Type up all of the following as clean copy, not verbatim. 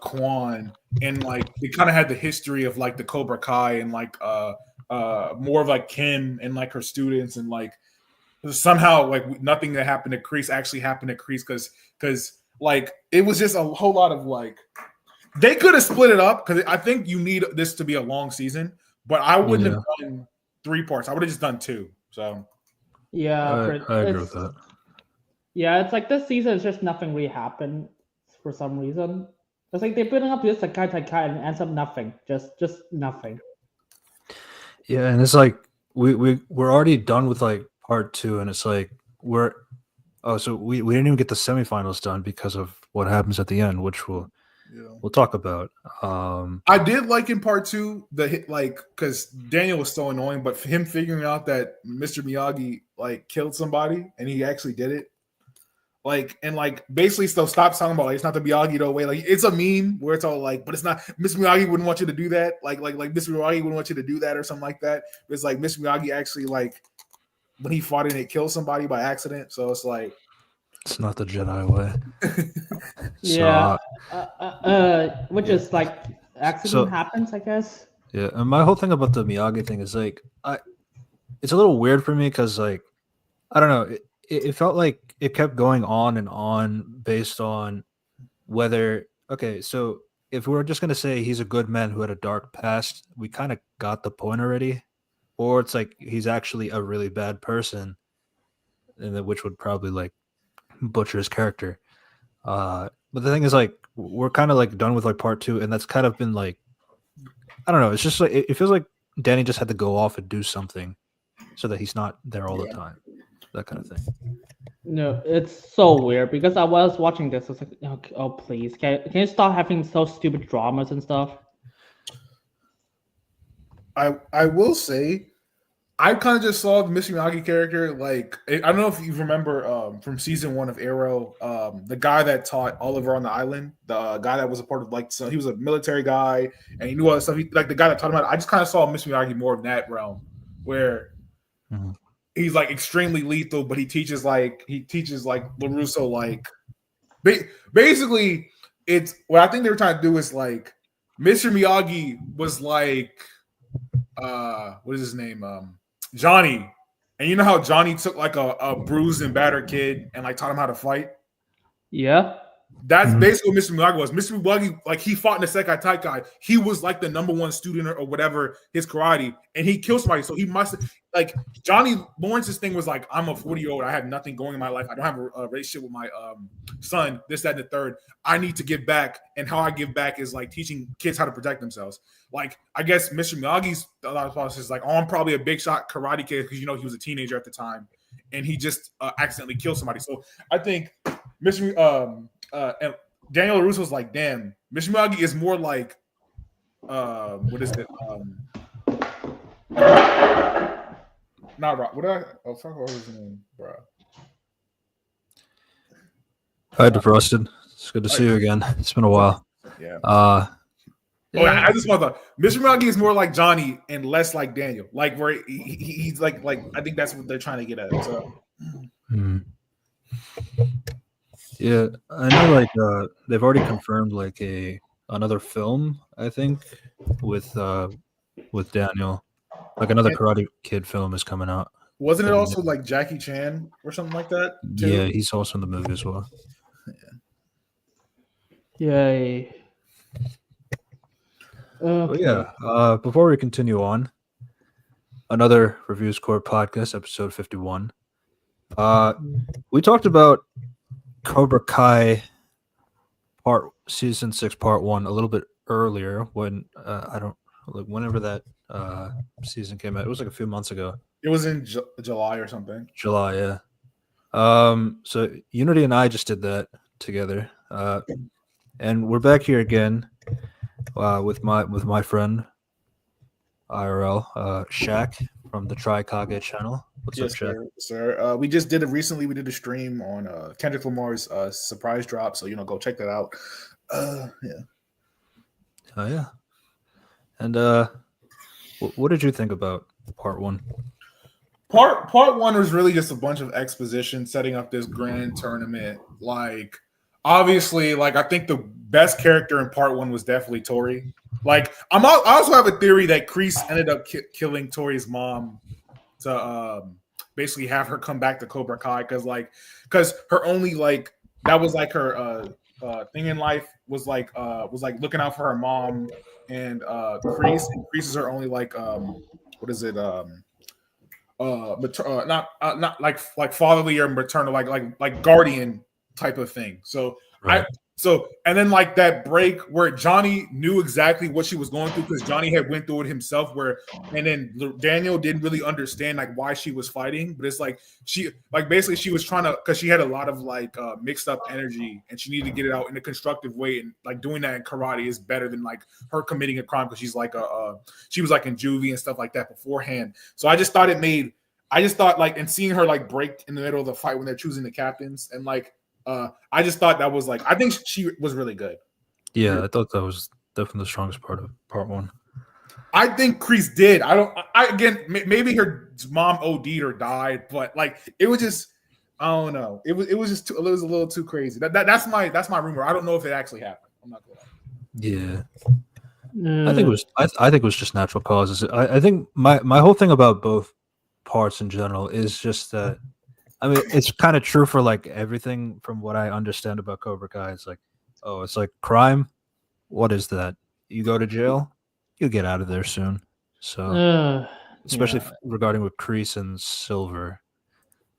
Quan, and like they kind of had the history of like the Cobra Kai and like more of like Kim and like her students, and like somehow like nothing that happened to Kreese actually happened to Kreese because like it was just a whole lot of like they could have split it up because I think you need this to be a long season, but I wouldn't have done 3 parts. I would have just done 2. So Yeah, I agree with that. Yeah, it's like this season is just nothing really happened for some reason. It's like they're building up to this Trikage and it ends up nothing. Just nothing. Yeah, and it's like we're already done with like part 2, and it's like we didn't even get the semifinals done because of what happens at the end, which we'll talk about. I did like in part 2 the hit, like because Daniel was so annoying, but for him figuring out that Mr. Miyagi like killed somebody and he actually did it. Like and like basically still stop talking about like it's not the Miyagi though way. Like it's a meme where it's all like, but it's not Mr. Miyagi wouldn't want you to do that. Like Mr. Miyagi wouldn't want you to do that or something like that. But it's like Mr. Miyagi actually like when he fought and it killed somebody by accident. So it's like it's not the Jedi way. Which is like accident happens, I guess. Yeah, and my whole thing about the Miyagi thing is like it's a little weird for me because like I don't know. It felt like it kept going on and on based on whether so if we were just gonna say he's a good man who had a dark past, we kind of got the point already, or it's like he's actually a really bad person, and which would probably like butcher his character. But the thing is, like, we're kind of like done with like part 2, and that's kind of been like I don't know. It's just like it feels like Danny just had to go off and do something so that he's not there all the time. That kind of thing. No, it's so weird because I was watching this. I was like, oh please, can you stop having so stupid dramas and stuff? I will say, I kind of just saw the Mr. Miyagi character. Like I don't know if you remember from season 1 of Arrow, the guy that taught Oliver on the island, the guy that was a part of like so he was a military guy and he knew all that stuff. Like the guy that taught him. I just kind of saw Mr. Miyagi more in that realm where. Mm-hmm. He's like extremely lethal, but he teaches like LaRusso like basically it's what I think they were trying to do is like Mr. Miyagi was like what is his name? Johnny. And you know how Johnny took like a bruised and battered kid and like taught him how to fight? Yeah. That's basically what Mr. Miyagi was. Mr. Miyagi, like he fought in the Sekai Taikai. He was like the #1 student or whatever, his karate, and he killed somebody. So he must like Johnny Lawrence's thing was like, I'm a 40-year-old. I have nothing going in my life. I don't have a relationship with my son, this, that, and the third. I need to give back. And how I give back is like teaching kids how to protect themselves. Like, I guess Mr. Miyagi's process is like, oh, I'm probably a big shot karate kid because, you know, he was a teenager at the time. And he just accidentally killed somebody. So I think Mr. And Daniel LaRusso was like, damn, Mr. Miyagi is more like, what is it? Not Rock. What was his name, bro? Hi, Defrosted. It's good to see you again. It's been a while. Yeah. I just want to thought Mr. Miyagi is more like Johnny and less like Daniel. Like where he's like I think that's what they're trying to get at. So. Yeah, I know. Like they've already confirmed like another film. I think with Daniel, like another Karate Kid film is coming out. Wasn't it also like Jackie Chan or something like that? Too? Yeah, he's also in the movie as well. Yay. Okay. Yeah. Before we continue on, another Reviews Corp podcast, episode 51. We talked about Cobra Kai season 6 part 1 a little bit earlier when whenever that season came out. It was like a few months ago. It was in July or something. July, yeah. So Unity and I just did that together, and we're back here again with my friend IRL Shaq from the Trikage channel. What's up, Shaq? Sir. We just did it recently. We did a stream on Kendrick Lamar's surprise drop, so go check that out. Yeah. Oh yeah. And what did you think about part 1? Part 1 was really just a bunch of exposition setting up this grand tournament. Like, obviously, like I think the best character in part 1 was definitely Tori. Like I also have a theory that Kreese ended up killing Tori's mom to basically have her come back to Cobra Kai because her only like that was like her thing in life was like looking out for her mom and Kreese is her only like what is it not like fatherly or maternal like guardian type of thing. So Right. And then like that break where Johnny knew exactly what she was going through because Johnny had went through it himself and then Daniel didn't really understand like why she was fighting, but it's like she like basically she was trying to because she had a lot of like mixed up energy and she needed to get it out in a constructive way, and like doing that in karate is better than like her committing a crime because she's like she was like in juvie and stuff like that beforehand. So I just thought like and seeing her like break in the middle of the fight when they're choosing the captains and like I just thought that was like I think she was really good. Yeah, I thought that was definitely the strongest part of part 1. I think Kreese did. Again, maybe her mom OD'd or died, but like it was just I don't know. It was just it was a little too crazy. That's my rumor. I don't know if it actually happened. I'm not gonna lie. Yeah. I think it was just natural causes. I think my whole thing about both parts in general is just that I mean it's kind of true for like everything from what I understand about Cobra Kai. It's like, oh, it's like crime. What is that? You go to jail, you get out of there soon. So especially regarding with Kreese and Silver.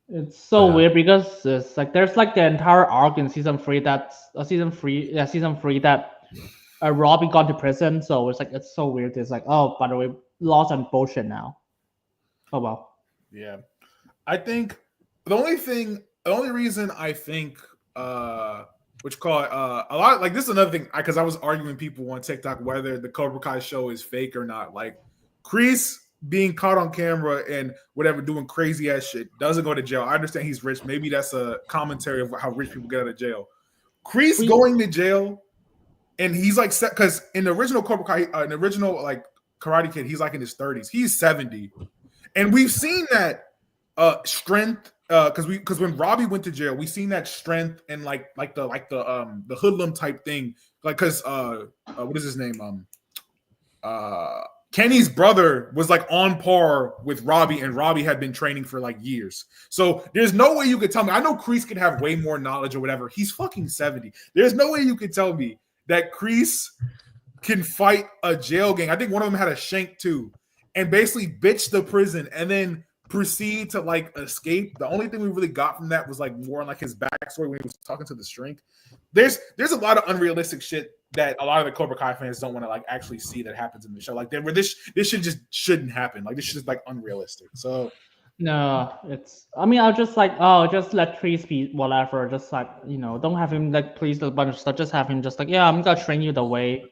It's so weird because it's like there's like the entire arc in season 3 that's season 3 that Robbie got to prison, so it's so weird. It's like, oh, by the way, laws and bullshit now. Oh well. Yeah, I think the only reason I think a lot like this is another thing because I was arguing with people on TikTok whether the Cobra Kai show is fake or not. Like Kreese being caught on camera and whatever doing crazy ass shit doesn't go to jail. I understand he's rich. Maybe that's a commentary of how rich people get out of jail. Kreese going to jail. And he's like, because in the original Cobra Kai, in the original like Karate Kid, he's like in his 30s. He's 70, and we've seen that strength. Because when Robbie went to jail, we seen that strength and like the hoodlum type thing. Like, because what is his name? Kenny's brother was like on par with Robbie, and Robbie had been training for like years. So there's no way you could tell me. I know Kreese could have way more knowledge or whatever. He's fucking 70. There's no way you could tell me that Kreese can fight a jail gang. I think one of them had a shank too, and basically bitch the prison and then proceed to like escape. The only thing we really got from that was like more on like his backstory when he was talking to the shrink. There's a lot of unrealistic shit that a lot of the Cobra Kai fans don't want to like actually see that happens in the show. Like where this shouldn't happen. Like this shit is like unrealistic. So no, I mean, I'll just like, oh, just let Kreese be whatever. Just like, don't have him like please a bunch of stuff. Just have him just like, yeah, I'm gonna train you the way.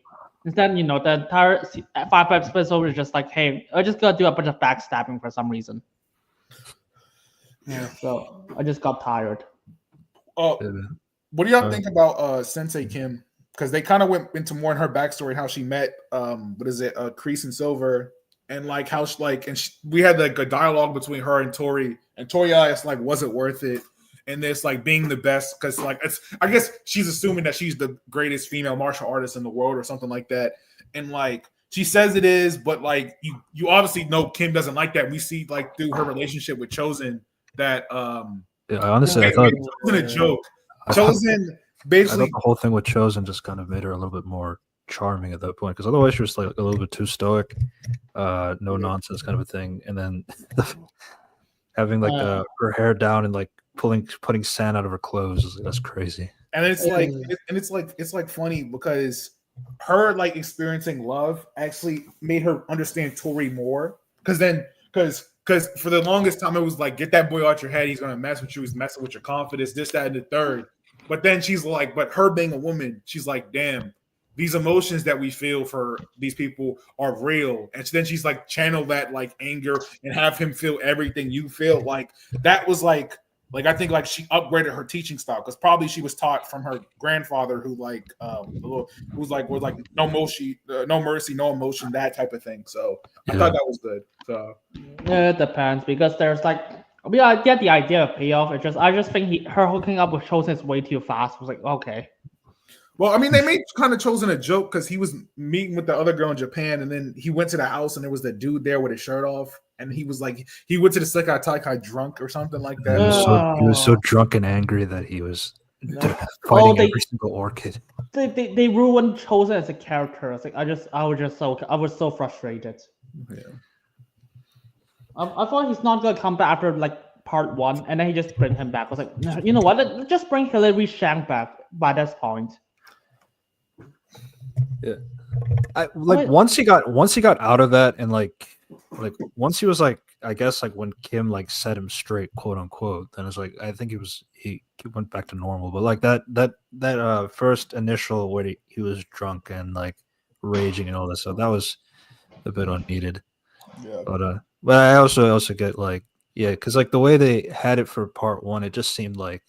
Instead, the entire 5 episode is just like, hey, I just gotta do a bunch of backstabbing for some reason. Yeah, so I just got tired. What do y'all think about Sensei Kim? Because they kind of went into more in her backstory and how she met Kreese and Silver. And like how we had like a dialogue between her and Tori asked like, was it worth it? And this like being the best because like I guess she's assuming that she's the greatest female martial artist in the world or something like that. And like she says it is, but like you obviously know Kim doesn't like that. We see like through her relationship with Chosen that yeah, honestly I thought it wasn't a joke. Chosen basically I thought the whole thing with Chosen just kind of made her a little bit more charming at that point because otherwise she was like a little bit too stoic, no nonsense kind of a thing, and then having like her hair down and like putting sand out of her clothes, that's crazy. And it's like funny because her like experiencing love actually made her understand Tori more because for the longest time it was like, get that boy out your head, he's gonna mess with you, he's messing with your confidence, this, that, and the third. But then she's like, but her being a woman, she's like, damn, these emotions that we feel for these people are real. And then she's like, channel that like anger and have him feel everything you feel. Like that was like I think like she upgraded her teaching style because probably she was taught from her grandfather who like was like no mercy, no emotion, that type of thing. So I thought that was good. So yeah, it depends because there's like, I mean, I get the idea of payoff. I just think her hooking up with Chosen is way too fast. I was like, okay. Well, I mean, they made kind of chosen a joke because he was meeting with the other girl in Japan, and then he went to the house, and there was the dude there with his shirt off, and he was like, he went to the Trikage drunk or something like that. He was so drunk and angry that he was fighting every single orchid. They ruined Chosen as a character. I was so frustrated. Yeah. I thought he's not gonna come back after like part 1, and then he just bring him back. I was like, you know what? Let's just bring Hilary Shank back by this point. Yeah, once he got out of that, and like once he was like, I guess like when Kim like set him straight, quote unquote, then it's like I think he went back to normal. But like that first initial where he was drunk and like raging and all that stuff, that was a bit unneeded. Yeah. But I also get like, yeah, because like the way they had it for part 1, it just seemed like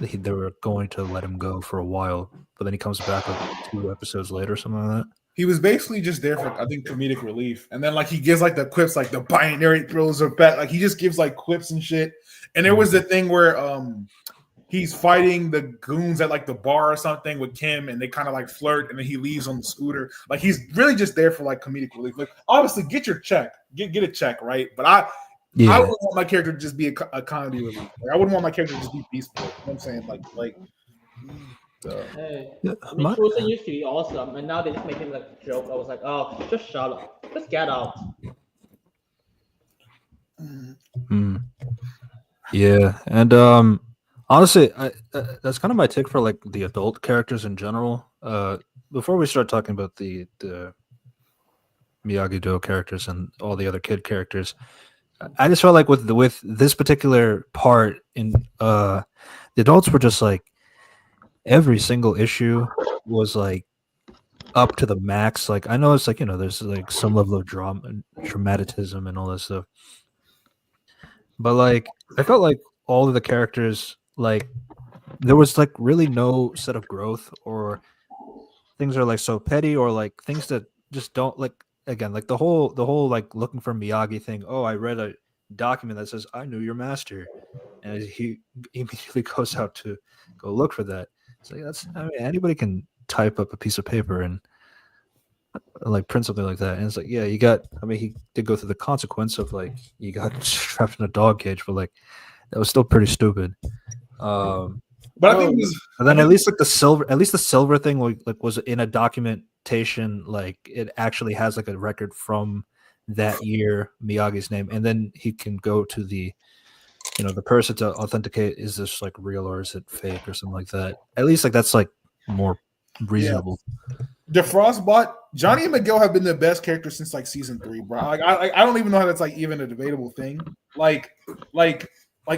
they were going to let him go for a while, but then he comes back like 2 episodes later or something like that. He was basically just there for, I think, comedic relief. And then like he gives like the quips, like the binary throws are back. Like he just gives like quips and shit. And there was the thing where he's fighting the goons at like the bar or something with Kim, and they kind of like flirt, and then he leaves on the scooter. Like he's really just there for like comedic relief. Like obviously get your check, get a check, right? But I wouldn't want my character to just be a comedy relief. Like, I wouldn't want my character to just be Beast Boy. You know what I'm saying? Like hey, I mean, Chosen used to be awesome, and now they just make him like a joke. I was like, oh, just shut up, just get out. Yeah, and honestly, that's kind of my take for like the adult characters in general. Before we start talking about the Miyagi-Do characters and all the other kid characters, I just felt like with this particular part in the adults were just like every single issue was like up to the max. Like I know it's like, you know, there's like some level of drama and dramaticism and all that stuff, but like I felt like all of the characters, like there was like really no set of growth, or things are like so petty, or like things that just don't, like, again, like the whole like looking for Miyagi thing. Oh, I read a document that says I knew your master, and he immediately goes out to go look for that. So that's, I mean, anybody can type up a piece of paper and like print something like that, and it's like, yeah, you got, I mean, he did go through the consequence of like you got trapped in a dog cage, but like that was still pretty stupid. But I think then at least the silver thing like was in a documentation, like it actually has like a record from that year, Miyagi's name, and then he can go to the, you know, the person to authenticate, is this like real or is it fake or something like that. At least like that's like more reasonable. Yeah. The Frostbot, Johnny and Miguel have been the best characters since like season 3, bro. Like I don't even know how that's like even a debatable thing. Like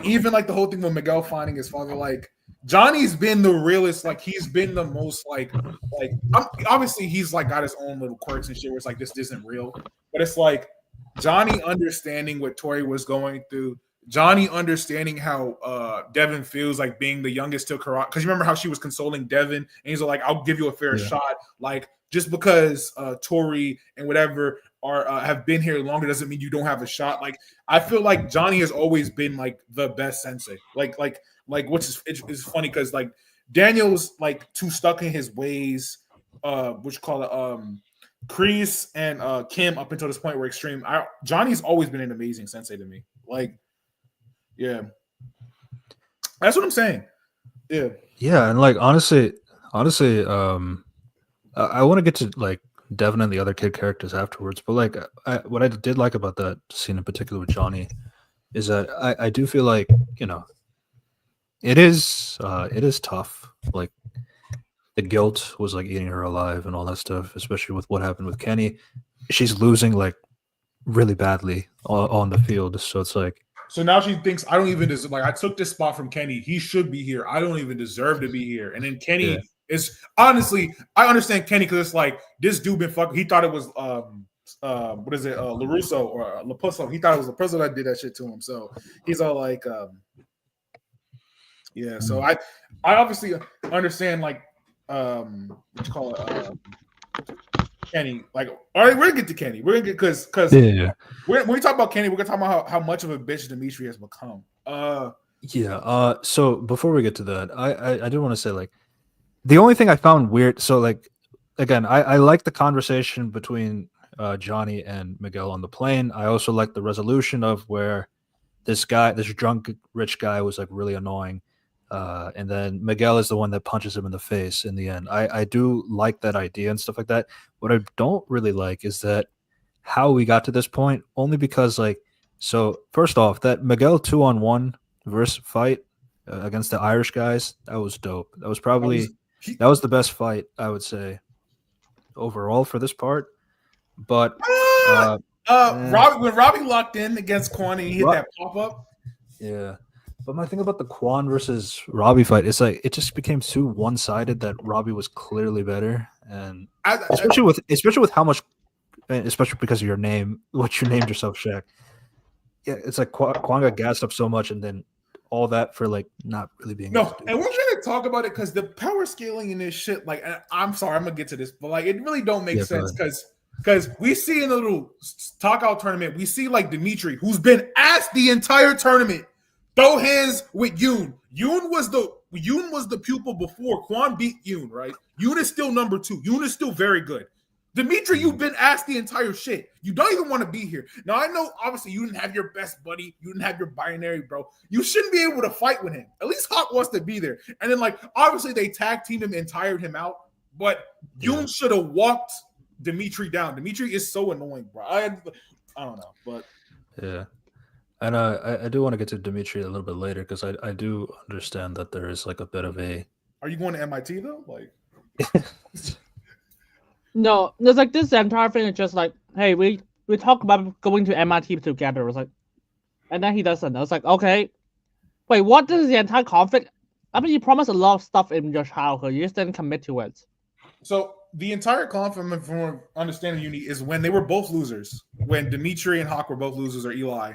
even like the whole thing with Miguel finding his father, like Johnny's been the realest. Like he's been the most like obviously he's like got his own little quirks and shit where it's like this isn't real, but it's like Johnny understanding what Tori was going through. Johnny understanding how Devin feels like being the youngest to karate. Because you remember how she was consoling Devin, and he's like, "I'll give you a fair shot." Like just because Tori and whatever are have been here longer doesn't mean you don't have a shot. Like I feel like Johnny has always been like the best sensei. Like which is it's funny because like Daniel's like too stuck in his ways. What you call it? Kreese and Kim up until this point were extreme. Johnny's always been an amazing sensei to me. Like. Yeah, that's what I'm saying. Yeah, and like honestly, I want to get to like Devin and the other kid characters afterwards. But like, what I did like about that scene in particular with Johnny is that I do feel like, you know, it is tough. Like the guilt was like eating her alive and all that stuff, especially with what happened with Kenny. She's losing like really badly on the field, so it's like. So now she thinks I don't even deserve. Like I took this spot from Kenny. He should be here. I don't even deserve to be here. And then Kenny is honestly, I understand Kenny because it's like this dude been fucking. He thought it was what is it, LaRusso or Lapusso. He thought it was LaPusso that did that shit to him. So he's all like, yeah. So I obviously understand like what you call it. Kenny, like, all right, we're gonna get to Kenny. We're gonna get because when we talk about Kenny, we're gonna talk about how much of a bitch Dimitri has become. So before we get to that, I do want to say like The only thing I found weird, so like again, I like the conversation between Johnny and Miguel on the plane. I also like the resolution of where this drunk rich guy was like really annoying. And then Miguel is the one that punches him in the face in the end. I do like that idea and stuff like that. What I don't really like is that how we got to this point, only because like, so first off, that Miguel 2-on-1 versus fight against the Irish guys, that was dope. That was probably that was the best fight, I would say, overall for this part. But when Robbie locked in against Quan and he hit that pop up. Yeah. But my thing about the Quan versus Robbie fight is like it just became too one-sided that Robbie was clearly better, and especially with how much, especially because of your name, what you named yourself, Shaq. Yeah, it's like Quan got gassed up so much, and then all that for like not really being. No, and we're gonna talk about it because the power scaling in this shit. Like, I'm sorry, I'm gonna get to this, but like it really don't make sense because we see in the little talk out tournament, we see like Dimitri, who's been asked the entire tournament. Throw hands with Yoon. Yoon was the pupil before Quan beat Yoon, right? Yoon is still number 2. Yoon is still very good. Dimitri, you've been asked the entire shit. You don't even want to be here. Now, I know, obviously, you didn't have your best buddy. You didn't have your binary, bro. You shouldn't be able to fight with him. At least Hawk wants to be there. And then, like, obviously, they tag teamed him and tired him out. But Yoon should have walked Dimitri down. Dimitri is so annoying, bro. I don't know, but... Yeah. And I do want to get to Dimitri a little bit later because I do understand that there is like a bit of a... Are you going to MIT, though? Like... No, there's like this entire thing is just like, hey, we talk about going to MIT together. It's like, and then he doesn't. I was like, okay, wait, what is the entire conflict? I mean, you promised a lot of stuff in your childhood. You just didn't commit to it. So the entire conflict, from understanding Uni, is when they were both losers. When Dimitri and Hawk were both losers, or Eli,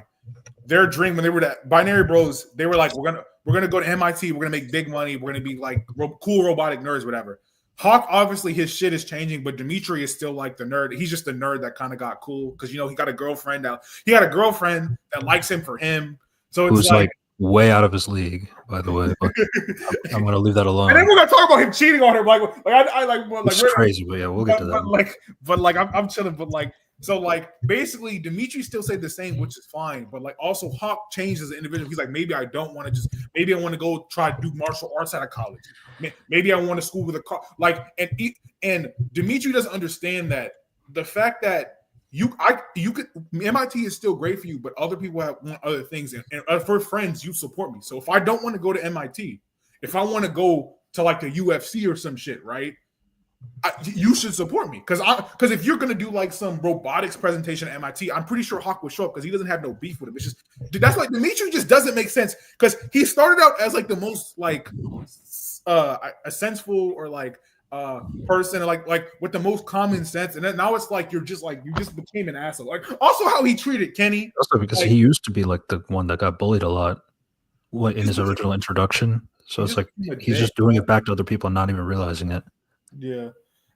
their dream when they were the binary bros, they were like, we're gonna go to MIT. We're gonna make big money. We're gonna be like cool robotic nerds, whatever. Hawk, obviously, his shit is changing, but Dimitri is still like the nerd. He's just the nerd that kind of got cool because he got a girlfriend now. He got a girlfriend that likes him for him. So it's like way out of his league, by the way. But I'm gonna leave that alone. And then we're gonna talk about him cheating on her. It's crazy, but yeah, we'll get to that. I'm chilling, but like. So, like, basically, Dimitri still said the same, which is fine. But, like, also, Hawk changed as an individual. He's like, maybe I don't want to maybe I want to go try to do martial arts out of college. Maybe I want to school with a car. Like, and Dimitri doesn't understand that the fact that you could, MIT is still great for you, but other people want other things. And for friends, you support me. So, if I don't want to go to MIT, if I want to go to, like, the UFC or some shit, right? You should support me because if you're gonna do like some robotics presentation at MIT, I'm pretty sure Hawk will show up because he doesn't have no beef with him. It's just that's like Dimitri just doesn't make sense because he started out as like the most like a senseful or like person like with the most common sense, and then now it's like you just became an asshole. Like also how he treated Kenny. Also because he used to be like the one that got bullied a lot in his original introduction. So it's like he's just doing it back to other people and not even realizing it. Yeah.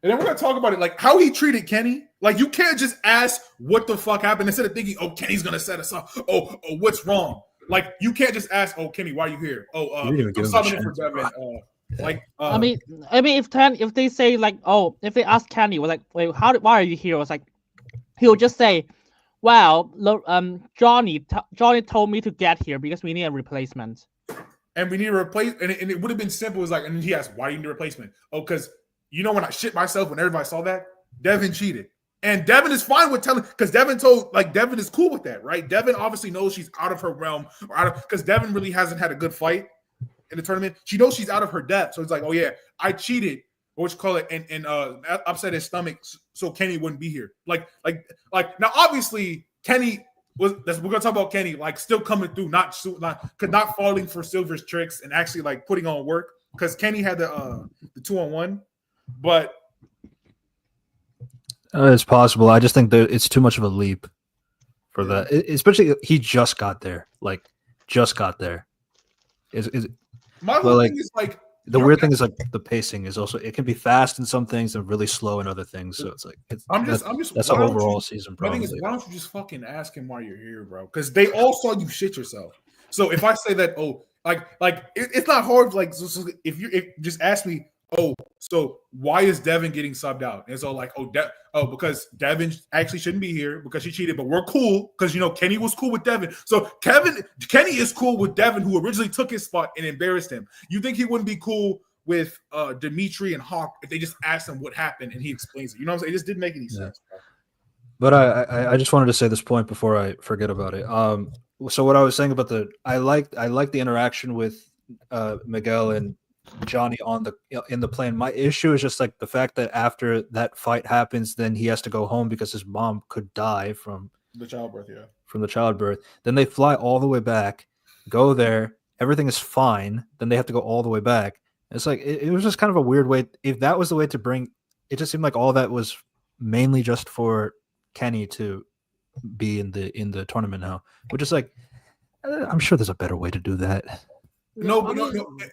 And then we're gonna talk about it, like how he treated Kenny. Like you can't just ask what the fuck happened instead of thinking, oh, Kenny's gonna set us up. Oh, what's wrong? Like you can't just ask, oh, Kenny, why are you here? Oh, I'm subbing for Devin. I mean, if they say like, oh, if they ask Kenny, we're like, wait, why are you here? It's like he'll just say, well, Johnny told me to get here because we need a replacement. And we need a replacement, and it would have been simple. It's like, and he asked, why do you need a replacement? Oh, because when I shit myself when everybody saw that, Devin cheated. And Devin is fine with telling, because Devin is cool with that, right? Devin obviously knows she's out of her realm, because Devin really hasn't had a good fight in the tournament. She knows she's out of her depth. So it's like, oh yeah, I cheated, or what you call it, and upset his stomach so Kenny wouldn't be here. Like now obviously Kenny we're gonna talk about Kenny, like still coming through, not falling for Silver's tricks and actually like putting on work. Because Kenny had the 2-on-1. But it's possible. I just think that it's too much of a leap for that. Especially he just got there. My whole thing is like the weird thing is like the pacing is also it can be fast in some things and really slow in other things. So it's like that's an overall season problem. Why don't you just fucking ask him why you're here, bro? Because they all saw you shit yourself. So if I say that, it's not hard. Like if just ask me. oh, so why is Devin getting subbed out? And so like, because Devin actually shouldn't be here because she cheated, but we're cool because Kenny was cool with Devin. So Kenny is cool with Devin, who originally took his spot and embarrassed him. You think he wouldn't be cool with Dimitri and Hawk if they just asked him what happened and he explains it? You know what I'm saying? It just didn't make any sense. Bro. But I just wanted to say this point before I forget about it. So what I was saying about I like the interaction with Miguel and Johnny in the plane. My issue is just like the fact that after that fight happens, then he has to go home because his mom could die from the childbirth. Yeah, from the childbirth. Then they fly all the way back, go there, everything is fine. Then they have to go all the way back. It's like it was just kind of a weird way. If that was the way to bring, it just seemed like all that was mainly just for Kenny to be in the tournament now, which is like, I'm sure there's a better way to do that. No.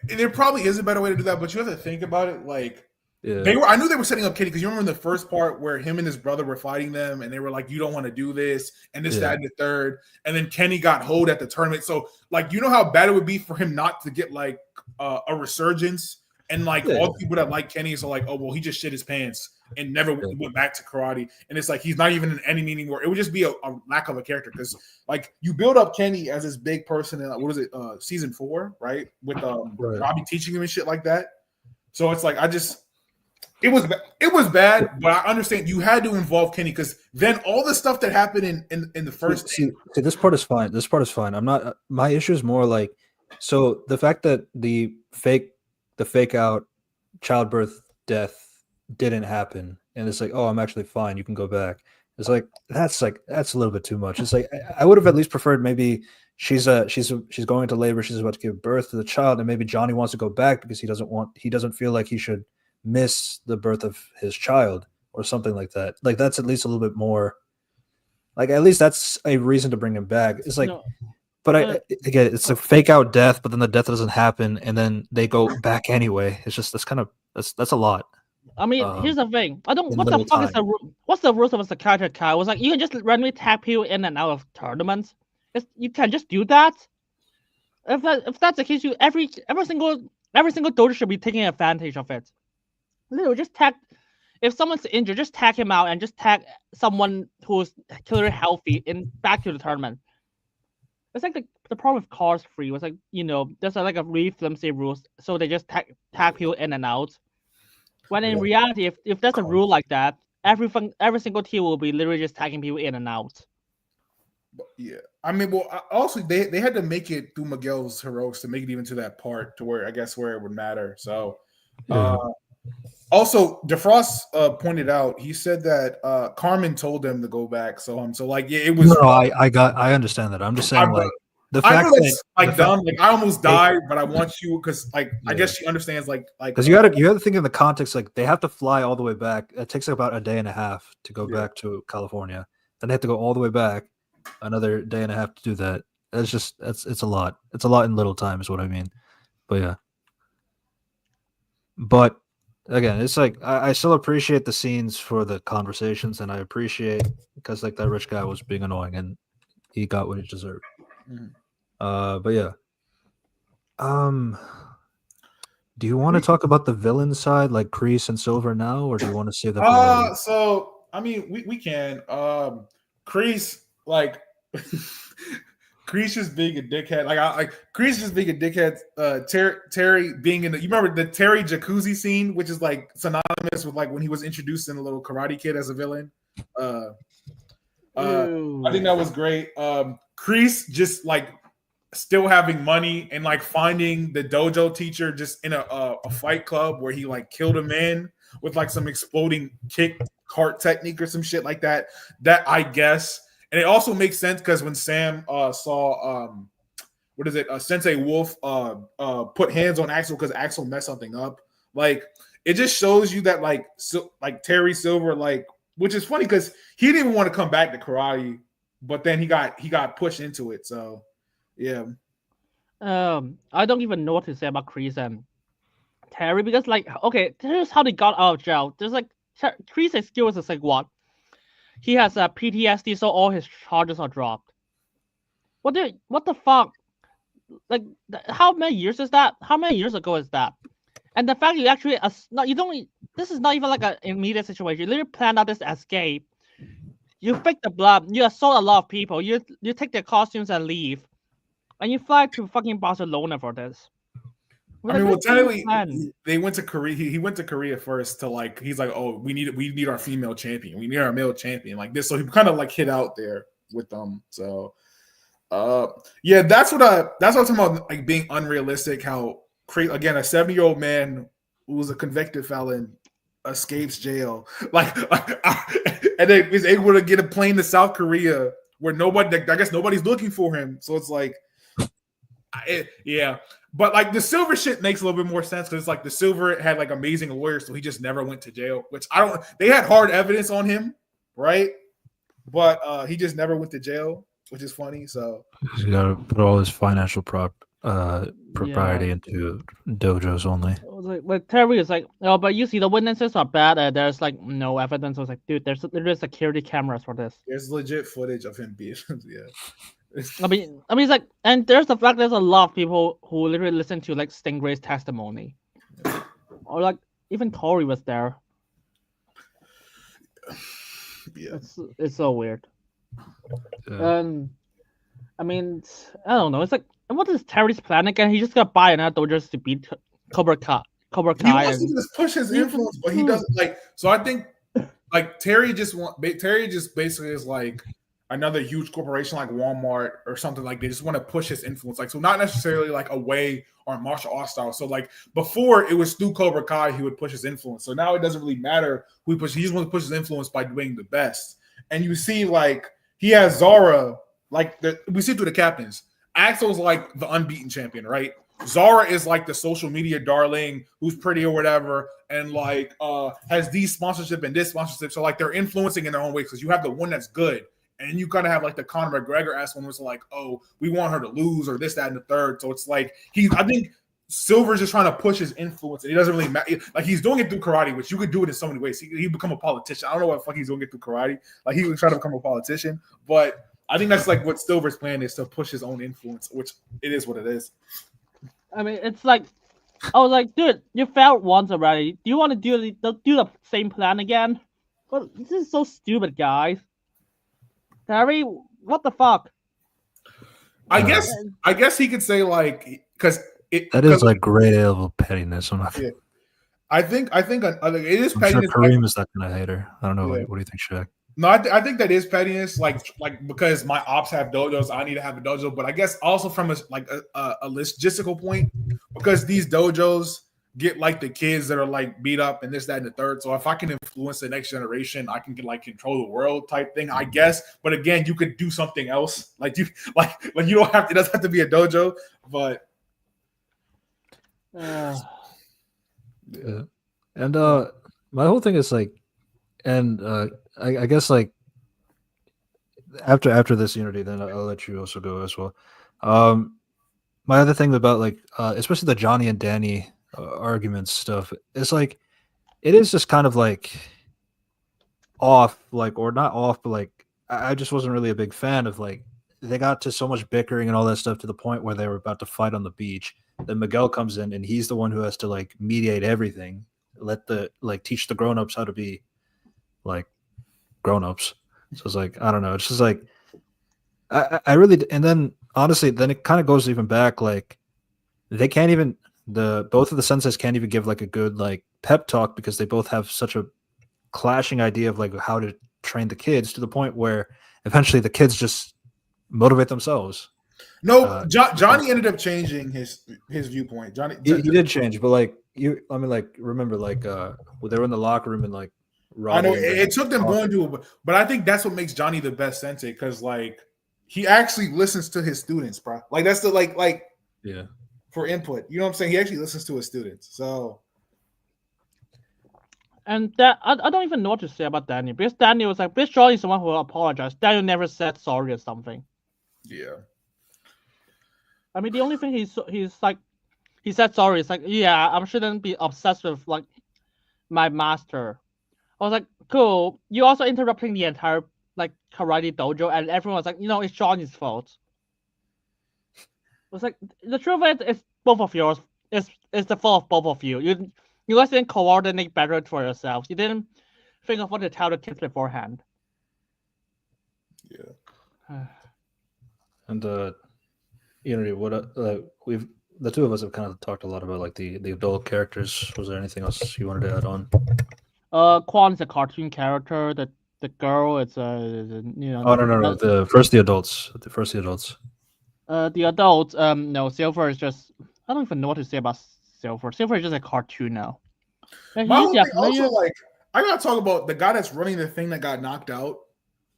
There probably is a better way to do that, but you have to think about it. Like, yeah. I knew they were setting up Kenny because you remember in the first part where him and his brother were fighting them, and they were like, "You don't want to do this," and this, that, and the third, and then Kenny got hold at the tournament. So, like, you know how bad it would be for him not to get like a resurgence, and like all the people that like Kenny are like, "Oh, well, he just shit his pants." And never went back to karate, and it's like he's not even in any meaning anymore. It would just be a lack of a character because, like, you build up Kenny as this big person in what is it, season 4, right? With Robbie teaching him and shit like that. So it's like it was bad, but I understand you had to involve Kenny because then all the stuff that happened in the first. See, this part is fine. This part is fine. I'm not. My issue is more like, so the fact that the fake out childbirth death didn't happen, and it's like, oh, I'm actually fine, you can go back. It's like that's a little bit too much. It's like I would have at least preferred maybe she's going into labor, she's about to give birth to the child, and maybe Johnny wants to go back because he doesn't feel like he should miss the birth of his child or something like that. Like that's at least a little bit more, like at least that's a reason to bring him back. It's like but again, it's a fake out death, but then the death doesn't happen and then they go back anyway. It's just that's a lot. I mean, here's the thing. I don't. What the fuck what's the rules of the Cobra Kai? It was like you can just randomly tag people in and out of tournaments. You can just do that. If that's the case, every single dojo should be taking advantage of it. Literally, just tag. If someone's injured, just tag him out and just tag someone who's clearly healthy back to the tournament. It's like the problem with Cars 3 was like there's like a really flimsy rules, so they just tag people in and out. When in reality, if there's a rule like that, every single team will be literally just tagging people in and out. Yeah, I mean, well, also they had to make it through Miguel's heroics to make it even to that part to where it would matter. So, also Defrost pointed out, he said that Carmen told them to go back. So like it was. No, I understand that. I'm just saying the fact that dumb. Like I almost died, but I want you because I guess she understands like because you got to think in the context, like they have to fly all the way back. It takes about a day and a half to go back to California. Then they have to go all the way back another day and a half to do that. It's a lot. It's a lot in little time is what I mean. But yeah. But again, it's like I still appreciate the scenes for the conversations, and I appreciate because like that rich guy was being annoying and he got what he deserved. But yeah. Do you want to talk about the villain side, like Kreese and Silver now, or do you want to save that? So I mean, we can. Kreese, like Kreese just being a dickhead. Like Kreese just being a dickhead. Terry being in the. You remember the Terry jacuzzi scene, which is like synonymous with like when he was introduced in a little Karate Kid as a villain. I think that was great. Kreese just like still having money and like finding the dojo teacher just in a fight club where he like killed a man with like some exploding kick cart technique or some shit like that. That I guess, and it also makes sense because when Sam saw Sensei Wolf put hands on Axel because Axel messed something up. Like it just shows you that like Terry Silver, like, which is funny because he didn't even want to come back to karate, but then he got pushed into it. So yeah. I don't even know what to say about Kreese and Terry because like okay, here's how they got out of jail. There's like Kreese's skills is like what? He has a PTSD, so all his charges are dropped. What the fuck? Like how many years is that? How many years ago is that? And the fact you actually not you don't. This is not even like an immediate situation. You literally plan out this escape. You fake the blood. You assault a lot of people. You take their costumes and leave, and you fly to fucking Barcelona for this. I mean, well, technically, they went to Korea. He went to Korea first to like. He's like, oh, we need our female champion. We need our male champion like this. So he kind of like hit out there with them. So, yeah, that's what I'm talking about. Like being unrealistic. How again, a 7-year-old man who was a convicted felon escapes jail, and then is able to get a plane to South Korea where nobody. I guess nobody's looking for him. So it's like, yeah. But like the Silver shit makes a little bit more sense because like the Silver had like amazing lawyers, so he just never went to jail. Which I don't. They had hard evidence on him, right? But he just never went to jail, which is funny. So he's got to put all his financial propriety into dojos only. It was like Terry is like, oh, but you see the witnesses are bad. And there's like no evidence. I was like, dude, there's security cameras for this. There's legit footage of him being yeah. I mean, it's like, and there's the fact there's a lot of people who literally listen to like Stingray's testimony, or like even Corey was there. Yeah, it's so weird. I mean, I don't know. It's like, what is Terry's plan again? He just got buy another dojo just to beat Cobra Kai. He wants to just push his influence, but he doesn't like. So I think like Terry just basically is like another huge corporation like Walmart or something like they just want to push his influence. Like, so not necessarily like away or martial arts style. So like before it was through Cobra Kai, he would push his influence. So now it doesn't really matter who he pushes. He just wants to push his influence by doing the best. And you see like he has Zara, like we see through the captains. Axel's like the unbeaten champion, right? Zara is like the social media darling who's pretty or whatever, and like has these sponsorship and this sponsorship. So like they're influencing in their own way because you have the one that's good. And you kind of have like the Conor McGregor-ass one was like, oh, we want her to lose or this, that, and the third. So it's like I think Silver's just trying to push his influence, and it doesn't really matter. Like he's doing it through karate, which you could do it in so many ways. He become a politician. I don't know what the fuck he's doing it through karate. Like he was trying to become a politician, but I think that's like what Silver's plan is to push his own influence, which it is what it is. I mean, it's like I was like, dude, you failed once already. Do you want to do the same plan again? Well, this is so stupid, guys. Terry, what the fuck? I guess he could say like because that is like grade A level pettiness. Yeah. I think it is I'm pettiness. Sure Kareem is that kind of hater. I don't know. Yeah. What do you think, Shaq? No, I think that is pettiness. Like because my ops have dojos, I need to have a dojo. But I guess also from a logistical point, because these dojos get like the kids that are like beat up and this, that, and the third. So if I can influence the next generation, I can like control the world type thing, I guess. But again, you could do something else. Like you don't have to, it doesn't have to be a dojo, but yeah. And my whole thing is like, and I guess like after this unity, then I'll let you also go as well. My other thing about like especially the Johnny and Danny arguments stuff, it's like it is just kind of like off, like, or not off, but like I just wasn't really a big fan of like they got to so much bickering and all that stuff to the point where they were about to fight on the beach. Then Miguel comes in and he's the one who has to like mediate everything, teach the grown-ups how to be like grown-ups. So it's like, I don't know, it's just like I really, and then honestly then it kind of goes even back, like they can't even both of the senseis can't even give like a good like pep talk because they both have such a clashing idea of like how to train the kids, to the point where eventually the kids just motivate themselves. No, Johnny ended up changing his viewpoint. Johnny he did change, but like remember like they were in the locker room and like I know it took them going to it, but I think that's what makes Johnny the best sensei, because like he actually listens to his students, bro. Like that's the like yeah. For input, you know what I'm saying? He actually listens to his students. So, and that I don't even know what to say about Daniel, because Daniel was like, "This Johnny is the one who apologized." Daniel never said sorry or something. Yeah. I mean, the only thing he's like, he said sorry. It's like, yeah, I shouldn't be obsessed with like my master. I was like, cool. You also interrupting the entire like karate dojo, and everyone was like, it's Johnny's fault. It was like, the truth is, it's both of yours. It's it's the fault of both of you. You guys didn't coordinate better for yourselves. You didn't think of what to tell the kids beforehand. Yeah. And what we've the two of us have kind of talked a lot about like the adult characters. Was there anything else you wanted to add on? Quan's a cartoon character. The girl is Oh no. The adults. The adults. No, Silver is just. I don't even know what to say about Silver. Silver is just a cartoon now. My whole thing also, like, I gotta talk about the guy that's running the thing that got knocked out,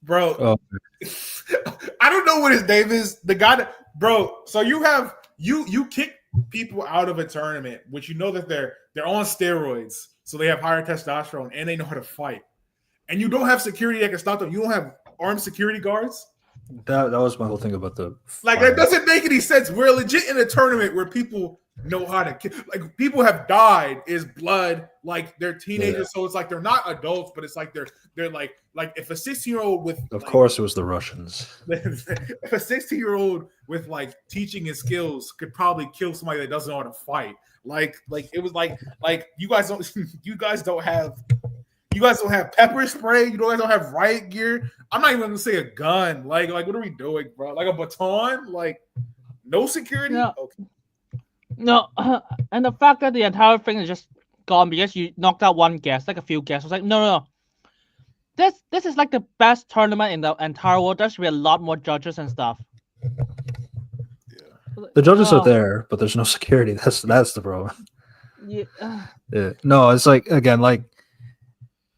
bro. Oh. I don't know what his name is. The guy that, bro. So you kick people out of a tournament, which you know that they're on steroids, so they have higher testosterone and they know how to fight, and you don't have security that can stop them. You don't have armed security guards. That was my whole thing about the like that doesn't make any sense. We're legit in a tournament where people know how to kill. Like people have died, is blood. Like they're teenagers, so it's like they're not adults, but it's like they're like if a 16-year-old with course it was the Russians. If a 16-year-old with like teaching and skills could probably kill somebody that doesn't know how to fight. Like it was like you guys don't have pepper spray. You guys don't have riot gear. I'm not even gonna say a gun. Like what are we doing, bro? Like a baton? Like no security? No. Okay. No, and the fact that the entire thing is just gone because you knocked out one guest, like a few guests. I was like, no. This is like the best tournament in the entire world. There should be a lot more judges and stuff. Yeah. The judges are there, but there's no security. That's the problem. Yeah. No, it's like again, like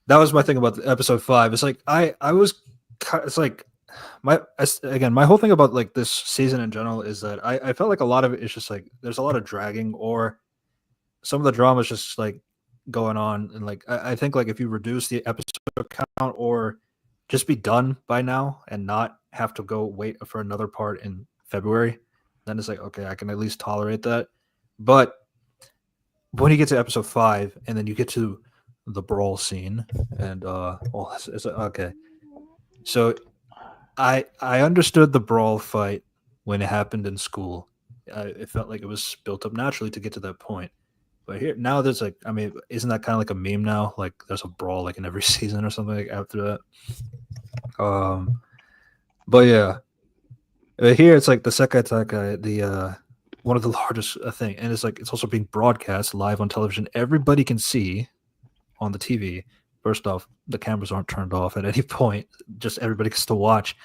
that was my thing about episode 5. It's like my whole thing about like this season in general is that I felt like a lot of it is just like there's a lot of dragging, or some of the drama is just like going on, and like I think like if you reduce the episode count or just be done by now and not have to go wait for another part in February, then it's like okay, I can at least tolerate that. But when you get to episode 5 and then you get to the brawl scene and it's okay, so I understood the brawl fight when it happened in school. It felt like it was built up naturally to get to that point. But here now there's like, I mean, isn't that kind of like a meme now? Like there's a brawl like in every season or something like after that. But yeah, here it's like the Sekai Takai, the one of the largest thing, and it's like it's also being broadcast live on television. Everybody can see on the TV. First off, the cameras aren't turned off at any point. Just everybody gets to watch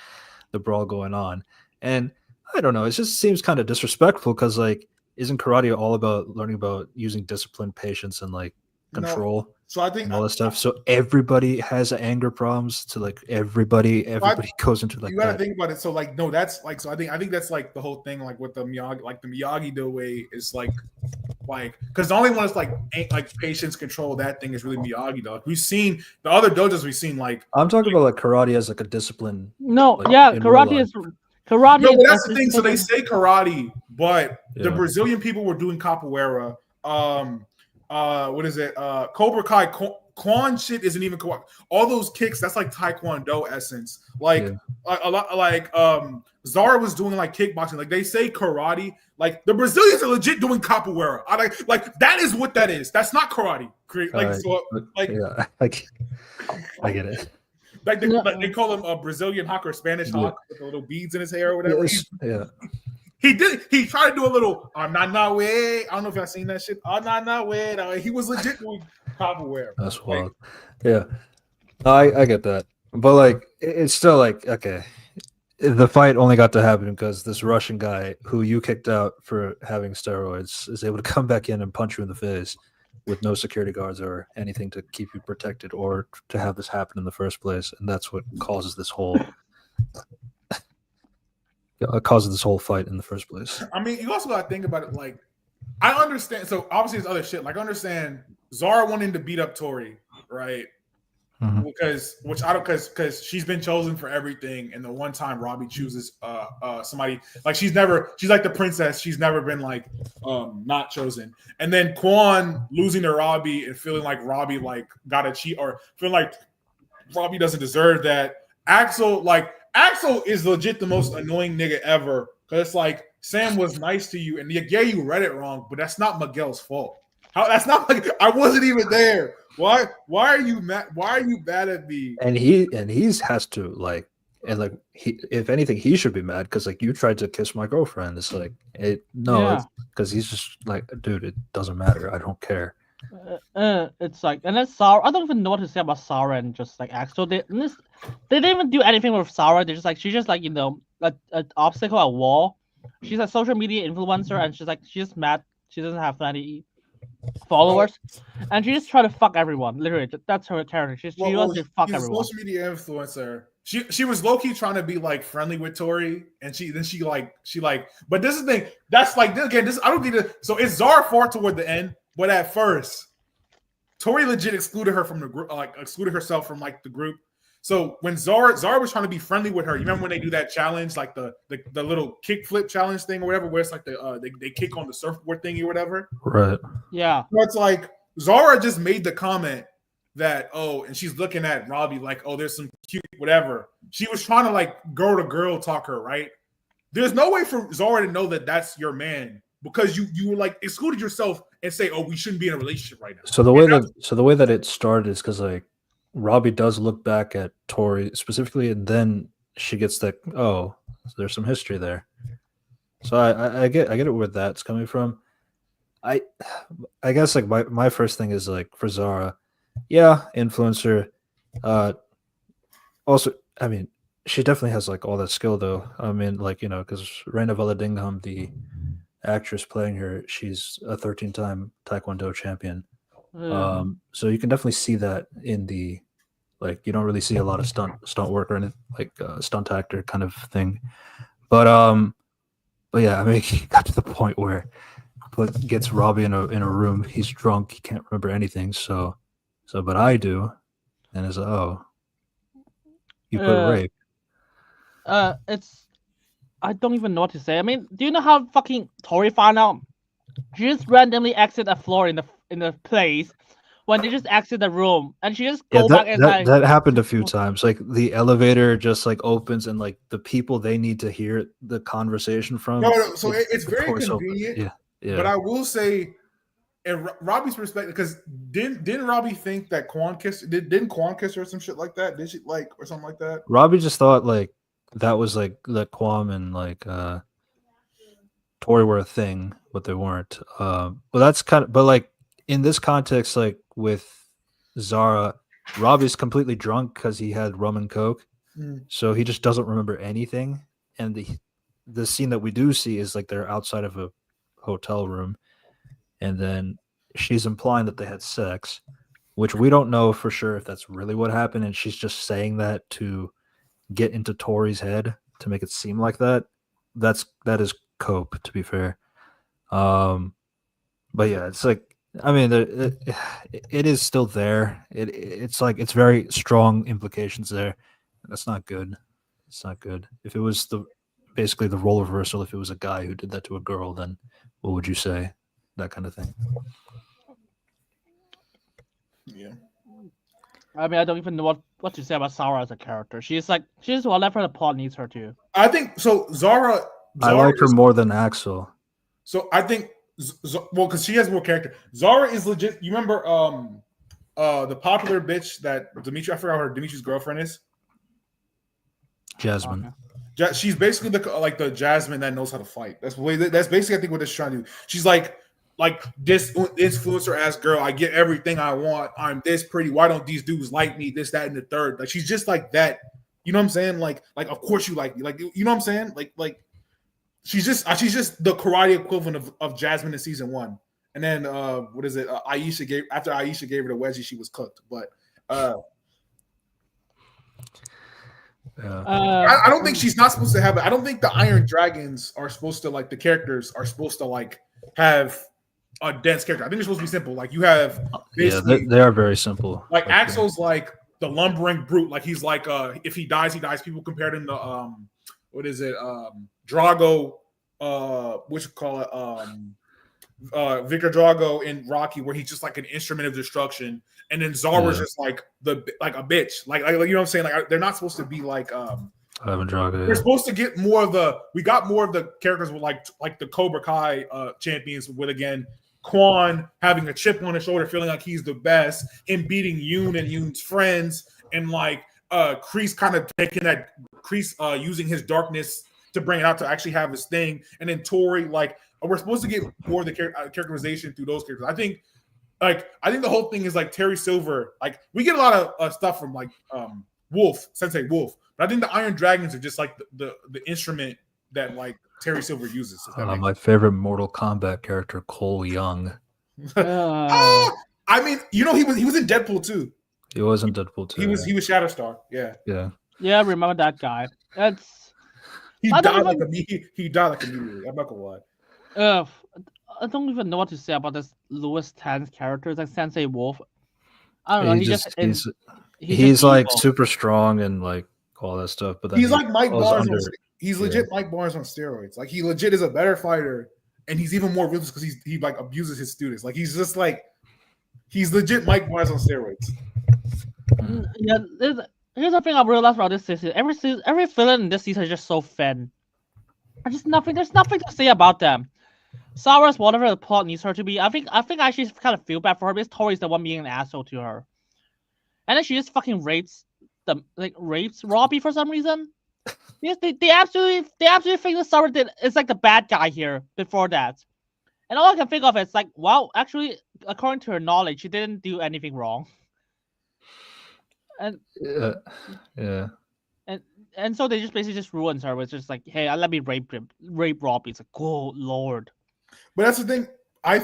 the brawl going on. And I don't know, it just seems kind of disrespectful because, like, isn't karate all about learning about using discipline, patience, and, like, control? No. So I think and all that stuff. So everybody has anger problems to, like, everybody goes into, like, you gotta think about it. So, like, no, that's, like, so I think that's, like, the whole thing, like, with the Miyagi, like, the Miyagi-Do way is, like, because the only one that's like patience, control, that thing is really Miyagi-Do. We've seen the other dojos. We've seen like I'm talking about like karate as like a discipline. No, like, yeah, karate is karate. No, is but that's the thing. So they say karate, but the Yeah. Brazilian people were doing capoeira. What is it? Cobra Kai. Quan shit isn't even all those kicks. That's like Taekwondo essence. Like a lot. Like Zara was doing like kickboxing. Like they say karate. Like the Brazilians are legit doing capoeira. I like that is what that is. That's not karate. Like yeah, I get it. Like they call him a Brazilian hawk or Spanish hawk with the little beads in his hair or whatever. Yeah. He tried to do a little nah way. I don't know if y'all seen that shit. Nah way. He was legit doing capoeira. That's wild. Yeah. I get that. But like it's still like okay. The fight only got to happen because this Russian guy who you kicked out for having steroids is able to come back in and punch you in the face with no security guards or anything to keep you protected or to have this happen in the first place. And that's what causes this whole fight in the first place. I mean, you also got to think about it. Like, I understand. So obviously, there's other shit. Like, I understand Zara wanting to beat up Tori, right? Mm-hmm. Because she's been chosen for everything, and the one time Robbie chooses somebody, like she's like the princess. She's never been like not chosen. And then Quan losing to Robbie and feeling like Robbie like got a cheat or feeling like Robbie doesn't deserve that. Axel is legit the most annoying nigga ever. Cause it's like Sam was nice to you, and yeah, you read it wrong, but that's not Miguel's fault. How that's not like I wasn't even there. Why are you mad? Why are you mad at me? And he's has to like, and like he, if anything, he should be mad because like you tried to kiss my girlfriend. It's like it's because he's just like, dude, it doesn't matter. I don't care. It's like, and then Sarah. I don't even know what to say about Sarah and just like Axel. They didn't even do anything with Sarah. They're just like she's just like an obstacle, a wall. She's a social media influencer, and she's just mad. She doesn't have any followers, and she just try to fuck everyone. Literally, that's her character. She wants to fuck everyone. Social media influencer. She was low key trying to be like friendly with Tori, and she like. But this is the thing. That's like again. This I don't need to. So it's Zara far toward the end, but at first, Tori legit excluded her from the group. Like excluded herself from like the group. So when Zara was trying to be friendly with her, you remember when they do that challenge, like the little kick flip challenge thing or whatever, where it's like they kick on the surfboard thing or whatever. Right. Yeah. So it's like Zara just made the comment that and she's looking at Robbie like, oh, there's some cute whatever. She was trying to like girl to girl talk her, right? There's no way for Zara to know that that's your man because you were like excluded yourself and say, oh, we shouldn't be in a relationship right now. So the way that it started is because like Robbie does look back at Tori specifically, and then she gets that, oh, there's some history there. So I get it where that's coming from. I guess like my first thing is like for Zara, yeah, influencer. Also, I mean, she definitely has like all that skill though. I mean, like, you know, because Reina Valadingham, the actress playing her, she's a 13-time Taekwondo champion. So you can definitely see that in the like you don't really see a lot of stunt work or anything like stunt actor kind of thing, but yeah, I mean he got to the point where gets Robbie in a room, he's drunk, he can't remember anything, so but I do, and it's you put rape. It's I don't even know what to say. I mean, do you know how fucking Tori found out? She just randomly exit a floor in the place when they just exit the room, and she just go back and that happened a few times. Like the elevator just like opens, and like the people they need to hear the conversation from. No. So it's very convenient. Yeah. But I will say, in Robbie's perspective, because didn't Robbie think that Quan kissed? Didn't Quan kiss her or some shit like that? Did she like or something like that? Robbie just thought like that was like that Quam and like Tori were a thing, but they weren't. But that's kind of, but like in this context, like with Zara, Robbie's completely drunk because he had rum and coke, so he just doesn't remember anything. And the scene that we do see is like they're outside of a hotel room, and then she's implying that they had sex, which we don't know for sure if that's really what happened, and she's just saying that to get into Tori's head to make it seem like that. That is cope, to be fair. But yeah, it's like, I mean, it is still there. It's like it's very strong implications there. That's not good. It's not good. If it was basically the role reversal, if it was a guy who did that to a girl, then what would you say? That kind of thing. Yeah. I mean, I don't even know what to say about Zara as a character. She's whatever the plot needs her to. I think so. Zara I like her more than Axel. So I think, well, because she has more character. Zara is legit. You remember the popular bitch that Dimitri? I forgot what Dimitri's girlfriend is. Jasmine. Okay. She's basically the Jasmine that knows how to fight. That's basically I think what they're trying to do. She's like this influencer ass girl. I get everything I want. I'm this pretty. Why don't these dudes like me? This, that, and the third. Like she's just like that. You know what I'm saying? Like of course you like me. Like you know what I'm saying? Like she's just the karate equivalent of Jasmine in season 1. And then what is it? Aisha gave her the wedgie, she was cooked. But I don't think she's not supposed to have it. I don't think the Iron Dragons are supposed to like the characters are supposed to like have a dense character. I think they're supposed to be simple. Like you have they are very simple. Like Axel's like the lumbering brute. Like he's like if he dies, he dies. People compared him to what is it? Drago, what you call it? Victor Drago in Rocky, where he's just like an instrument of destruction. And then Zara's just like a bitch. Like you know what I'm saying? Like they're not supposed to be like We're supposed to get more of the. We got more of the characters with like the Cobra Kai champions with again Quan having a chip on his shoulder, feeling like he's the best, and beating Yoon and Yoon's friends, and like Kreese kind of taking that Kreese using his darkness to bring it out to actually have his thing, and then Tori like we're supposed to get more of the characterization through those characters. I think the whole thing is like Terry Silver. Like we get a lot of stuff from like Sensei Wolf. But I think the Iron Dragons are just like the instrument that like Terry Silver uses. My favorite Mortal Kombat character, Cole Young. I mean, you know, he was in Deadpool too. He was in Deadpool too. He was Shatterstar. Yeah. Yeah, I remember that guy. He died like immediately. I'm not gonna lie. I don't even know what to say about this Louis Tan's character. Like Sensei Wolf. I don't know. He's like super strong and like all that stuff, but then he's like Mike Barnes. He's legit Mike Barnes on steroids. Like he legit is a better fighter, and he's even more ruthless because he like abuses his students. Like he's just like he's legit Mike Barnes on steroids. Yeah, here's the thing I've realized about this season. Every villain in this season is just so thin. There's nothing to say about them. Sarah's whatever the plot needs her to be. I think I actually kind of feel bad for her because Tori's the one being an asshole to her, and then she just fucking rapes Robbie for some reason. Yes, they absolutely think that Sarah is like the bad guy here before that. And all I can think of is like, well, actually, according to her knowledge, she didn't do anything wrong. And and so they just basically just ruins her. It's just like, hey, let me rape Robbie. It's like, oh Lord. But that's the thing. I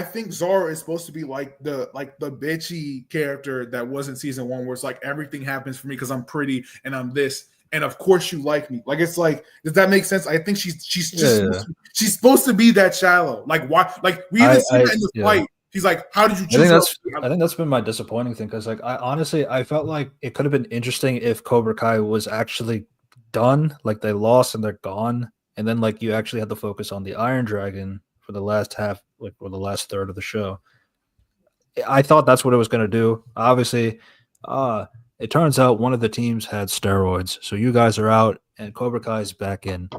think Zara is supposed to be like the bitchy character that was in season 1, where it's like everything happens for me because I'm pretty and I'm this, and of course you like me. Like it's like, does that make sense? I think she's supposed to be that shallow. Like why? Like we even see that in the fight. He's like, how did you choose? I think that's been my disappointing thing because like I felt like it could have been interesting if Cobra Kai was actually done. Like they lost and they're gone, and then like you actually had to focus on the Iron Dragon for the last half, like or the last third of the show. I thought that's what it was going to do. Obviously, it turns out one of the teams had steroids, so you guys are out, and Cobra Kai is back in.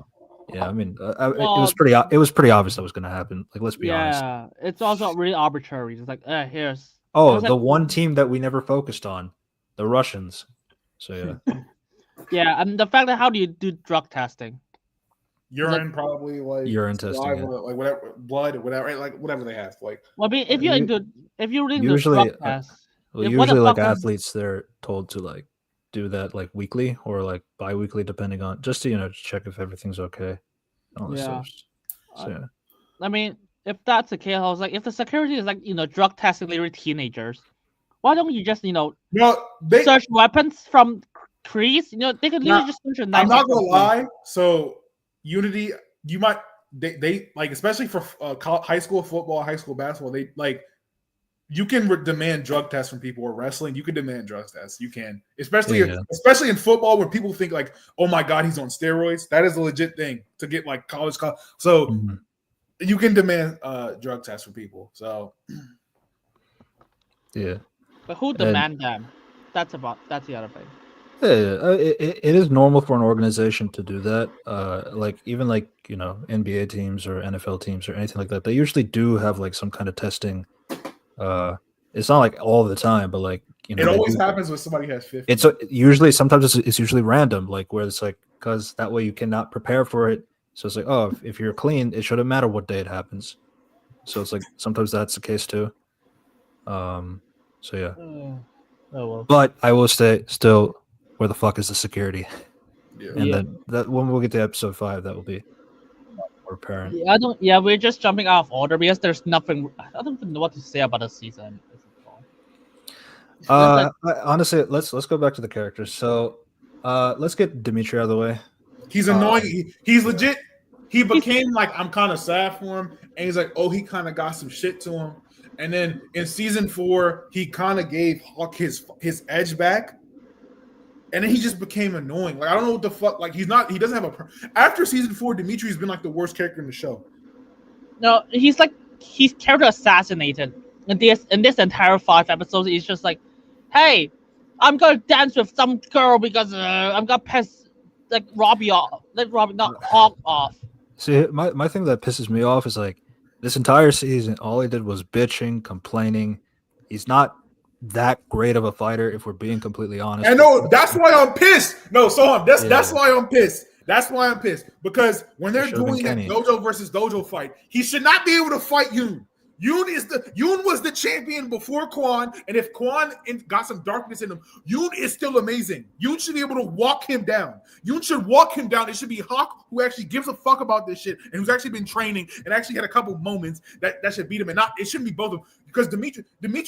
Yeah, I mean, it was pretty obvious that was going to happen. Like, let's be honest. Yeah, it's also really arbitrary. It's like, here's. The one team that we never focused on, the Russians. So yeah. Yeah, and the fact that how do you do drug testing? Urine, probably like urine testing, like whatever, blood, whatever, right? Like whatever they have. Like, well, I mean, if you're into usually, drug tests, usually like athletes, they're told to like do that like weekly or like bi-weekly, depending on just to check if everything's okay. All this stuff. So, yeah. I mean, if that's the case, I was like, if the security is like drug testing literally teenagers, why don't you just search weapons from trees? They could literally just search a knife. I'm not gonna lie. So Unity, you might they like, especially for high school football, high school basketball, they like. You can demand drug tests from people, or wrestling. You can demand drug tests. You can, especially in football, where people think like, "Oh my God, he's on steroids." That is a legit thing to get like college. So you can demand drug tests for people. So yeah, but who demand them? That's the other thing. It is normal for an organization to do that. Like even like NBA teams or NFL teams or anything like that. They usually do have like some kind of testing. It's not like all the time, but like it always happens when somebody has 50. It's usually sometimes it's usually random, like where it's like because that way you cannot prepare for it. So it's like, oh, if you're clean, it shouldn't matter what day it happens. So it's like sometimes that's the case too. So yeah. Oh well. But I will say still, where the fuck is the security? Yeah. And then that when we'll get to episode 5, that will be more apparent. Yeah, we're just jumping out of order because there's nothing. I don't even know what to say about the season. Honestly, let's go back to the characters. So, let's get Dimitri out of the way. He's annoying. He's legit. He became like, I'm kind of sad for him, and he's like, oh, he kind of got some shit to him. And then in season 4, he kind of gave Hawk his edge back, and then he just became annoying. Like I don't know what the fuck. Like he doesn't have a. After season 4, Dimitri's been like the worst character in the show. No, he's character assassinated. In this entire 5 episodes, he's just like, hey, I'm gonna dance with some girl because I'm gonna piss like Robbie off, let Robbie not Hawk off. See, my thing that pisses me off is like this entire season, all he did was bitching, complaining. He's not that great of a fighter, if we're being completely honest. And no, that's why I'm pissed. No, so that's Yeah. why I'm pissed. That's why I'm pissed. Because when they're should've been doing that Kenny. dojo versus dojo fight, he should not be able to fight Yoon. Yoon was the champion before Kwon, and if Kwon got some darkness in him, Yoon is still amazing. Yoon should be able to walk him down. Yoon should walk him down. It should be Hawk who actually gives a fuck about this shit and who's actually been training and actually had a couple moments that should beat him. And not it shouldn't be both of them, because Dimitri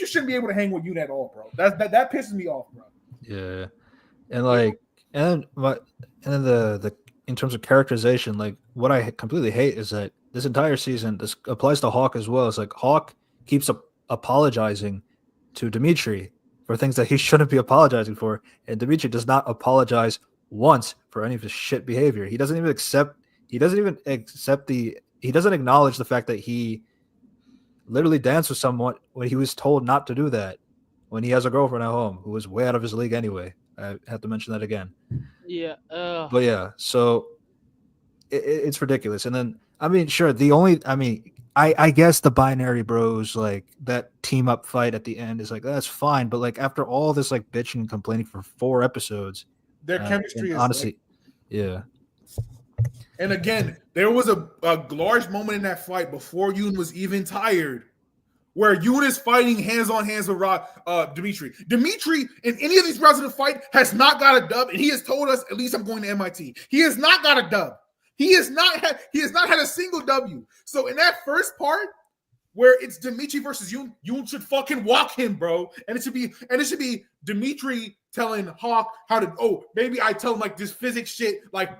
shouldn't be able to hang with Yoon at all, bro. That pisses me off, bro. Yeah, and like, and then the in terms of characterization, like what I completely hate is that this entire season, this applies to Hawk as well. It's like Hawk keeps apologizing to Dimitri for things that he shouldn't be apologizing for, and Dimitri does not apologize once for any of his shit behavior. He doesn't even acknowledge the fact that he literally danced with someone when he was told not to do that, when he has a girlfriend at home who was way out of his league anyway. I have to mention that again. Yeah. But yeah, so it's ridiculous. And then, I mean, sure, I guess the binary bros, like that team up fight at the end is like, that's fine. But like after all this like bitching and complaining for 4 episodes, Their chemistry is honestly, yeah. And again, there was a large moment in that fight before Yoon was even tired, where Yoon is fighting hands on hands with Dimitri. Dimitri, in any of these rounds of the fight, has not got a dub, and he has told us, at least I'm going to MIT. He has not got a dub. He has not had a single W. So in that first part, where it's Dimitri versus Yoon, Yoon should fucking walk him, bro. And it should be Dimitri telling Hawk how to, maybe I tell him like this physics shit, like,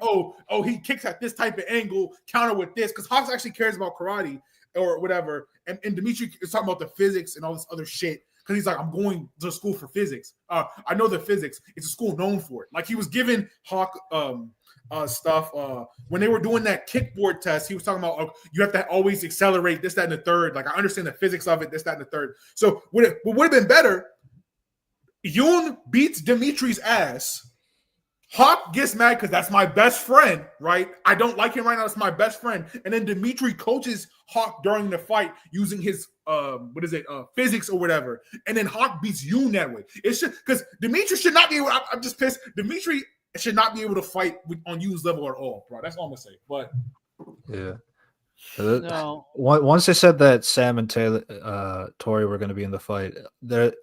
he kicks at this type of angle, counter with this, because Hawk actually cares about karate or whatever. And Dimitri is talking about the physics and all this other shit. Because he's like, I'm going to school for physics. I know the physics. It's a school known for it. Like he was giving Hawk stuff when they were doing that kickboard test. He was talking about you have to always accelerate this, that, and the third. Like I understand the physics of it, this, that, and the third. So what would have been better? Yoon beats Dimitri's ass. Hawk gets mad because that's my best friend, right? I don't like him right now. It's my best friend. And then Dimitri coaches Hawk during the fight using his physics or whatever. And then Hawk beats Yoon that way. It should, because Dimitri should not be able. I'm just pissed. Dimitri should not be able to fight on Yoon's level at all, bro. That's all I'm gonna say. But yeah. No. Once they said that Sam and Tori were going to be in the fight, there's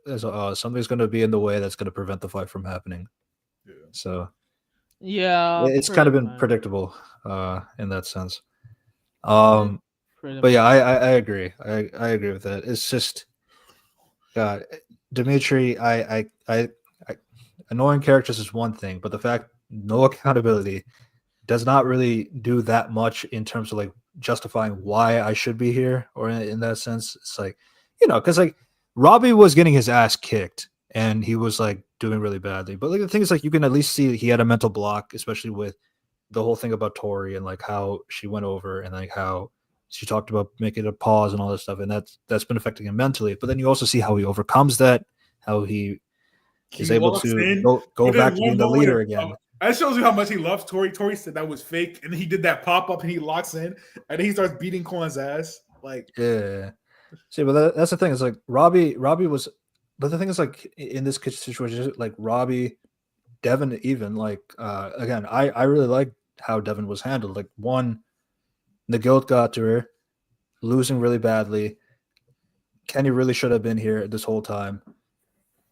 something's going to be in the way that's going to prevent the fight from happening. yeah. So Yeah. it's kind of been much. predictable in that sense. Pretty But yeah, I agree. I agree with that. It's just, God, Dimitri. I annoying characters is one thing, but the fact no accountability does not really do that much in terms of like justifying why I should be here, or in that sense. It's like, because like Robbie was getting his ass kicked and he was like doing really badly. But like the thing is, like, you can at least see he had a mental block, especially with the whole thing about Tori and like how she went over and like how she talked about making a pause and all this stuff, and that's been affecting him mentally. But then you also see how he overcomes that, how he is able to go back to being the leader again. That shows you how much he loves Tori. Tori said that was fake, and then he did that pop up, and he locks in, and then he starts beating Kwon's ass. Like, yeah. See, but that's the thing. It's like Robbie was, but the thing is, like, in this situation, like Robbie, Devin, even like again, I really like how Devin was handled. Like, one, the guilt got to her, losing really badly. Kenny really should have been here this whole time.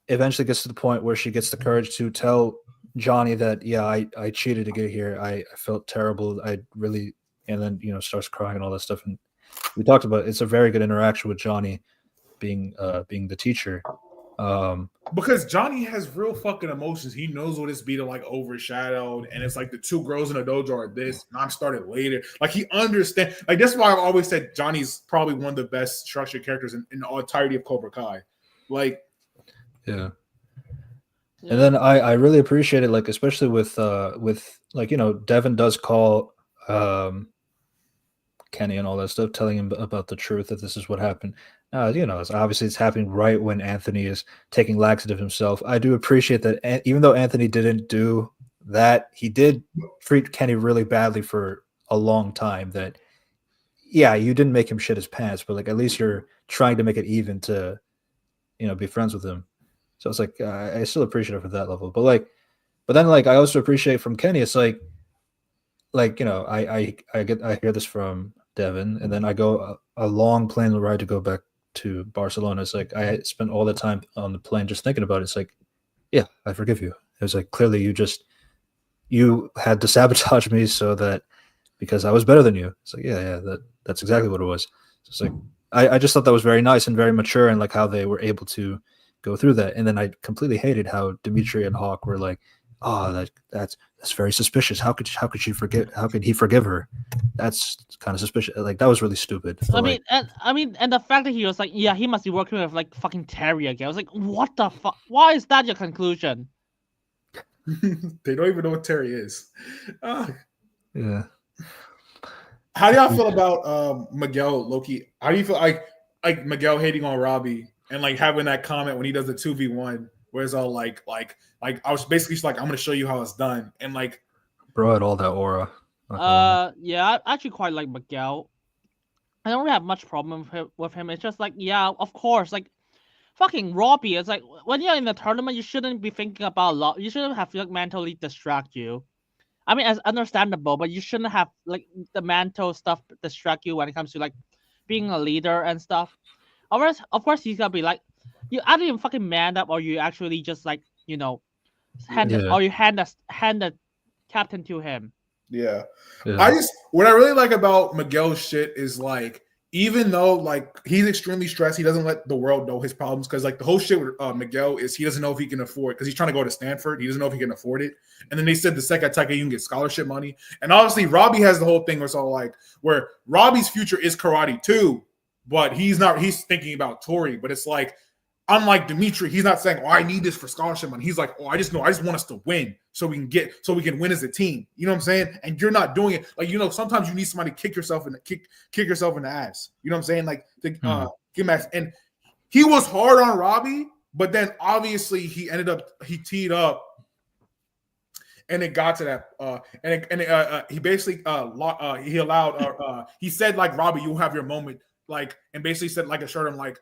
Eventually gets to the point where she gets the courage to tell Johnny that, yeah, I cheated to get here. I felt terrible. I really, and then, starts crying and all that stuff. And we talked about it's a very good interaction with Johnny being the teacher. Because Johnny has real fucking emotions. He knows what it's be to like overshadowed, and it's like the two girls in the dojo are this, and I'm started later. Like he understands. Like that's why I've always said Johnny's probably one of the best structured characters in the entirety of Cobra Kai. Like, yeah. And then I really appreciate it, like especially with like Devin does call Kenny and all that stuff, telling him about the truth that this is what happened. It's happening right when Anthony is taking laxative himself. I do appreciate that, even though Anthony didn't do that he did treat Kenny really badly for a long time. That yeah, you didn't make him shit his pants, but like at least you're trying to make it even to, be friends with him. So it's like I still appreciate it for that level, but then like I also appreciate from Kenny. It's like I hear this from Devin, and then I go a long plane ride to go back to Barcelona. It's like I spent all the time on the plane just thinking about it. It's like, yeah, I forgive you. It was like clearly you had to sabotage me so that because I was better than you. It's like yeah, that's exactly what it was. So it's like I just thought that was very nice and very mature, and like how they were able to go through that. And then I completely hated how Dimitri and Hawk were like, oh, that's very suspicious. How could she forget? How could he forgive her? That's kind of suspicious. Like that was really stupid. And the fact that he was like, yeah, he must be working with like fucking Terry again. I was like, what the fuck? Why is that your conclusion? They don't even know what Terry is. Yeah. How do y'all feel about Miguel Loki? How do you feel like Miguel hating on Robbie and like having that comment when he does the 2v1 where it's all like I was basically just like, I'm gonna show you how it's done, and like bro had all that aura. Yeah, I actually quite like Miguel. I don't really have much problem with him. It's just like, yeah, of course, like fucking Robbie. It's like when you're in the tournament, you shouldn't be thinking about a lot. You shouldn't have like mentally distract you. I mean, as understandable, but you shouldn't have like the mental stuff distract you when it comes to like being a leader and stuff. Of course, he's gonna be like, you either you fucking man up or you actually just like hand the captain to him. Yeah. What I really like about Miguel's shit is like, even though like he's extremely stressed, he doesn't let the world know his problems because like the whole shit with Miguel is he doesn't know if he can afford because he's trying to go to Stanford. He doesn't know if he can afford it. And then they said the second attack you can get scholarship money. And obviously Robbie has the whole thing where it's all like where Robbie's future is karate too, but he's thinking about Tori. But it's like, unlike Dimitri, he's not saying, "Oh, I need this for scholarship money." He's like, "Oh, I just want us to win so we can win as a team." You know what I'm saying? And you're not doing it. Like, sometimes you need somebody to kick yourself in the ass. You know what I'm saying? Like to give him ass. And he was hard on Robbie, but then obviously he teed up, and it got to that. He basically he allowed he said like, "Robbie, you'll have your moment." Like, and basically said like assured him like.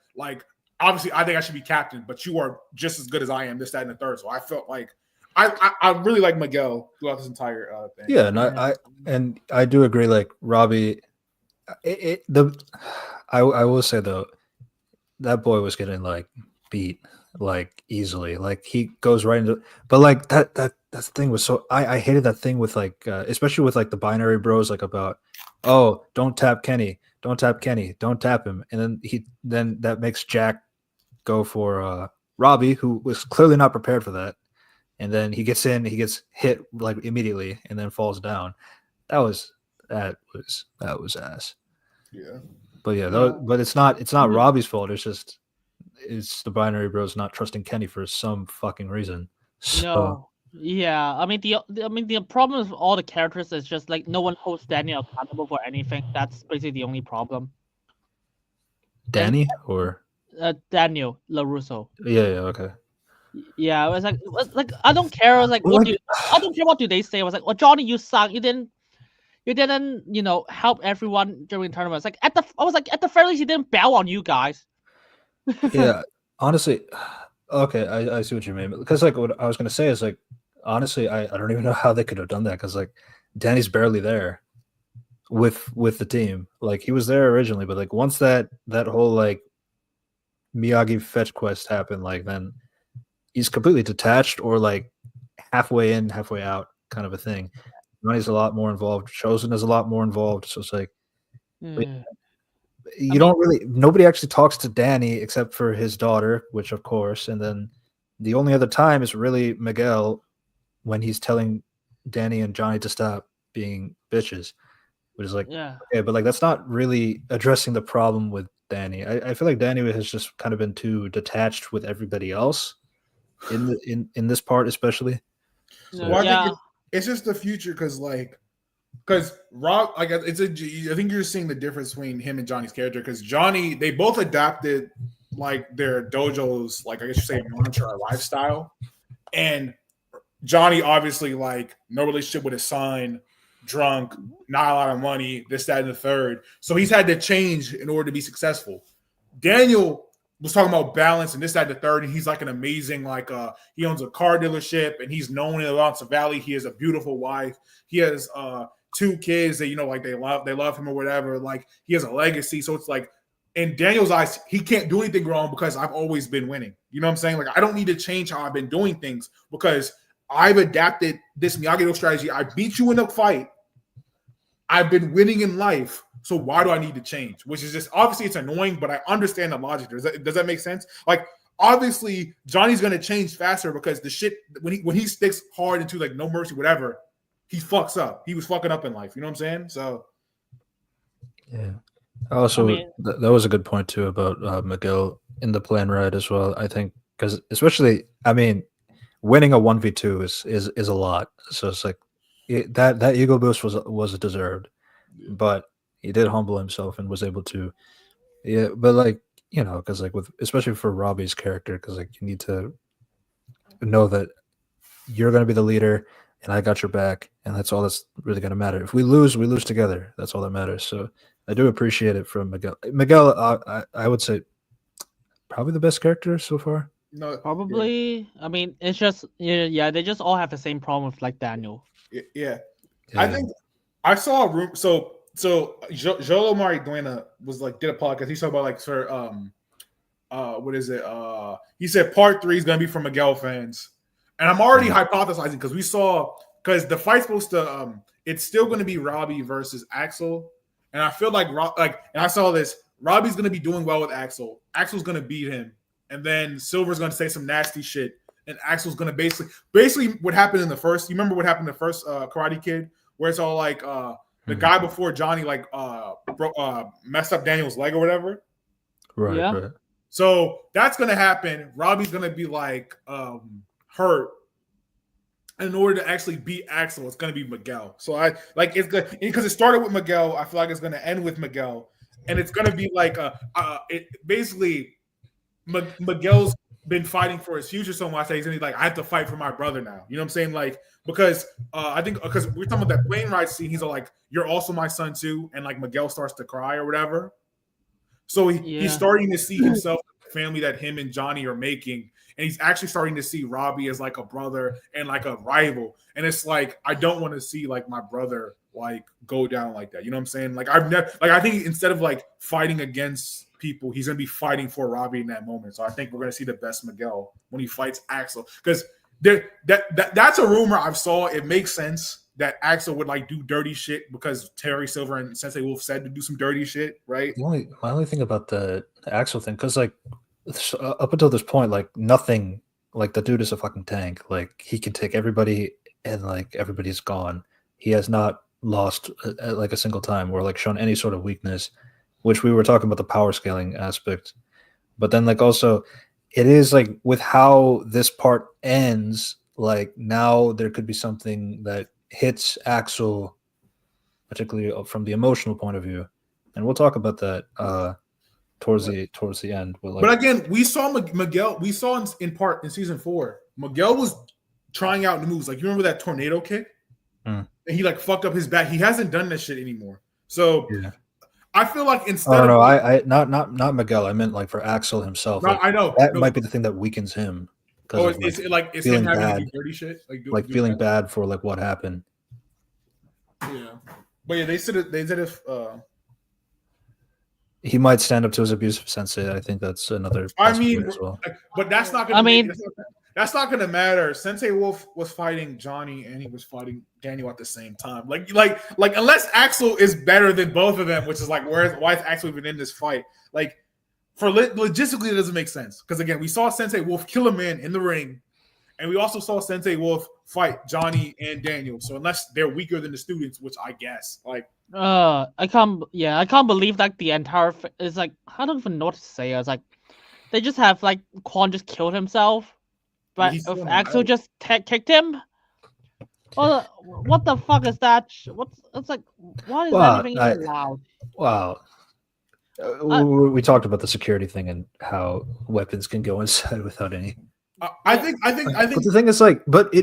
Obviously, I think I should be captain, but you are just as good as I am, this, that, and the third. So I felt like I really like Miguel throughout this entire thing. Yeah, and I do agree. Like Robbie, I will say though, that boy was getting like beat like easily. Like he goes right into, but like that thing was so I hated that thing with like especially with like the binary bros like about don't tap Kenny, don't tap him, and then that makes Jack go for Robbie, who was clearly not prepared for that, and then he gets hit like immediately, and then falls down. That was ass. Yeah, but but it's not Robbie's fault. It's the binary bros not trusting Kenny for some fucking reason. So, no, yeah, I mean the problem with all the characters is just like no one holds Daniel accountable for anything. That's basically the only problem. Danny or Daniel LaRusso. Yeah, okay. Yeah, it was like I don't care. I was like, I don't care what do they say. I was like, well, Johnny, you suck. You didn't help everyone during the tournament. It's like at the very least, he didn't bow on you guys. Yeah, honestly, okay, I see what you mean. Because like what I was gonna say is like honestly, I don't even know how they could have done that because like Danny's barely there with the team. Like he was there originally, but like once that whole like Miyagi fetch quest happened, like then he's completely detached or like halfway in, halfway out kind of a thing. Money's a lot more involved. Chosen is a lot more involved. So it's like nobody actually talks to Danny except for his daughter, which of course, and then the only other time is really Miguel when he's telling Danny and Johnny to stop being bitches, which is like, okay, but like that's not really addressing the problem with Danny. I feel like Danny has just kind of been too detached with everybody else in this part, especially. So I think it's just the future because Rob, like I think you're seeing the difference between him and Johnny's character because Johnny, they both adapted like their dojos, like I guess you say mantra or lifestyle, and Johnny obviously like no relationship with his son, drunk, not a lot of money, this, that, and the third. So he's had to change in order to be successful. Daniel was talking about balance and this, that, and the third, and he's like an amazing, like he owns a car dealership and he's known in Alonso Valley. He has a beautiful wife. He has 2 kids that, you know, like they love him or whatever. Like he has a legacy. So it's like, in Daniel's eyes, he can't do anything wrong because I've always been winning. You know what I'm saying? Like I don't need to change how I've been doing things because I've adapted this Miyagi-Do strategy. I beat you in a fight. I've been winning in life. So why do I need to change? Which is just, obviously it's annoying, but I understand the logic. Does that make sense? Like, obviously Johnny's going to change faster because the shit, when he sticks hard into like no mercy, whatever, he fucks up. He was fucking up in life. You know what I'm saying? So. Yeah. Also, that was a good point too about Miguel in the plane ride as well. I think because especially, I mean, winning a 1v2 is a lot. So it's like that ego boost was deserved, but he did humble himself and was able to. Yeah, but like, you know, because like with especially for Robbie's character, because like you need to know that you're going to be the leader and I got your back, and that's all that's really going to matter. If we lose together. That's all that matters. So I do appreciate it from Miguel. Miguel, I would say probably the best character so far. No, Probably. Yeah. I mean, it's just yeah. They just all have the same problem with like Daniel. Yeah. I think I saw a room. So Joel Omari Duena was like did a podcast. He talked about like what is it? He said part 3 is gonna be for Miguel fans, and I'm already hypothesizing because because the fight's supposed to it's still gonna be Robbie versus Axel, and I feel like and I saw this. Robbie's gonna be doing well with Axel. Axel's gonna beat him. And then Silver's going to say some nasty shit. And Axel's going to basically what happened in the first, you remember what happened in the first Karate Kid? Where it's all like the guy before Johnny like messed up Daniel's leg or whatever. Right, yeah. Right. So that's going to happen. Robbie's going to be like hurt. And in order to actually beat Axel, it's going to be Miguel. So it's good because it started with Miguel. I feel like it's going to end with Miguel. And it's going to be like basically Miguel's been fighting for his future so much that he's gonna be like, I have to fight for my brother now. You know what I'm saying? Like, because I think because we're talking about that plane ride scene, he's all like, you're also my son too, and like Miguel starts to cry or whatever. So he's starting to see himself, the family that him and Johnny are making, and he's actually starting to see Robbie as like a brother and like a rival. And it's like, I don't want to see like my brother like go down like that. You know what I'm saying? Like I think instead of like fighting against people, he's gonna be fighting for Robbie in that moment. So I think we're gonna see the best Miguel when he fights Axel, because that's a rumor I've saw. It makes sense that Axel would like do dirty shit because Terry Silver and Sensei Wolf said to do some dirty shit, right? My only thing about the Axel thing, because like up until this point, like nothing, like the dude is a fucking tank. Like he can take everybody and like everybody's gone. He has not lost like a single time or like shown any sort of weakness, which we were talking about the power scaling aspect. But then like also it is like with how this part ends, like now there could be something that hits Axel, particularly from the emotional point of view. And we'll talk about that towards the end. But again, we saw Miguel, we saw in part in season 4, Miguel was trying out new moves. Like, you remember that tornado kick? And he like fucked up his back. He hasn't done that shit anymore. So yeah. I feel like instead of I not Miguel. I meant like for Axel himself. No, like, I know that might be the thing that weakens him. Oh, it's him having to do dirty shit, like feeling bad for like what happened. Yeah, but yeah, they said if he might stand up to his abusive sensei. I think that's another. I mean, as well. But that's not gonna. I mean, that's not gonna matter. Sensei Wolf was fighting Johnny and he was fighting Daniel at the same time. Like unless Axel is better than both of them, which is like, why is Axel even in this fight? Like, for logistically, it doesn't make sense. Because again, we saw Sensei Wolf kill a man in the ring, and we also saw Sensei Wolf fight Johnny and Daniel. So unless they're weaker than the students, which I guess, like, I can't believe like the entire is like, I don't even know what to say. I was like, they just have like Quan just killed himself. But if Axel just kicked him, well, what the fuck is that? It's like, why is that even allowed? Wow. We talked about the security thing and how weapons can go inside without any I think But the thing is, like, but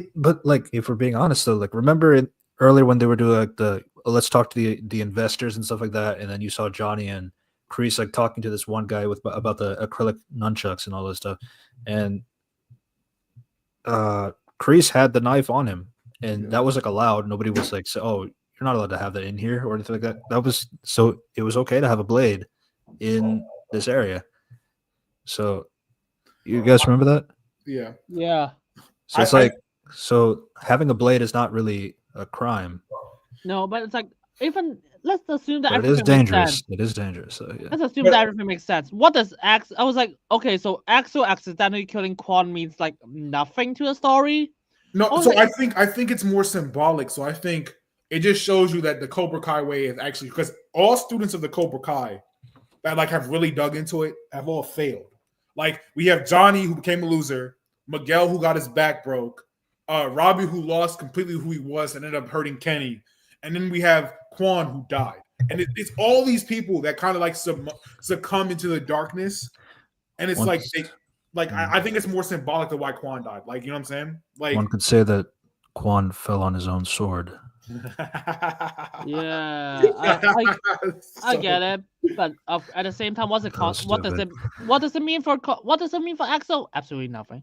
like, if we're being honest though, like, remember it earlier when they were doing like let's talk to the investors and stuff like that, and then you saw Johnny and Kreese like talking to this one guy about the acrylic nunchucks and all this stuff, and Kreese had the knife on him, and that was like allowed. Nobody was like, "Oh, you're not allowed to have that in here" or anything like that. That was so it was okay to have a blade in this area. So, you guys remember that? Yeah. Yeah. So it's so having a blade is not really a crime. No, but it's like even let's assume that But it is everything makes dangerous. sense. It is dangerous. So yeah. Let's assume that everything makes sense. What does X? I was like, okay, so Axel accidentally killing Quan means like nothing to the story. No, Oh, so like- I think it's more symbolic. So I think it just shows you that the Cobra Kai way is actually, because all students of the Cobra Kai that like have really dug into it have all failed. Like we have Johnny who became a loser, Miguel who got his back broke, Robbie who lost completely who he was and ended up hurting Kenny, and then we have Quan who died. And it's all these people that kind of like succumb into the darkness, and it's like they. Like I think it's more symbolic to why Quan died. Like, you know what I'm saying? Like one could say that Quan fell on his own sword. Yeah, I get it, but at the same time, what's it cost? What does it mean for Axel? Absolutely nothing.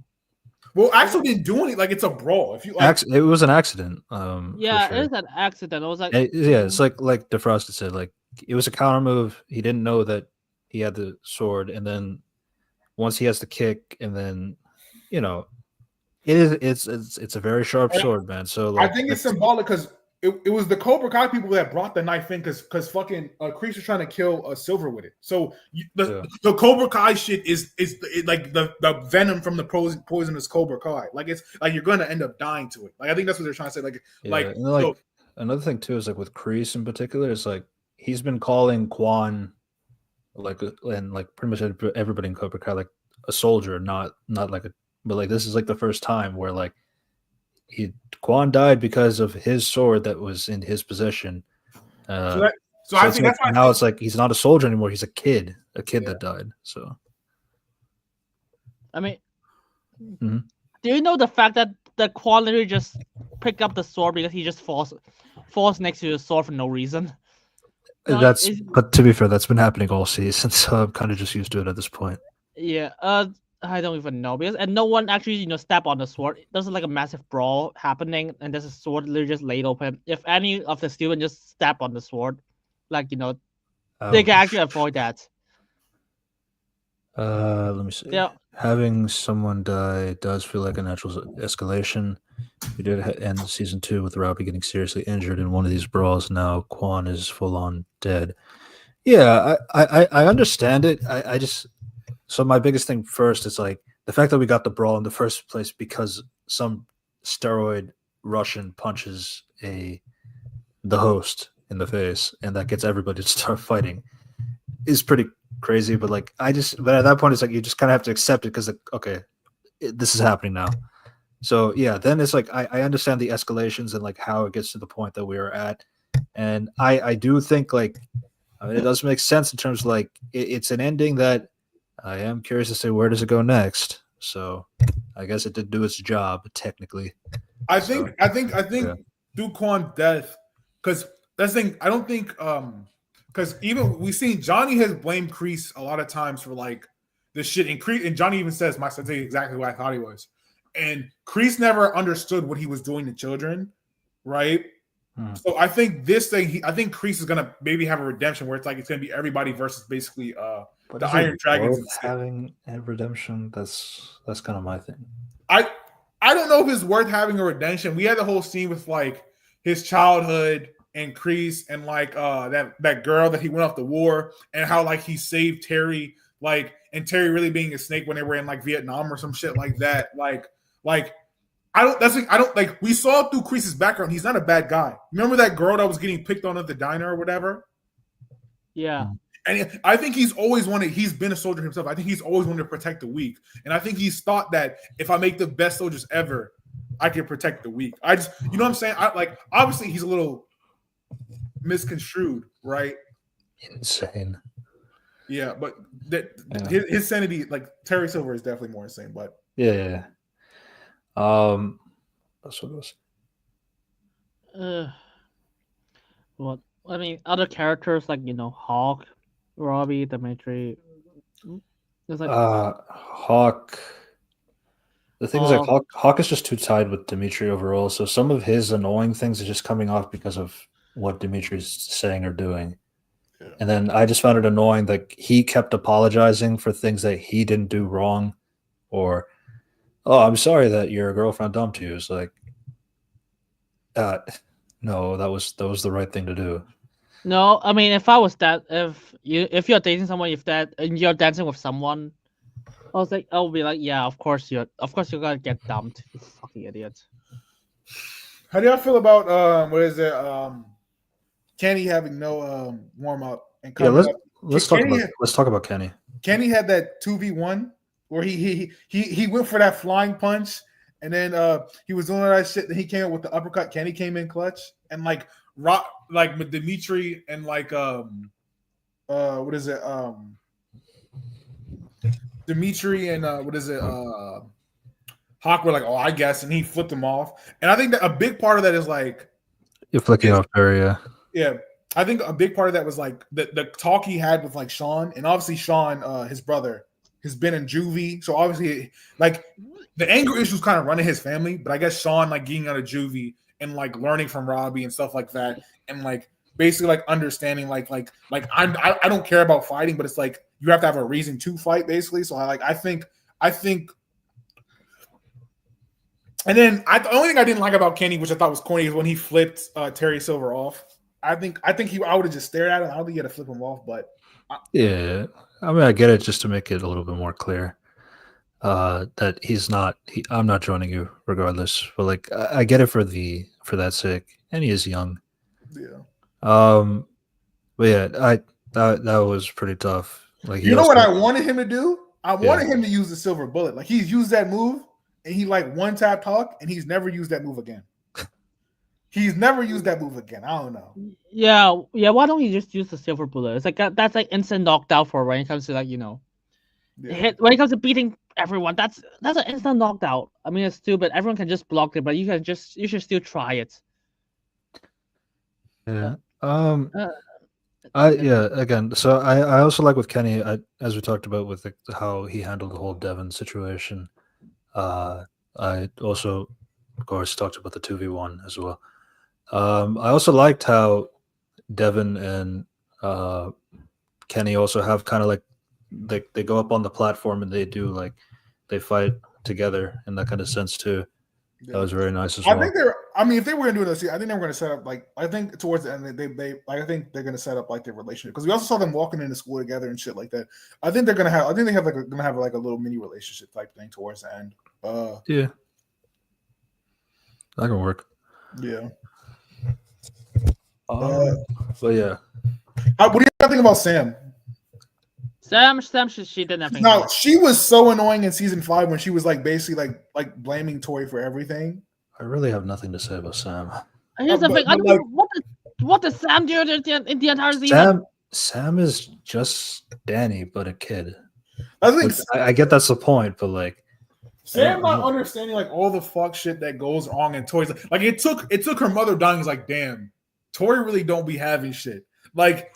Well, Axel didn't do anything. Like, it's a brawl. If you like, it was an accident. Yeah, for sure. it is an accident. I was like, it's like DeFrosted said, like it was a counter move. He didn't know that he had the sword, and then once he has the kick, and then it's a very sharp sword, man. So like, I think it's symbolic because it was the Cobra Kai people that brought the knife in because fucking Kreese was trying to kill Silver with it. So the Cobra Kai shit is like the venom from the poisonous Cobra Kai. Like it's like you're gonna end up dying to it. Like I think that's what they're trying to say. Another thing too is like with Kreese in particular is like he's been calling Quan and like pretty much everybody in Cobra Kai like a soldier, not like but like this is like the first time where like Quan died because of his sword that was in his possession. So I think that's why now it's like he's not a soldier anymore. He's a kid that died. So, I mean, do you know the fact that the Quan literally just picked up the sword because he just falls next to the sword for no reason? But to be fair, that's been happening all season, so I'm kind of just used to it at this point. Yeah, I don't even know and no one actually step on the sword. There's like a massive brawl happening, and there's a sword literally just laid open. If any of the students just step on the sword, like they can actually avoid that. Let me see. Yeah. Having someone die does feel like a natural escalation. We did end season 2 with Robbie getting seriously injured in one of these brawls. Now Quan is full on dead. Yeah, I understand it. I just. So my biggest thing first is like the fact that we got the brawl in the first place because some steroid Russian punches the host in the face, and that gets everybody to start fighting is pretty crazy. But like but at that point it's like you just kind of have to accept it because this is happening now. So yeah, then it's like I understand the escalations and like how it gets to the point that we are at, and I do think like it does make sense in terms of like it's an ending that. I am curious to say where does it go next. So, I guess it did do its job technically. I think through Quan's death, because that's the thing. I don't think because even we've seen Johnny has blamed Kreese a lot of times for like this shit, and Johnny even says my son's exactly what I thought he was, and Kreese never understood what he was doing to children, right? So I think I think Kreese is gonna maybe have a redemption where it's like it's gonna be everybody versus basically the Iron Dragons having a redemption. That's kind of my thing. I don't know if it's worth having a redemption. We had the whole scene with like his childhood and Kreese and like that girl that he went off the war and how like he saved Terry, like, and Terry really being a snake when they were in like Vietnam or some shit like that. Like I don't like we saw through Kreese's background, he's not a bad guy. Remember that girl that was getting picked on at the diner or whatever? Yeah. And I think he's been a soldier himself. I think he's always wanted to protect the weak. And I think he's thought that if I make the best soldiers ever, I can protect the weak. You know what I'm saying? Obviously he's a little misconstrued, right? Insane. Yeah, but his sanity, like Terry Silver is definitely more insane, but yeah. That's what it was. What I mean, other characters like Hawk, Robbie, Dimitri. It's like Hawk. The thing is, like Hawk is just too tied with Dimitri overall. So some of his annoying things are just coming off because of what Dimitri's saying or doing. Yeah. And then I just found it annoying that he kept apologizing for things that he didn't do wrong, or I'm sorry that your girlfriend dumped you. It's like, no, that was the right thing to do. No, I mean, if I was that, if you're dating someone, and you're dancing with someone, I'll be like, yeah, of course you're gonna get dumped, you fucking idiot. How do y'all feel about what is it? Kenny having no warm up and coming up. Let's talk about Kenny. Kenny had that 2v1 where he went for that flying punch, and then he was doing all that shit. Then he came up with the uppercut. Kenny came in clutch, and like Dimitri and like what is it? Dimitri and what is it? Hawk were like, oh, I guess, and he flipped him off. And I think that a big part of that is like you're flicking off area. Yeah. I think a big part of that was like the talk he had with like Sean, and obviously Sean, his brother, has been in juvie. So obviously, like the anger issues kind of running his family, but I guess Sean like getting out of juvie and like learning from Robbie and stuff like that, and like basically like understanding like I don't care about fighting, but it's like you have to have a reason to fight, basically. So I think. And then the only thing I didn't like about Kenny, which I thought was corny, is when he flipped Terry Silver off. I would have just stared at him. I don't think he had to flip him off, but yeah, I mean, I get it just to make it a little bit more clear that I'm not joining you regardless. But like, I get it for that sake, and he is young. Yeah. But yeah, that was pretty tough. Like, you know what I wanted him to do? I wanted him to use the silver bullet. Like he's used that move, and he like one tap talk, and he's never used that move again. He's never used that move again. I don't know. Yeah. Why don't you just use the silver bullet? It's like that's like instant knockdown for when it comes to like hit when it comes to beating everyone. That's an instant knockdown. I mean, it's stupid. Everyone can just block it, but you should still try it. Yeah. Again, so I also like with Kenny, as we talked about with how he handled the whole Devin situation. I also, of course, talked about the 2v1 as well. I also liked how Devin and Kenny also have kind of like they go up on the platform and they fight together in that kind of sense too. Yeah. That was very nice as well. If they were going to do this, I think they were going to set up I think towards the end I think they're going to set up like their relationship, because we also saw them walking into school together and shit like that. I think they have like a little mini relationship type thing towards the end. Yeah, that can work. Yeah. But yeah. What do you think about Sam? Sam, she did nothing. No, she was so annoying in season 5 when she was like basically like blaming Tori for everything. I really have nothing to say about Sam. Here's the thing. What does Sam do in the entire season? Sam is just Danny, but a kid. I get that's the point, but like Sam not understanding like all the fuck shit that goes wrong in Tori's like it took her mother dying. It's like, damn, Tori really don't be having shit. Like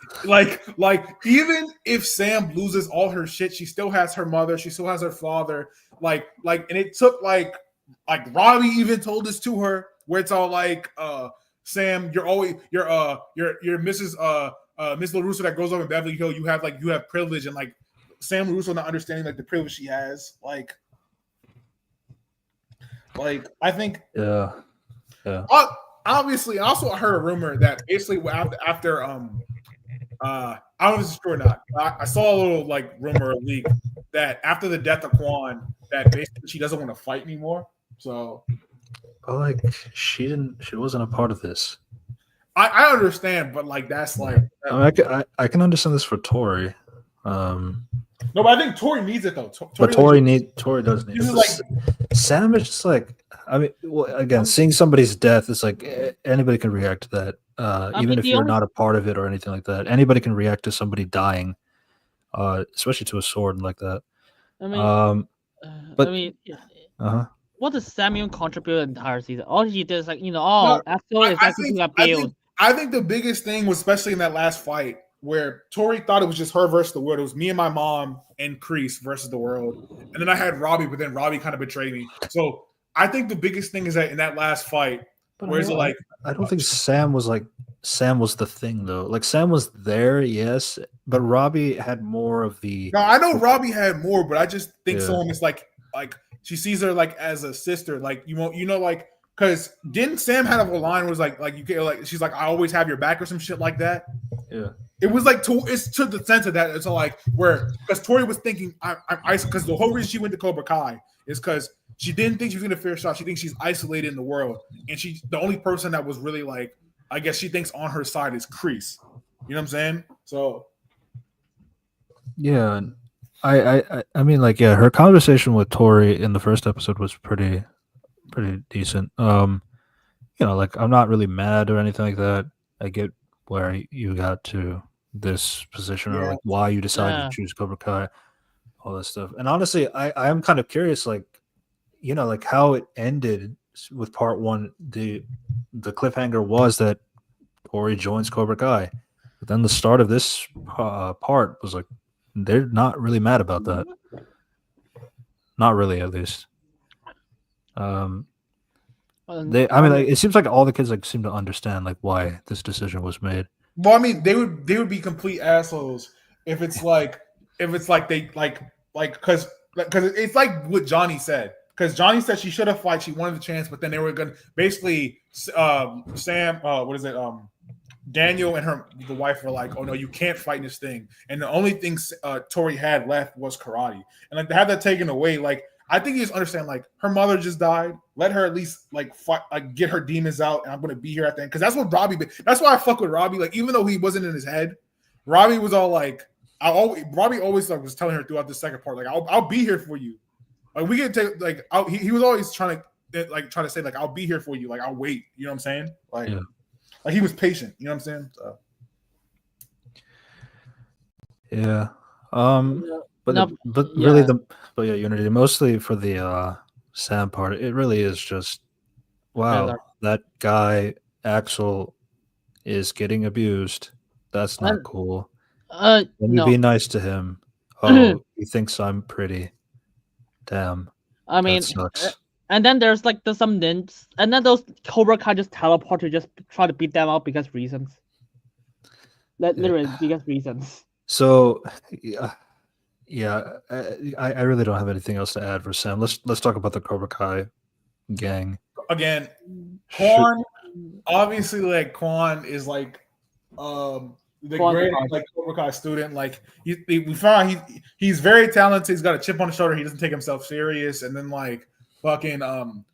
even if Sam loses all her shit, she still has her mother, she still has her father. Like, and it took like Robbie even told this to her, where it's all like, Sam, you're Mrs. Miss LaRusso that grows up in Beverly Hills. You have privilege, and like Sam LaRusso not understanding like the privilege she has. Like I think yeah. Obviously, I also heard a rumor that basically after I don't know if this is true or not. I saw a little like rumor leak that after the death of Quan, that basically she doesn't want to fight anymore. So, but like she wasn't a part of this. I understand, but like that's like I can understand this for Tori. No, but I think Tori needs it though. Tori does need it. Sam is just like, I mean, well, again, seeing somebody's death is like anybody can react to that, even if you're not a part of it or anything like that. Anybody can react to somebody dying, especially to a sword like that. What what does Samuel contribute the entire season? All he did is like, No, Axel is actually being abused. I think the biggest thing was especially in that last fight where Tori thought it was just her versus the world. It was me and my mom and Kreese versus the world. And then I had Robbie, but then Robbie kind of betrayed me. So I think the biggest thing is that in that last fight, I don't think Sam was the thing though. Like Sam was there, yes, but Robbie had more of the. No, I know Robbie had more, but I just think someone is like she sees her like as a sister, like like because didn't Sam have a line was like you get like she's like I always have your back or some shit like that. Yeah, it was like it's to the sense of that. It's like where because Tori was thinking I'm because the whole reason she went to Cobra Kai is because she didn't think she was gonna fair shot. She thinks she's isolated in the world, and the only person that was really like I guess she thinks on her side is Kreese. You know what I'm saying? So yeah. I mean, like, yeah, her conversation with Tori in the first episode was pretty decent. Like I'm not really mad or anything like that. I get where you got to this position or like why you decided to choose Cobra Kai, all that stuff. And honestly, I am kind of curious, like, like how it ended with part one. The cliffhanger was that Tori joins Cobra Kai, but then the start of this part was like. They're not really mad about that. Not really, at least. I mean, like, it seems like all the kids like seem to understand like why this decision was made. Well, I mean, they would be complete assholes if it's like they like because it's like what Johnny said. Because Johnny said she should have fought, she wanted the chance, but then they were gonna basically Sam, what is it? Daniel and the wife were like, "Oh no, you can't fight in this thing." And the only thing Tori had left was karate. And like to have that taken away, like I think you just understand, like her mother just died. Let her at least like fight, like get her demons out, and I'm gonna be here at the end because that's what Robbie. That's why I fuck with Robbie. Like even though he wasn't in his head, Robbie was all like, Robbie always like was telling her throughout the second part, like I'll be here for you. Like we can take like he was always trying to say like I'll be here for you. Like I'll wait. You know what I'm saying? Like. Yeah. Like he was patient, you know what I'm saying? So. Yeah. Unity mostly for the Sam part. It really is just wow. That guy Axel is getting abused. That's not cool. Let me be nice to him. Oh, he thinks I'm pretty. Damn. I mean, sucks. And then there's some ninjas, and then those Cobra Kai just teleport to just try to beat them up because reasons. Literally because reasons. So, I really don't have anything else to add for Sam. Let's talk about the Cobra Kai gang. Again, Quan, obviously, like Quan is like the great like Cobra Kai student. Like we found he's very talented. He's got a chip on his shoulder. He doesn't take himself serious, and then like. Fucking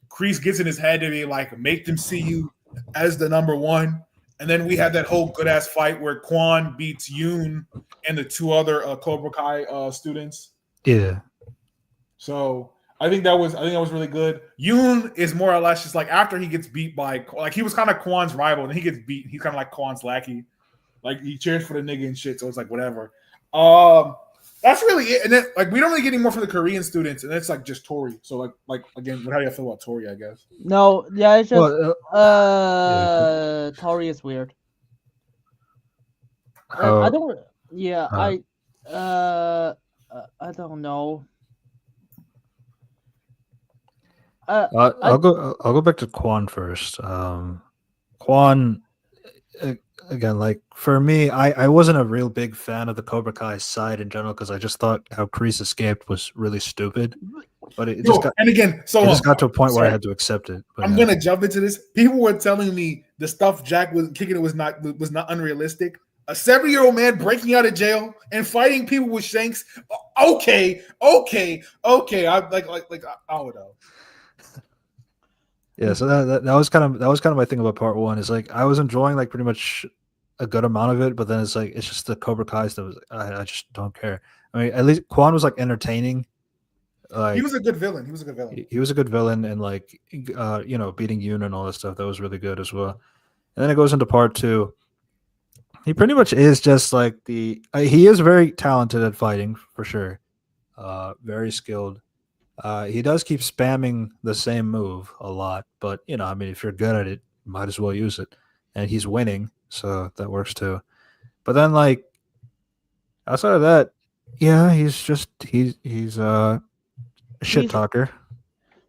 Kreese gets in his head to be like, make them see you as the number one. And then we had that whole good ass fight where Quan beats Yoon and the two other Cobra Kai students. Yeah. So I think that was really good. Yoon is more or less just like after he gets beat by like he was kind of Quan's rival and he gets beat. He's kind of like Quan's lackey. Like he cheers for the nigga and shit. So it's like whatever. That's really it. And then like we don't really get any more from the Korean students, and it's like just Tori. So like again, how do you feel about Tori, I guess? No, yeah, it's just Tori is weird. I don't I don't know. I'll go back to Quan first. Quan again, like for me, I wasn't a real big fan of the Cobra Kai side in general because I just thought how Kreese escaped was really stupid. But it just got to a point where I had to accept it. But, I'm gonna jump into this. People were telling me the stuff Jack was kicking it was not unrealistic. A 7-year-old man breaking out of jail and fighting people with shanks. Okay. I like I don't know. Yeah, so that was kind of my thing about part one. Is like I was enjoying like pretty much a good amount of it, but then it's like it's just the Cobra Kai stuff. I just don't care. I mean, at least Quan was like entertaining. Like he was a good villain. He was a good villain, and like beating Yoon and all that stuff that was really good as well. And then it goes into part two. He pretty much is just like he is very talented at fighting for sure, very skilled. He does keep spamming the same move a lot, but I mean, if you're good at it, you might as well use it. And he's winning, so that works too. But then, like outside of that, yeah, he's a shit He's talker.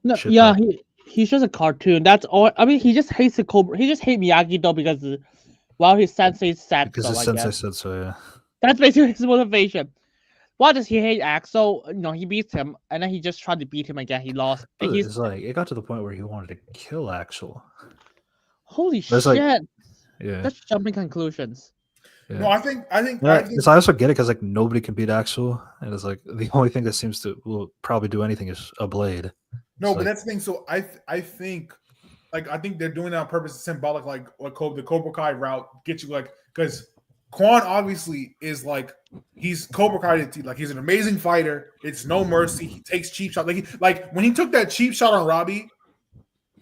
no, Shit yeah, talker. he's just a cartoon. That's all. I mean, he just hates the Cobra. He just hates Miyagi though because his sensei said Because so. his I sensei guess said so. Yeah. that's basically his motivation. Why does he hate Axel? He beats him, and then he just tried to beat him again. He lost, and he's It's like it got to the point where he wanted to kill Axel. holy But it's like, shit. yeah. Such jumping conclusions. Yeah. No, I think I also get it because like nobody can beat Axel, and it's like the only thing that seems to will probably do anything is a blade. no, It's but like, that's the thing. So I think they're doing that on purpose, symbolic, like what the Cobra Kai route gets you, like because Quan obviously is like he's Cobra Kai, like he's an amazing fighter. It's no mercy. He takes cheap shots. Like when he took that cheap shot on Robbie,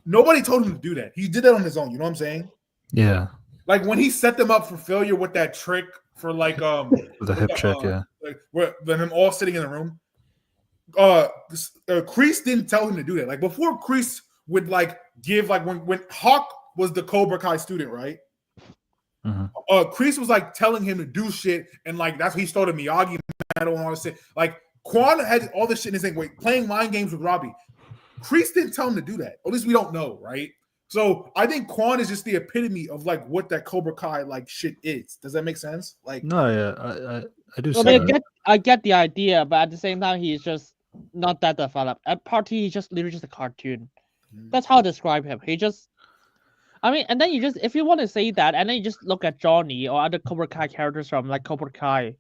nobody told him to do that. He did that on his own. You know what I'm saying? yeah, Like when he set them up for failure with that trick for like with the hip check, yeah. like when them all sitting in the room. Kreese didn't tell him to do that. Like before, Kreese would like give like when Hawk was the Cobra Kai student, right? Mm-hmm. Kreese was like telling him to do shit, and like that's what he started Miyagi medal and all this shit. Like Quan had all this shit in his thing, playing mind games with Robbie. Kreese didn't tell him to do that. At least we don't know, right? So I think Quan is just the epitome of like what that Cobra Kai like shit is. Does that make sense? Like No, yeah, I do. I mean, I get the idea, but at the same time, he's just not that developed. At party, he's just literally just a cartoon. That's how I describe him. He just, I mean, and then you just, if you want to say that, and then you just look at Johnny or other Cobra Kai characters from like Cobra Kai,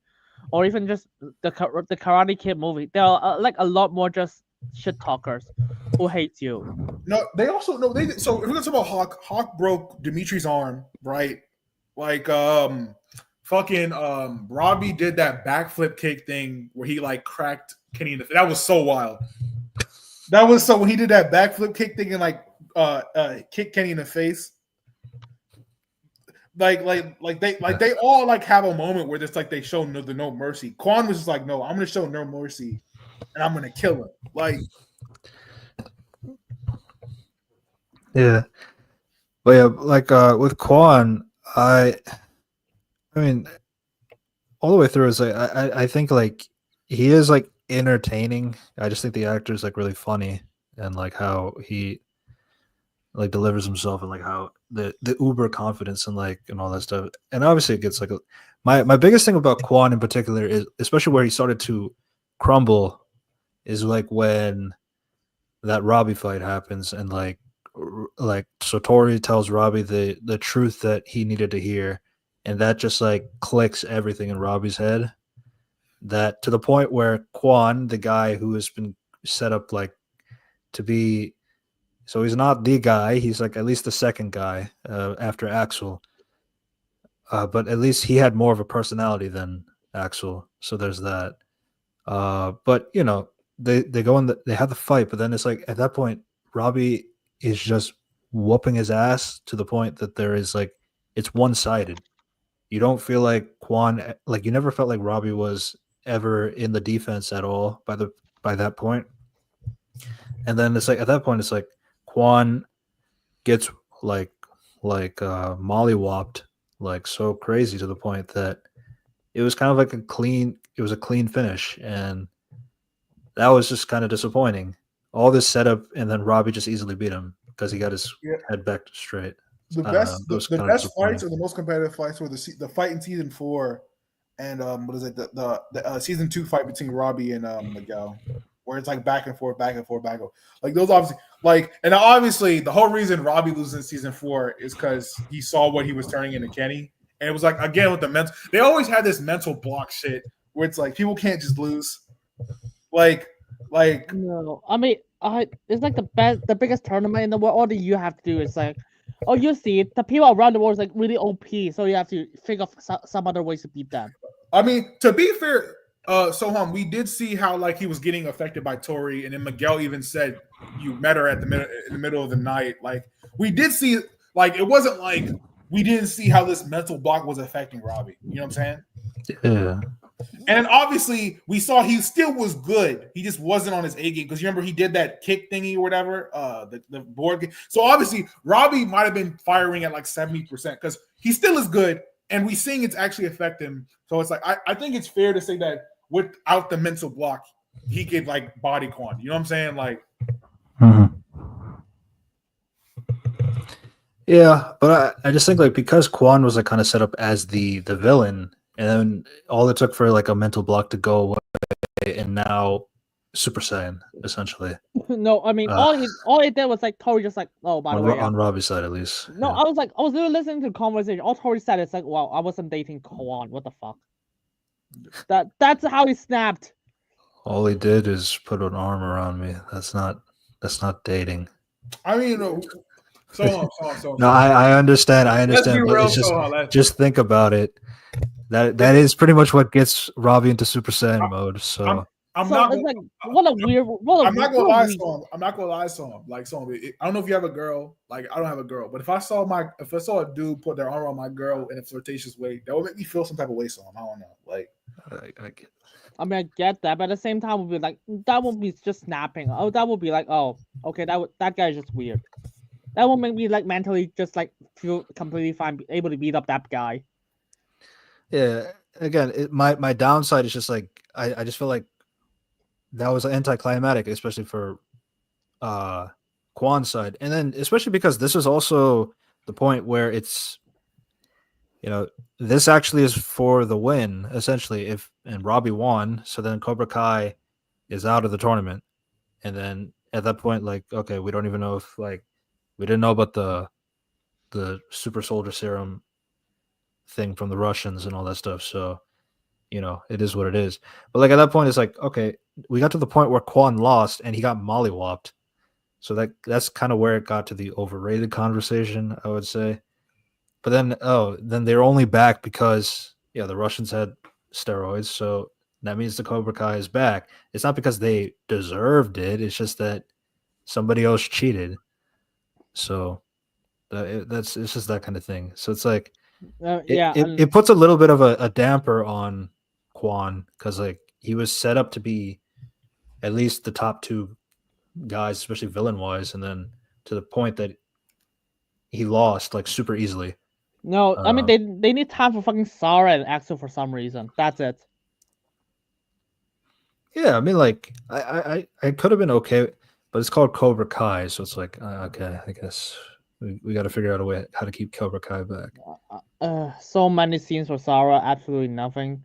or even just the Karate Kid movie, there are like a lot more just shit talkers who hate you. no, they also no they. So if we're gonna talk about Hawk, Hawk broke Dimitri's arm, right? Like fucking Robbie did that backflip kick thing where he like cracked Kenny in the face. That was so wild. That was so when he did that backflip kick thing and like kick Kenny in the face. Like they all like have a moment where it's like they show no mercy. Quan was just like, no, I'm gonna show no mercy and I'm gonna kill him. Like yeah. But yeah, like with Quan, I mean, all the way through is like I think like he is like entertaining. I just think the actor is like really funny and like how he like delivers himself and like how the uber confidence and like and all that stuff. And obviously it gets like my biggest thing about Quan in particular is especially where he started to crumble is like when that Robbie fight happens and like Satori tells Robbie the truth that he needed to hear, and that just like clicks everything in Robbie's head. That to the point where Quan, the guy who has been set up like to be, so he's not the guy, he's like at least the second guy after Axel. But at least he had more of a personality than Axel, so there's that. But you know, they go in they have the fight, but then it's like at that point, Robbie is just whooping his ass to the point that there is like it's one-sided. You don't feel like Quan, like you never felt like Robbie was ever in the defense at all by that point. And then it's like at that point it's like Quan gets like mollywopped like so crazy to the point that it was kind of like a clean finish, and that was just kind of disappointing. All this setup, and then Robbie just easily beat him because he got his head back straight. The best fights or the most competitive fights were the fight in season 4 and what is it the season 2 fight between Robbie and Miguel, where it's like back and forth. Like those obviously and obviously the whole reason Robbie loses in season 4 is because he saw what he was turning into Kenny, and it was like again with the mental. They always had this mental block shit where it's like people can't just lose. Like no, I mean, it's like the biggest tournament in the world. All that you have to do is like, oh, you see, the people around the world is like really OP, so you have to think of some other ways to beat them. I mean, to be fair, Soham, we did see how like he was getting affected by Tori, and then Miguel even said you met her in the middle of the night. Like we did see, like it wasn't like we didn't see how this mental block was affecting Robbie. You know what I'm saying? Yeah. And then obviously we saw he still was good. He just wasn't on his A game because you remember he did that kick thingy or whatever, the board game. So obviously Robbie might have been firing at like 70% because he still is good, and we seeing it's actually affect him. So it's like I think it's fair to say that without the mental block, he could like body Quan. You know what I'm saying? Like, yeah, but I just think like because Quan was like kind of set up as the villain, and then all it took for like a mental block to go away, and now Super Saiyan essentially. No, I mean all it did was like Tori just like, oh, by the way, on Robbie's side at least. No, yeah. I was literally listening to the conversation. All Tori said is like, "Wow, I wasn't dating Kwan. What the fuck?" That's how he snapped. All he did is put an arm around me. That's not dating. I mean, so No, I understand. Let's be But real, it's just think about it. That is pretty much what gets Robbie into Super Saiyan mode. So I'm not gonna lie, Song. I'm not gonna lie, Song. Like, Song, I don't know if you have a girl. Like, I don't have a girl, but if I saw a dude put their arm around my girl in a flirtatious way, that would make me feel some type of way, Song. I don't know. Like, I mean, I get that, but at the same time, would be like that would be just snapping. Oh, that would be like, oh, okay, that guy's just weird. That would make me like mentally just like feel completely fine, able to beat up that guy. Yeah, again, my downside is just like I just feel like that was anticlimactic, especially for Quan's side, and then especially because this is also the point where it's, this actually is for the win essentially. And Robbie won, so then Cobra Kai is out of the tournament, and then at that point, like, okay, we don't even know if like we didn't know about the super soldier serum thing from the Russians and all that stuff, so it is what it is. But like at that point, it's like, okay, we got to the point where Quan lost and he got mollywopped. So that's kind of where it got to the overrated conversation, I would say. But then they're only back because the Russians had steroids, so that means the Cobra Kai is back. It's not because they deserved it; it's just that somebody else cheated. So it's just that kind of thing. So it's like, it puts a little bit of a damper on Quan because like he was set up to be at least the top two guys, especially villain wise, and then to the point that he lost like super easily. No, I mean they need time for fucking Sarah and Axel for some reason. That's it. Yeah, I mean, like I could have been okay, but it's called Cobra Kai, so it's like, okay, I guess we got to figure out a way how to keep Cobra Kai back. So many scenes for Sarah, absolutely nothing.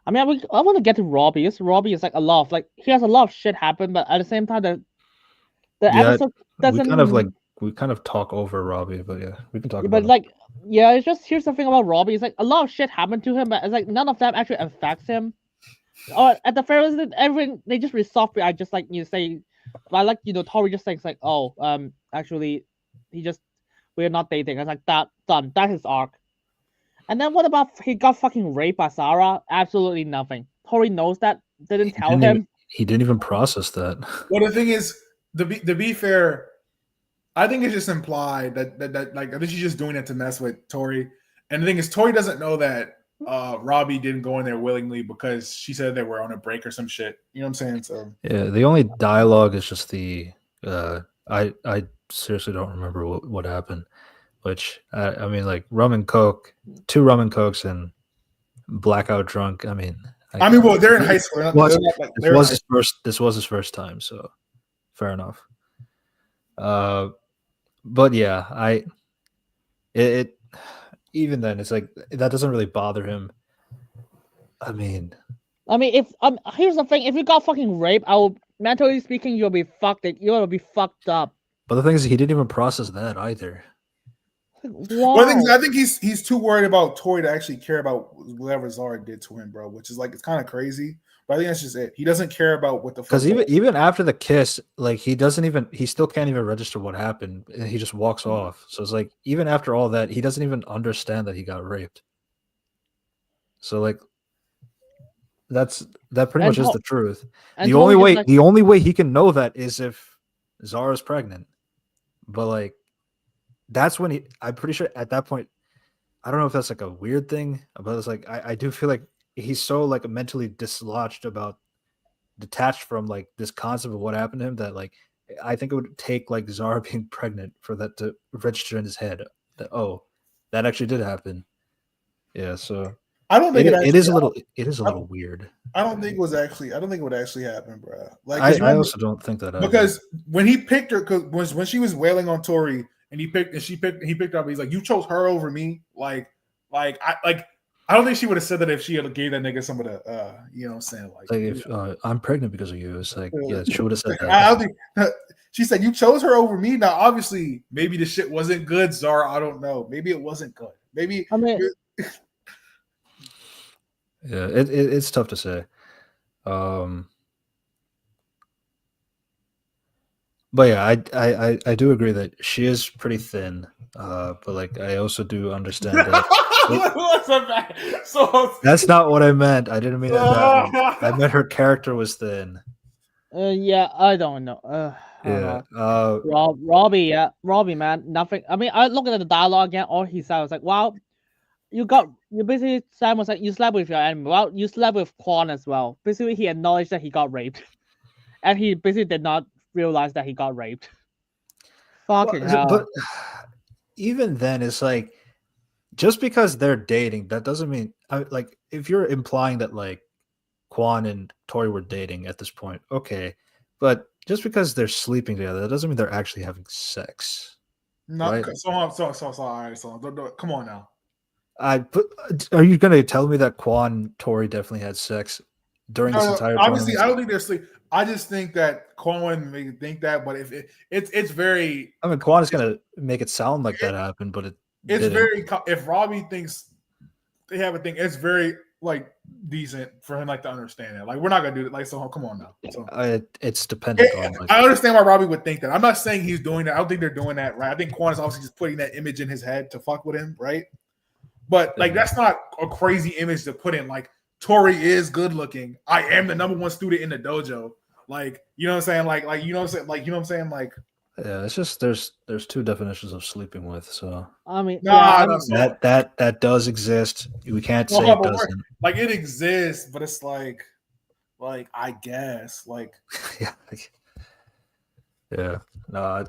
I mean, I want to get to Robbie. Because Robbie is like a lot of like he has a lot of shit happen, but at the same time, the episode doesn't. We kind of talk over Robbie, but yeah, we can talk about. But like, yeah, it's just here's the thing about Robbie. It's like a lot of shit happened to him, but it's like none of that actually affects him. Or at the very least, everything they just resolve it. I just like you say, I like Tori just thinks like, oh, actually, we're not dating. It's like that done. That's his arc. And then what about he got fucking raped by Sarah? Absolutely nothing. Tori knows that. Didn't tell him. He didn't even process that. Well, the thing is, to be fair, I think it's just implied that like I think she's just doing it to mess with Tori. And the thing is, Tori doesn't know that Robbie didn't go in there willingly because she said they were on a break or some shit. You know what I'm saying? So yeah, the only dialogue is just the I seriously don't remember what happened. Which I mean, like rum and coke, 2 rum and cokes and blackout drunk. I mean, well, they're in high school. This was his first time, so fair enough. But yeah, it even then it's like that doesn't really bother him. I mean, if here's the thing: if you got fucking raped, I will mentally speaking, you'll be fucked. You'll be fucked up. But the thing is, he didn't even process that either. Wow. Well, I think he's too worried about Tori to actually care about whatever Zara did to him, bro. Which is like it's kind of crazy. But I think that's just it. He doesn't care about what the because even after the kiss, like he still can't even register what happened, and he just walks off. So it's like even after all that, he doesn't even understand that he got raped. So like that pretty much is the truth. The only way he can know that is if Zara's pregnant. But like that's when I'm pretty sure at that point, I don't know if that's like a weird thing, but it's like I do feel like he's so like mentally detached from like this concept of what happened to him that like I think it would take like Zara being pregnant for that to register in his head that that actually did happen. Yeah, so I don't think it is a little weird. I don't think it would actually happen, bro. Like, I also don't think that either. Because when he picked her, because when she was wailing on Tori, and he picked her up. He's like, "You chose her over me." I don't think she would have said that if she had gave that nigga some of the, you know what I'm saying? Like if I'm pregnant because of you, it's like, yeah, she would have said that. I don't think she said you chose her over me. Now, obviously, maybe the shit wasn't good, Zara. I don't know. Maybe it wasn't good. Maybe. I mean, yeah, it's tough to say. But yeah, I do agree that she is pretty thin. But like I also do understand that. So that's not what I meant. I didn't mean it that way. I meant her character was thin. yeah, I don't know. I don't know. Robbie, man, nothing. I mean, I look at the dialogue again. All he said was like, "Wow, you basically Sam was like, you slept with your enemy. Well, you slept with Quan as well." Basically, he acknowledged that he got raped, and he basically did not realize that he got raped. Fucking hell! But even then, it's like just because they're dating, that doesn't mean like if you're implying that like Quan and Tori were dating at this point, okay, but just because they're sleeping together, that doesn't mean they're actually having sex. No, right? so all right, so come on now. Are you gonna tell me that Quan and Tori definitely had sex during this entire obviously tournament? I don't think they're sleeping. I just think that Quan wouldn't make you think that, but if it's very. I mean, Quan is gonna make it sound like that happened, but it's didn't. Very. If Robbie thinks they have a thing, it's very like decent for him like to understand it. Like we're not gonna do it. Like so, come on now. So it's dependent on. Like, I understand why Robbie would think that. I'm not saying he's doing that. I don't think they're doing that right. I think Quan is obviously just putting that image in his head to fuck with him, right? But like that's not a crazy image to put in. Like Tori is good looking. I am the #1 student in the dojo. Like you know what I'm saying. Like you know what I'm saying. Like you know what I'm saying. Like yeah, it's just there's two definitions of sleeping with. So I mean, that does exist. We can't say it doesn't. Like it exists, but it's like I guess like yeah no.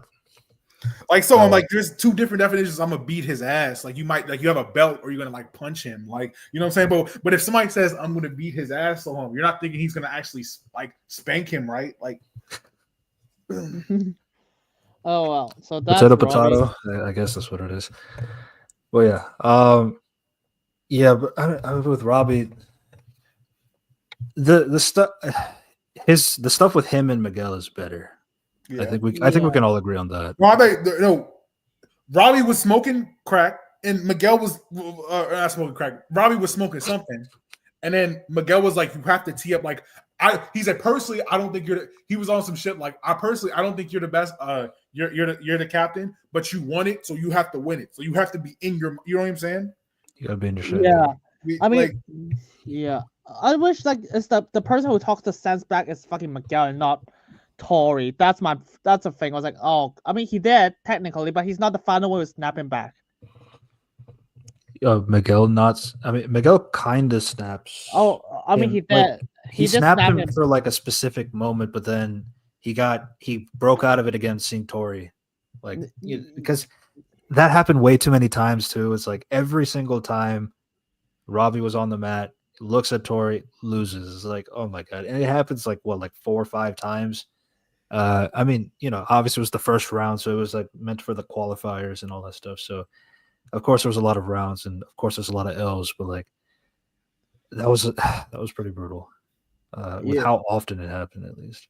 Like so, I'm like, there's two different definitions. I'm gonna beat his ass. Like you might, like you have a belt, or you're gonna like punch him. Like you know what I'm saying. But if somebody says I'm gonna beat his ass, so you're not thinking he's gonna actually like spank him, right? Like, oh well. So that's potato. I guess that's what it is. Well, yeah, yeah. But I with Robbie, the stuff, the stuff with him and Miguel is better. Yeah. I think we can all agree on that. Robbie was smoking crack, and Miguel was not smoking crack. Robbie was smoking something, and then Miguel was like, "You have to tee up." Like, he said, personally, I don't think he was on some shit. Like, I don't think you're the best. You're the captain, but you won it, so you have to win it. So you have to be in your. You know what I'm saying? You gotta be in your shit. Yeah, I mean, yeah. I wish like it's the person who talks the sense back is fucking Miguel and not Tori. That's the thing. I was like, oh, I mean, he did technically, but he's not the final one who's snapping back. Miguel not. I mean, Miguel kind of snaps. Oh, I mean, he did. Like, he snapped him for like a specific moment, but then he broke out of it again, seeing Tori, like because that happened way too many times too. It's like every single time Robbie was on the mat, looks at Tori, loses. It's like, oh my god, and it happens like 4 or 5 times. I mean, you know, obviously it was the first round, so it was like meant for the qualifiers and all that stuff. So, of course, there was a lot of rounds, and of course, there's a lot of L's. But like, that was pretty brutal. With how often it happened, at least.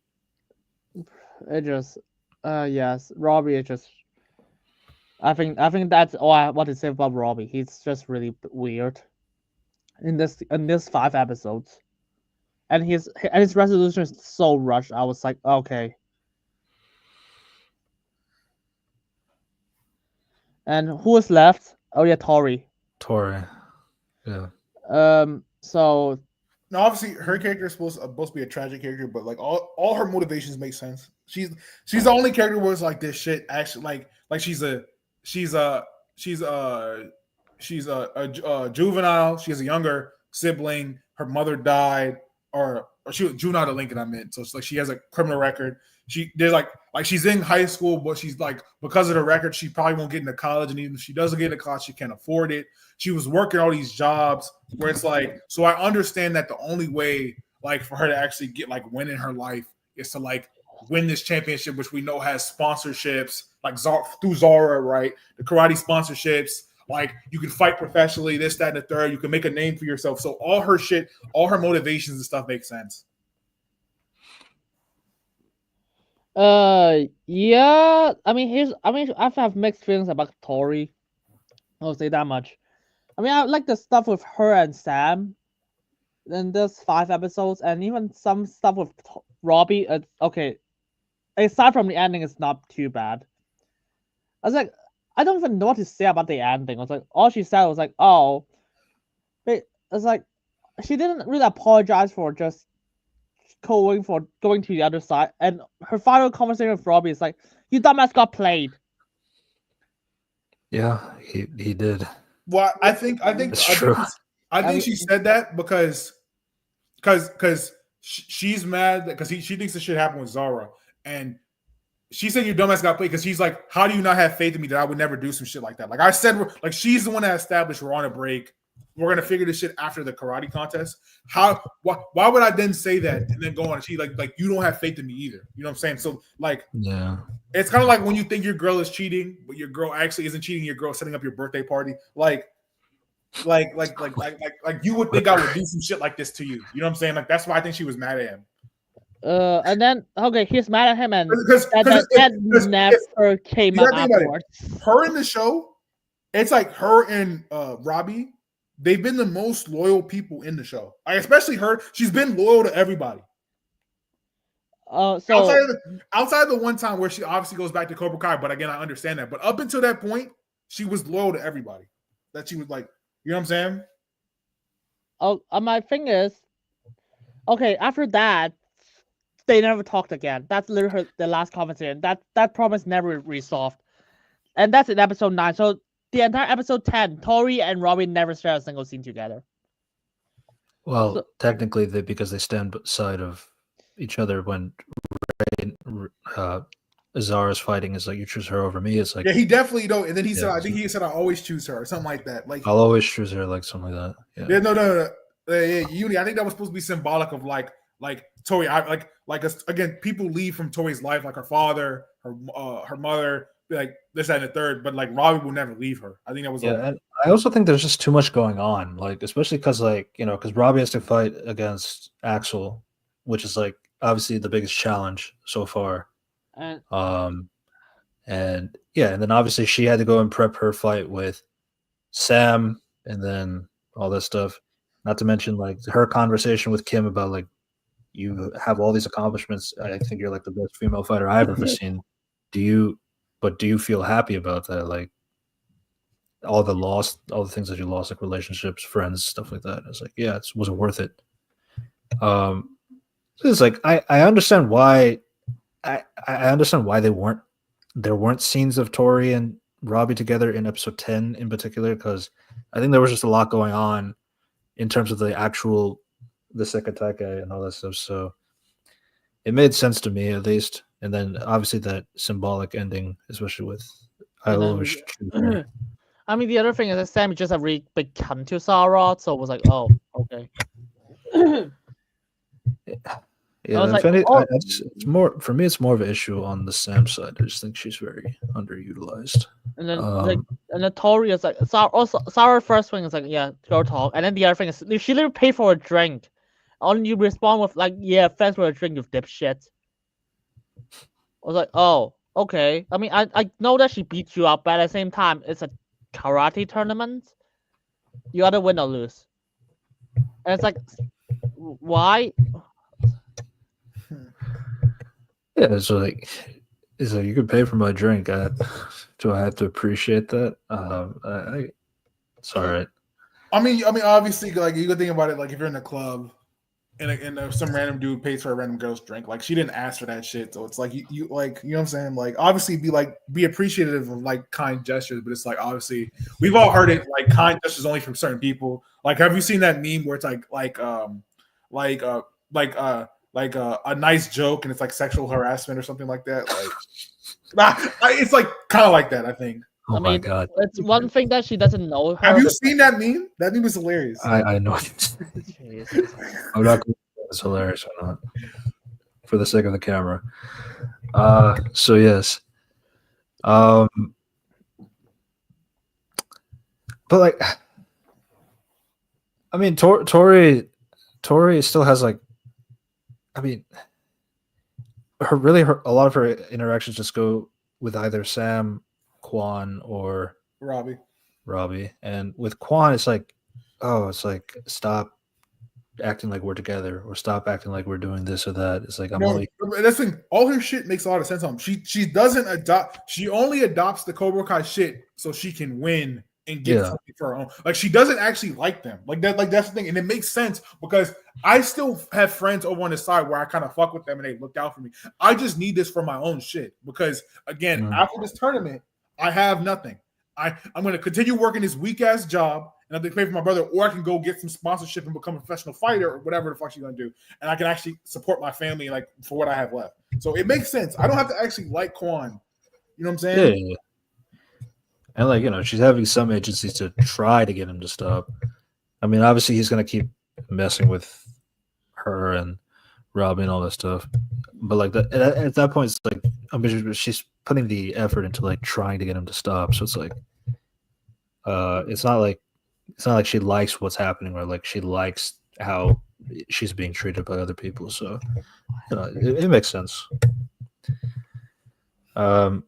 It just, yes, Robbie is just. I think that's all I want to say about Robbie. He's just really weird. In this 5 episodes, and his resolution is so rushed. I was like, okay. And who is left? Oh yeah, Tori. Yeah. So. Now, obviously, her character is supposed to be a tragic character, but like all her motivations make sense. She's the only character where it's like this shit actually like she's a juvenile. She has a younger sibling. her mother died, or she was Juno to Lincoln. I meant so it's like she has a criminal record. There's like she's in high school, but she's like because of the record, she probably won't get into college, and even if she doesn't get into college, she can't afford it. She was working all these jobs where it's like, so I understand that the only way like for her to actually get like win in her life is to like win this championship, which we know has sponsorships like through Zara, right? The karate sponsorships, like you can fight professionally, this, that, and the third. You can make a name for yourself. So all her shit, all her motivations and stuff make sense. Yeah. I mean, I have mixed feelings about Tori. I'll say that much. I mean, I like the stuff with her and Sam. And there's 5 episodes, and even some stuff with Robbie. Okay, aside from the ending, it's not too bad. I was like, I don't even know what to say about the ending. I was like, all she said was like, oh, but it's like she didn't really apologize for just going to the other side. And her final conversation with Robbie is like, "You dumbass got played." Yeah, he did. Well, I think she said that because she's mad because she thinks this shit happened with Zara, and she said your dumbass got played because she's like, how do you not have faith in me that I would never do some shit like that? Like I said, like she's the one that established we're on a break. We're gonna figure this shit after the karate contest. Why would I then say that and then go on? And she like you don't have faith in me either. You know what I'm saying? So like, yeah, it's kind of like when you think your girl is cheating, but your girl actually isn't cheating. Your girl setting up your birthday party. Like you would think I would do some shit like this to you. You know what I'm saying? Like that's why I think she was mad at him. And then he's mad at him, and that never came up afterwards. Her in the show, it's like her and Robbie. They've been the most loyal people in the show. Like, especially her. She's been loyal to everybody. So outside of the one time where she obviously goes back to Cobra Kai, but again, I understand that. But up until that point, she was loyal to everybody. That she was like, you know what I'm saying? Oh, my thing is, okay. After that, they never talked again. That's literally the last conversation. That promise never resolved, and that's in episode 9. So the entire episode 10, Tori and Robin never shared a single scene together. Well, technically, because they stand beside of each other when Azara's fighting is like, you choose her over me. It's like, yeah, he definitely don't. And then he said, I think he said, I always choose her or something like that. Like, I'll always choose her, like something like that. Yeah, no. Yeah, Uni. I think that was supposed to be symbolic of like Tori. Again, people leave from Tori's life, like her father, her mother, like this, that, and the third. But like Robbie will never leave her. I think that was. Yeah, and I also think there's just too much going on, like especially because because Robbie has to fight against Axel, which is like obviously the biggest challenge so far. And then obviously she had to go and prep her fight with Sam, and then all this stuff. Not to mention like her conversation with Kim about like, you have all these accomplishments. I think you're like the best female fighter I've ever seen. Do you feel happy about that? Like all the things that you lost, like relationships, friends, stuff like that. It's like, yeah, was it worth it? It's like I understand why. I understand why there weren't scenes of Tori and Robbie together in episode 10 in particular, because I think there was just a lot going on in terms of the Sekatake and all that stuff. So it made sense to me, at least. And then obviously that symbolic ending, especially with I mean, the other thing is that Sam is just a really big cunt to Sarah, so it was like, oh, okay. Yeah, it's more for me. It's more of an issue on the Sam side. I just think she's very underutilized. And then, and then Tori is like, Sarah's first thing is like, yeah, go talk. And then the other thing is, she literally paid for a drink. And you respond with like, yeah, thanks for a drink, you dipshit. I was like, oh, okay. I mean, I know that she beat you up, but at the same time, it's a karate tournament. You gotta win or lose. And it's like, why? Yeah, it's like you could pay for my drink. Do I have to appreciate that? It's all right. I mean, obviously, like you could think about it. Like if you're in a club and some random dude pays for a random girl's drink. Like she didn't ask for that shit. So it's like you like you know what I'm saying? Like obviously be appreciative of like kind gestures, but it's like obviously we've all heard it like kind gestures only from certain people. Like have you seen that meme where it's like a nice joke and it's like sexual harassment or something like that? Like it's like kind of like that, I think. Oh my god! It's one thing that she doesn't know. Have you seen that meme? That meme is hilarious. I know. Jesus. I'm not going to it's hilarious or not. For the sake of the camera. So yes. But like I mean Tori still has like I mean a lot of her interactions just go with either Sam, Quan, or Robbie. And with Quan it's like stop acting like we're together or stop acting like we're doing this or that. It's like that's the thing. All her shit makes a lot of sense on him. She doesn't adopt. She only adopts the Cobra Kai shit so she can win and get something for her own. Like she doesn't actually like them. Like that. Like that's the thing, and it makes sense because I still have friends over on the side where I kind of fuck with them and they look out for me. I just need this for my own shit because again, after this tournament, I have nothing. I'm going to continue working this weak ass job. And I have to pay for my brother, or I can go get some sponsorship and become a professional fighter or whatever the fuck she's gonna do. And I can actually support my family like for what I have left. So it makes sense. I don't have to actually like Quan. You know what I'm saying? Yeah. And like, you know, she's having some agencies to try to get him to stop. I mean, obviously he's gonna keep messing with her and Robbie and all that stuff. But like that at that point it's like she's putting the effort into like trying to get him to stop. So it's like it's not like she likes what's happening or like she likes how she's being treated by other people. So you know, it makes sense. What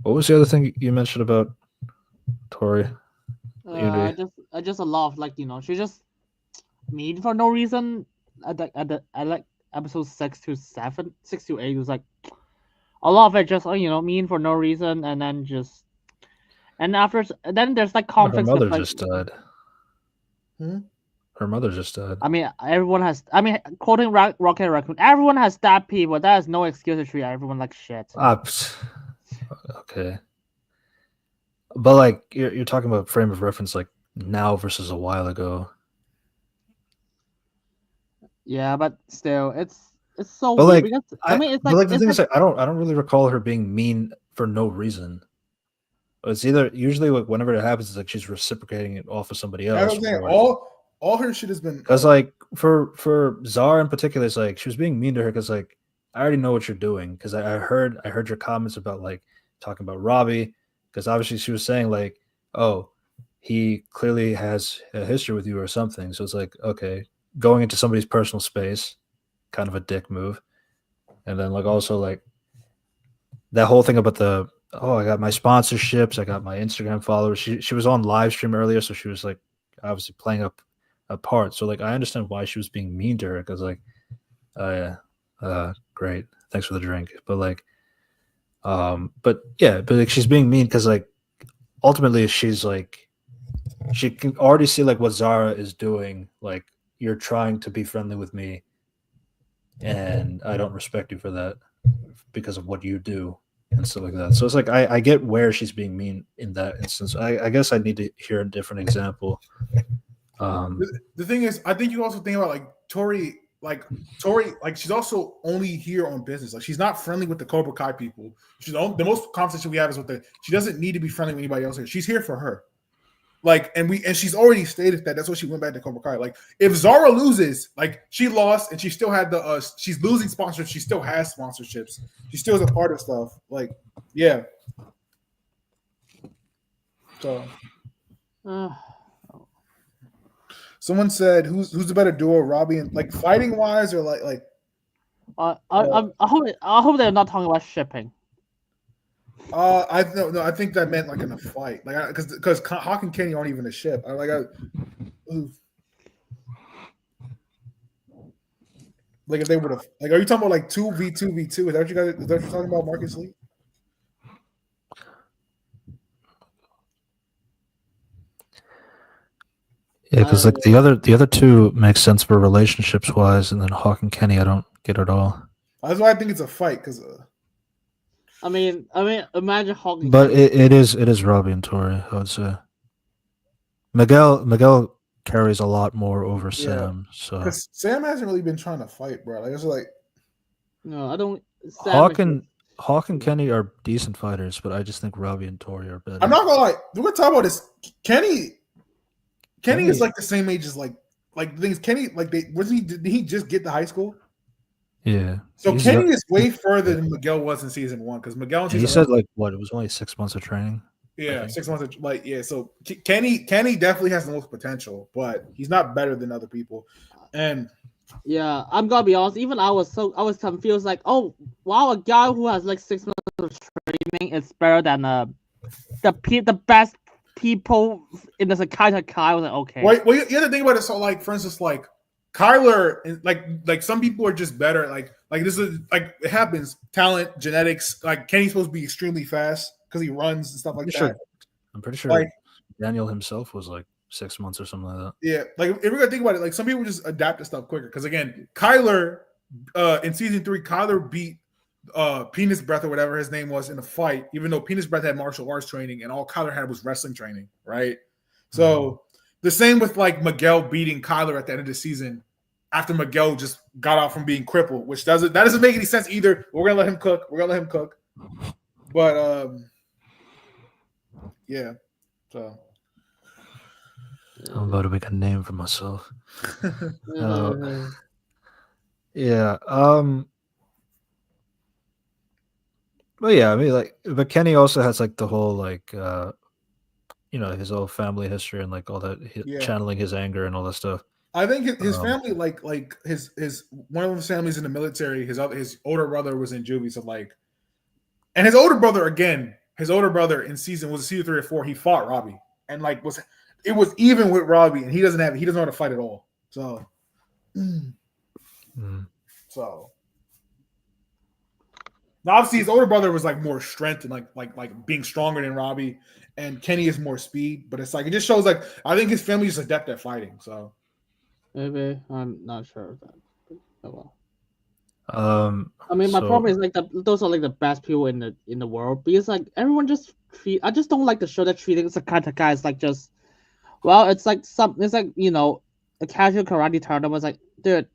was the other thing you mentioned about Tori? I just a lot of like, you know, she just mean for no reason at like episode 6 to 8. It was like a lot of it just mean for no reason, and then then there's like conflicts. Her mother with, like, just died. Her mother just died. I mean, everyone has. I mean, quoting Rocket Raccoon, everyone has stabbed people. That is no excuse to treat everyone like shit. Okay, but like you're talking about frame of reference, like now versus a while ago. Yeah, but still, it's so but weird like, because I mean, it's like, but like the thing is, like, I don't really recall her being mean for no reason. It's either usually like whenever it happens, it's like she's reciprocating it off of somebody else. All her shit has been because like for Zara in particular, it's like she was being mean to her because like I already know what you're doing because I heard your comments about like talking about Robbie because obviously she was saying like, oh, he clearly has a history with you or something. So it's like, okay, going into somebody's personal space, kind of a dick move. And then like also like that whole thing about I got my sponsorships, I got my Instagram followers. She was on live stream earlier, so she was like obviously playing up a part. So like I understand why she was being mean to her because like, great, thanks for the drink. But like, but like she's being mean because like ultimately she's like she can already see like what Zara is doing. Like you're trying to be friendly with me, and I don't respect you for that because of what you do and stuff like that. So it's like I get where she's being mean in that instance. I guess I need to hear a different example. The thing is, I think you also think about like Tori, she's also only here on business. Like she's not friendly with the Cobra Kai people. The most conversation we have is with she doesn't need to be friendly with anybody else here. She's here for her. Like, and she's already stated that that's why she went back to Cobra Kai. Like, if Zara loses, like she lost and she still had she's losing sponsorships. She still has sponsorships. She still is a part of stuff. Like, yeah. So, someone said, "Who's the better duo, Robbie and like fighting wise or like?" I hope they're not talking about shipping. I think that meant like in a fight, like because Hawk and Kenny aren't even a ship. Like if they would have like, are you talking about like 2v2v2? Is that what you guys? Is that what you're talking about, Marcus Lee? Yeah, because like the other two make sense for relationships wise, and then Hawk and Kenny, I don't get at all. That's why I think it's a fight because. I mean, imagine Hawk. But it is Robbie and Tori, I would say. Miguel carries a lot more over Sam. So because Sam hasn't really been trying to fight, bro. Like it's like no, I don't. Hawk and Kenny are decent fighters, but I just think Robbie and Tori are better. I'm not gonna lie. We're gonna talk about this. Kenny is like the same age as like the things. Kenny did he just get to high school? Yeah. So Kenny is way further than Miguel was in season 1 because Miguel in season he said like what it was only 6 months of training. Yeah, 6 months of So Kenny definitely has the most potential, but he's not better than other people. And yeah, I'm gonna be honest. Even I was confused. Like, oh wow, a guy who has like 6 months of training is better than the best people in the Trikage. I was like, okay. Well, you have to think about it. So, like, for instance, like Kyler, like some people are just better. Like this is like it happens. Talent, genetics. Like Kenny's supposed to be extremely fast because he runs and stuff like that. I'm pretty sure like, Daniel himself was like 6 months or something like that. Yeah, like if we're gonna think about it, like some people just adapt to stuff quicker. Because again, Kyler in season 3, Kyler beat Penis Breath or whatever his name was in a fight, even though Penis Breath had martial arts training and all Kyler had was wrestling training, right? So the same with like Miguel beating Kyler at the end of the season after Miguel just got out from being crippled, which doesn't make any sense either. We're gonna let him cook. But yeah. So I'm about to make a name for myself. Yeah. But yeah, I mean, but Kenny also has like the whole like, his whole family history and like all that channeling his anger and all that stuff. I think his family, like his one of his families in the military. His older brother was in juvie, so like, and his older brother in season 3 or 4, he fought Robbie and like it was even with Robbie, and he doesn't know how to fight at all. So, so now obviously his older brother was like more strength and like being stronger than Robbie, and Kenny is more speed. But it's like it just shows like I think his family is adept at fighting. So maybe I'm not sure of that. Oh well. I mean, my problem is like those are like the best people in the world because like everyone just I just don't like the show that treating Trikage is like just. Well, it's like a casual karate tournament. Was like, dude,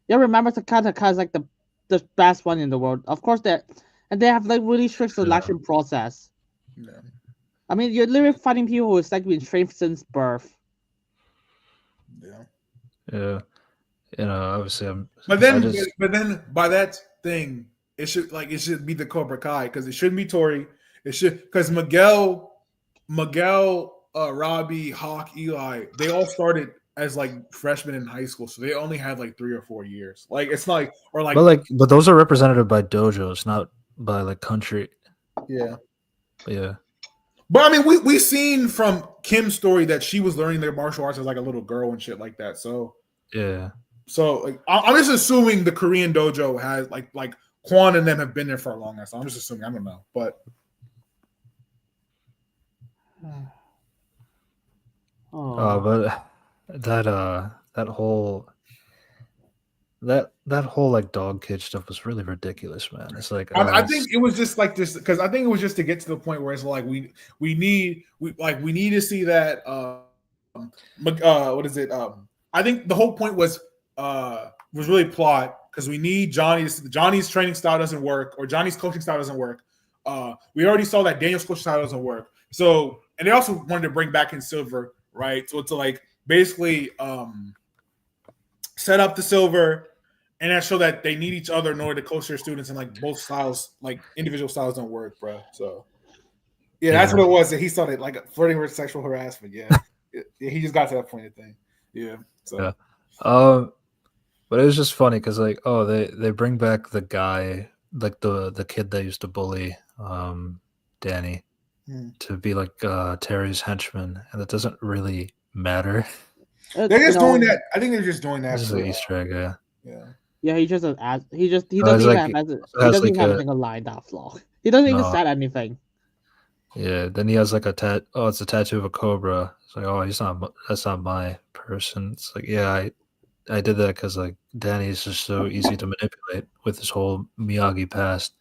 you remember Trikage is like the best one in the world. Of course, they have like really strict selection process. Yeah. I mean, you're literally fighting people who's like been trained since birth. Yeah. Yeah. Obviously, But then by that thing, it should be the Cobra Kai because it shouldn't be Tori. It should because Miguel. Robbie, Hawk, Eli, they all started as like freshmen in high school, so they only had like 3 or 4 years. Like it's not but those are represented by dojos, not by like country. Yeah. Yeah. But I mean, we seen from Kim's story that she was learning their martial arts as like a little girl and shit like that. So yeah. So like I'm just assuming the Korean dojo has like Quan and them have been there for a long time. So I'm just assuming. I don't know, but. But that whole like dog cage stuff was really ridiculous, man. It's like I think it was just like this because I think it was just to get to the point where it's like we need to see that what is it? I think the whole point was really plot because we need Johnny's training style doesn't work or Johnny's coaching style doesn't work. We already saw that Daniel's coaching style doesn't work. So and they also wanted to bring back in Silver. Right, so it's like basically set up the Silver, and that show that they need each other in order to coach their students, and like both styles, like individual styles, don't work, bro. So yeah, that's what it was. That he started like flirting with sexual harassment. Yeah, he just got to that point of thing. Yeah, so yeah. But it was just funny because like they bring back the guy like the kid that used to bully Danny. To be like Terry's henchman, and that doesn't really matter. They're just doing that. I think they're just doing that. This is an Easter egg, yeah. Yeah, he doesn't even have a single line that vlog. He doesn't even say anything. Yeah, then he has like it's a tattoo of a cobra. It's like, oh, that's not my person. It's like, yeah, I did that because like Danny is just so easy to manipulate with his whole Miyagi past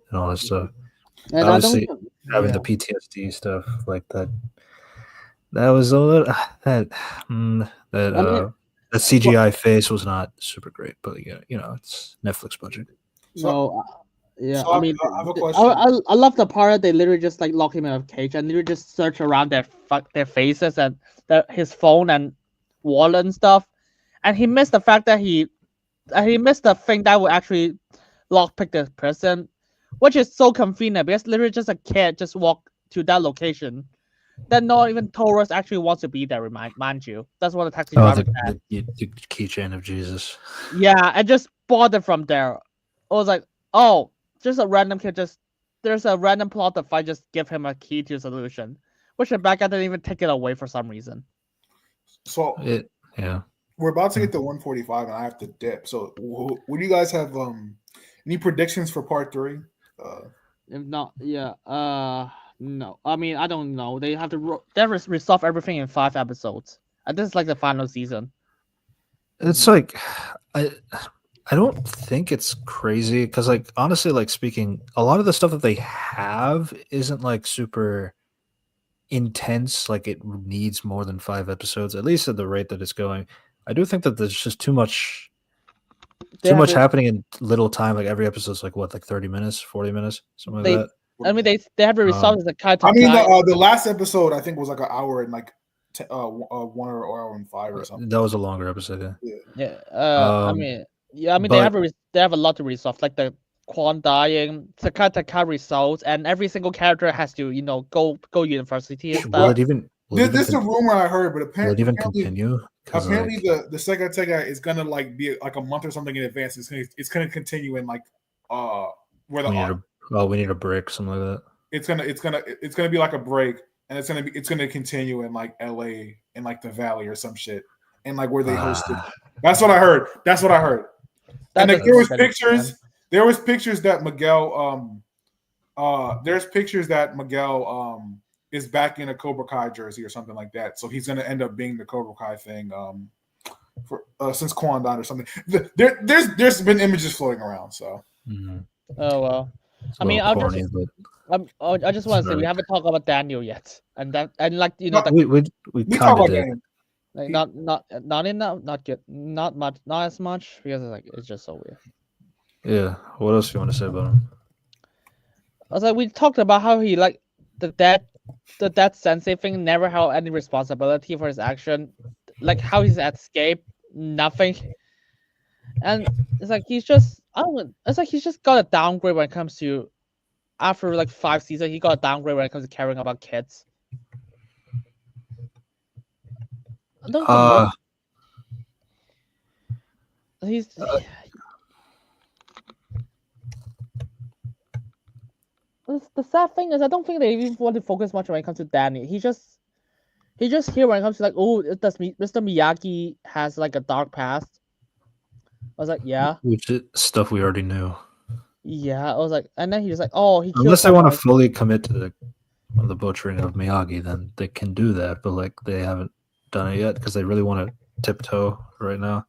and all that stuff. And I don't. Obviously, having the PTSD stuff like that. That was a little that I mean, that CGI face was not super great, but it's Netflix budget. So, no. Yeah, so I mean, I have a question. I love the part they literally just like lock him in a cage and literally just search around their faces and his phone and wallet and stuff, and he missed the fact that he missed the thing that would actually lockpick the person, which is so convenient because literally just a kid just walk to that location. That not even Taurus actually wants to be there. Mind you, that's what the taxi driver said. The keychain of Jesus. Yeah, I just bought it from there. I was like, oh, just a random kid. There's a random plot if I just give him a key to solution, which the bad guy didn't even take it away for some reason. So we're about to get to 145, and I have to dip. So, what do you guys have? Any predictions for part 3? If not, yeah, no. I mean, I don't know. They have to resolve everything in 5 episodes, and this is like the final season. It's like I don't think it's crazy because, like, honestly, like speaking, a lot of the stuff that they have isn't like super intense. Like, it needs more than 5 episodes, at least at the rate that it's going. I do think that there's just too much happening in little time. Like every episode's like what, like 30 minutes, 40 minutes, something like that. I mean, they have to resolve the kind of. I mean, the last episode I think was like an hour and like 1 or hour and 5 or something. That was a longer episode. Yeah. I mean, they have a lot to resolve, like the Quan dying, Takataka results, and every single character has to go university and stuff. Will it even? This is a rumor I heard, but apparently, continue? Apparently, the Sega Tega is gonna like be like a month or something in advance. It's gonna continue in like where we need a break, something like that. It's gonna be like a break, and it's gonna continue in like LA in like the Valley or some shit, and like where they hosted. That's what I heard. And like, there was pictures. There was pictures that Miguel there's pictures that Miguel is back in a Cobra Kai jersey or something like that. So he's gonna end up being the Cobra Kai thing for since Quan died or something. There's been images floating around. So. Mm-hmm. Oh well. I mean, I just want to say we haven't talked about Daniel yet, and like we kind of did. Like not enough, not good, not much, not as much because it's just so weird. Yeah. What else do you want to say about him? I was like, we talked about how he like the dead sensei thing never held any responsibility for his action, like how he's escaped nothing, and it's like he's just got a downgrade when it comes to after like 5 seasons he got a downgrade when it comes to caring about kids. He's the sad thing is I don't think they even want to focus much when it comes to Danny. He just here when it comes to like, oh, Mr. Miyagi has like a dark past. I was like, yeah, which is stuff we already knew. Yeah, I was like, and then he was like, oh, he killed unless they want to fully commit to the butchering of Miyagi, then they can do that. But like they haven't done it yet because they really want to tiptoe right now.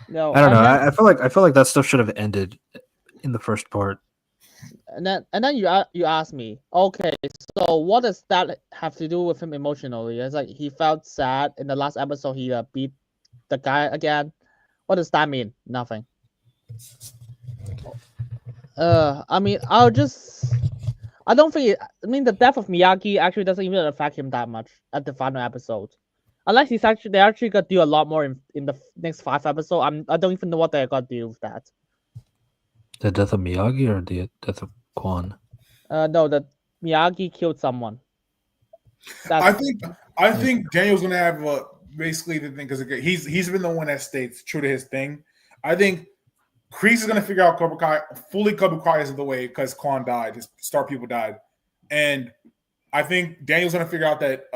No, I don't know. I feel like that stuff should have ended in the first part. And then you ask me, okay, so what does that have to do with him emotionally? It's like he felt sad in the last episode. He beat the guy again. What does that mean? Nothing. I mean, I don't think. The death of Miyagi actually doesn't even affect him that much at the final episode, unless they're actually gonna do a lot more in the next 5 episodes. I don't even know what they're gonna do with that. The death of Miyagi or the death of Quan? No, that Miyagi killed someone. I think Daniel's gonna have basically the thing because he's been the one that stays true to his thing. I think Kreese is gonna figure out Cobra Kai. Fully Cobra Kai isn't the way because Quan died, his star people died, and I think Daniel's gonna figure out that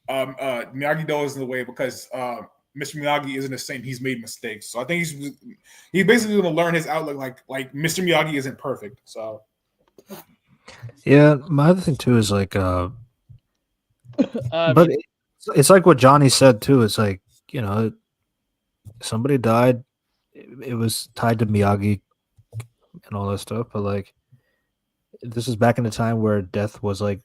Miyagi-Do isn't the way because Mr. Miyagi isn't the same. He's made mistakes, so I think he's basically gonna learn his outlook. Like Mr. Miyagi isn't perfect, so. Yeah, my other thing too is like, but mean, it's like what Johnny said too. It's like, you know, somebody died. It was tied to Miyagi and all that stuff, but like, this is back in the time where death was like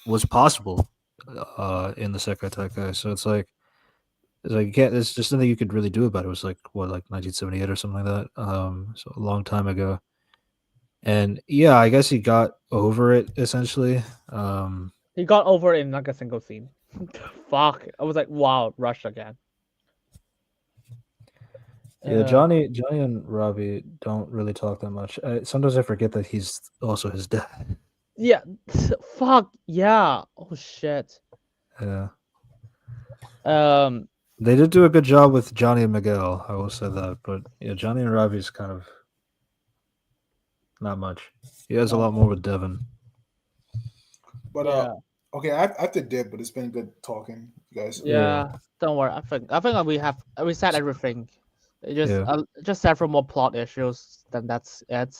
was possible, in the Sekai Taikai. So it's like you can't. There's just nothing you could really do about it. It was like what, like 1978 or something like that. So a long time ago. And yeah, I guess he got over it essentially. he got over it in like a single scene. Fuck! I was like, wow, rush again. Yeah, Johnny and Robbie don't really talk that much. Sometimes I forget that he's also his dad. Yeah, fuck yeah. Oh shit. Yeah, Um, they did do a good job with Johnny and Miguel. I will say that, but yeah, Johnny and Robbie's kind of not much. He has a lot more with Devin. But yeah, okay, I have to dip, but it's been good talking, you guys. yeah. Don't worry. I think we said everything. It just several more plot issues. Then that's it.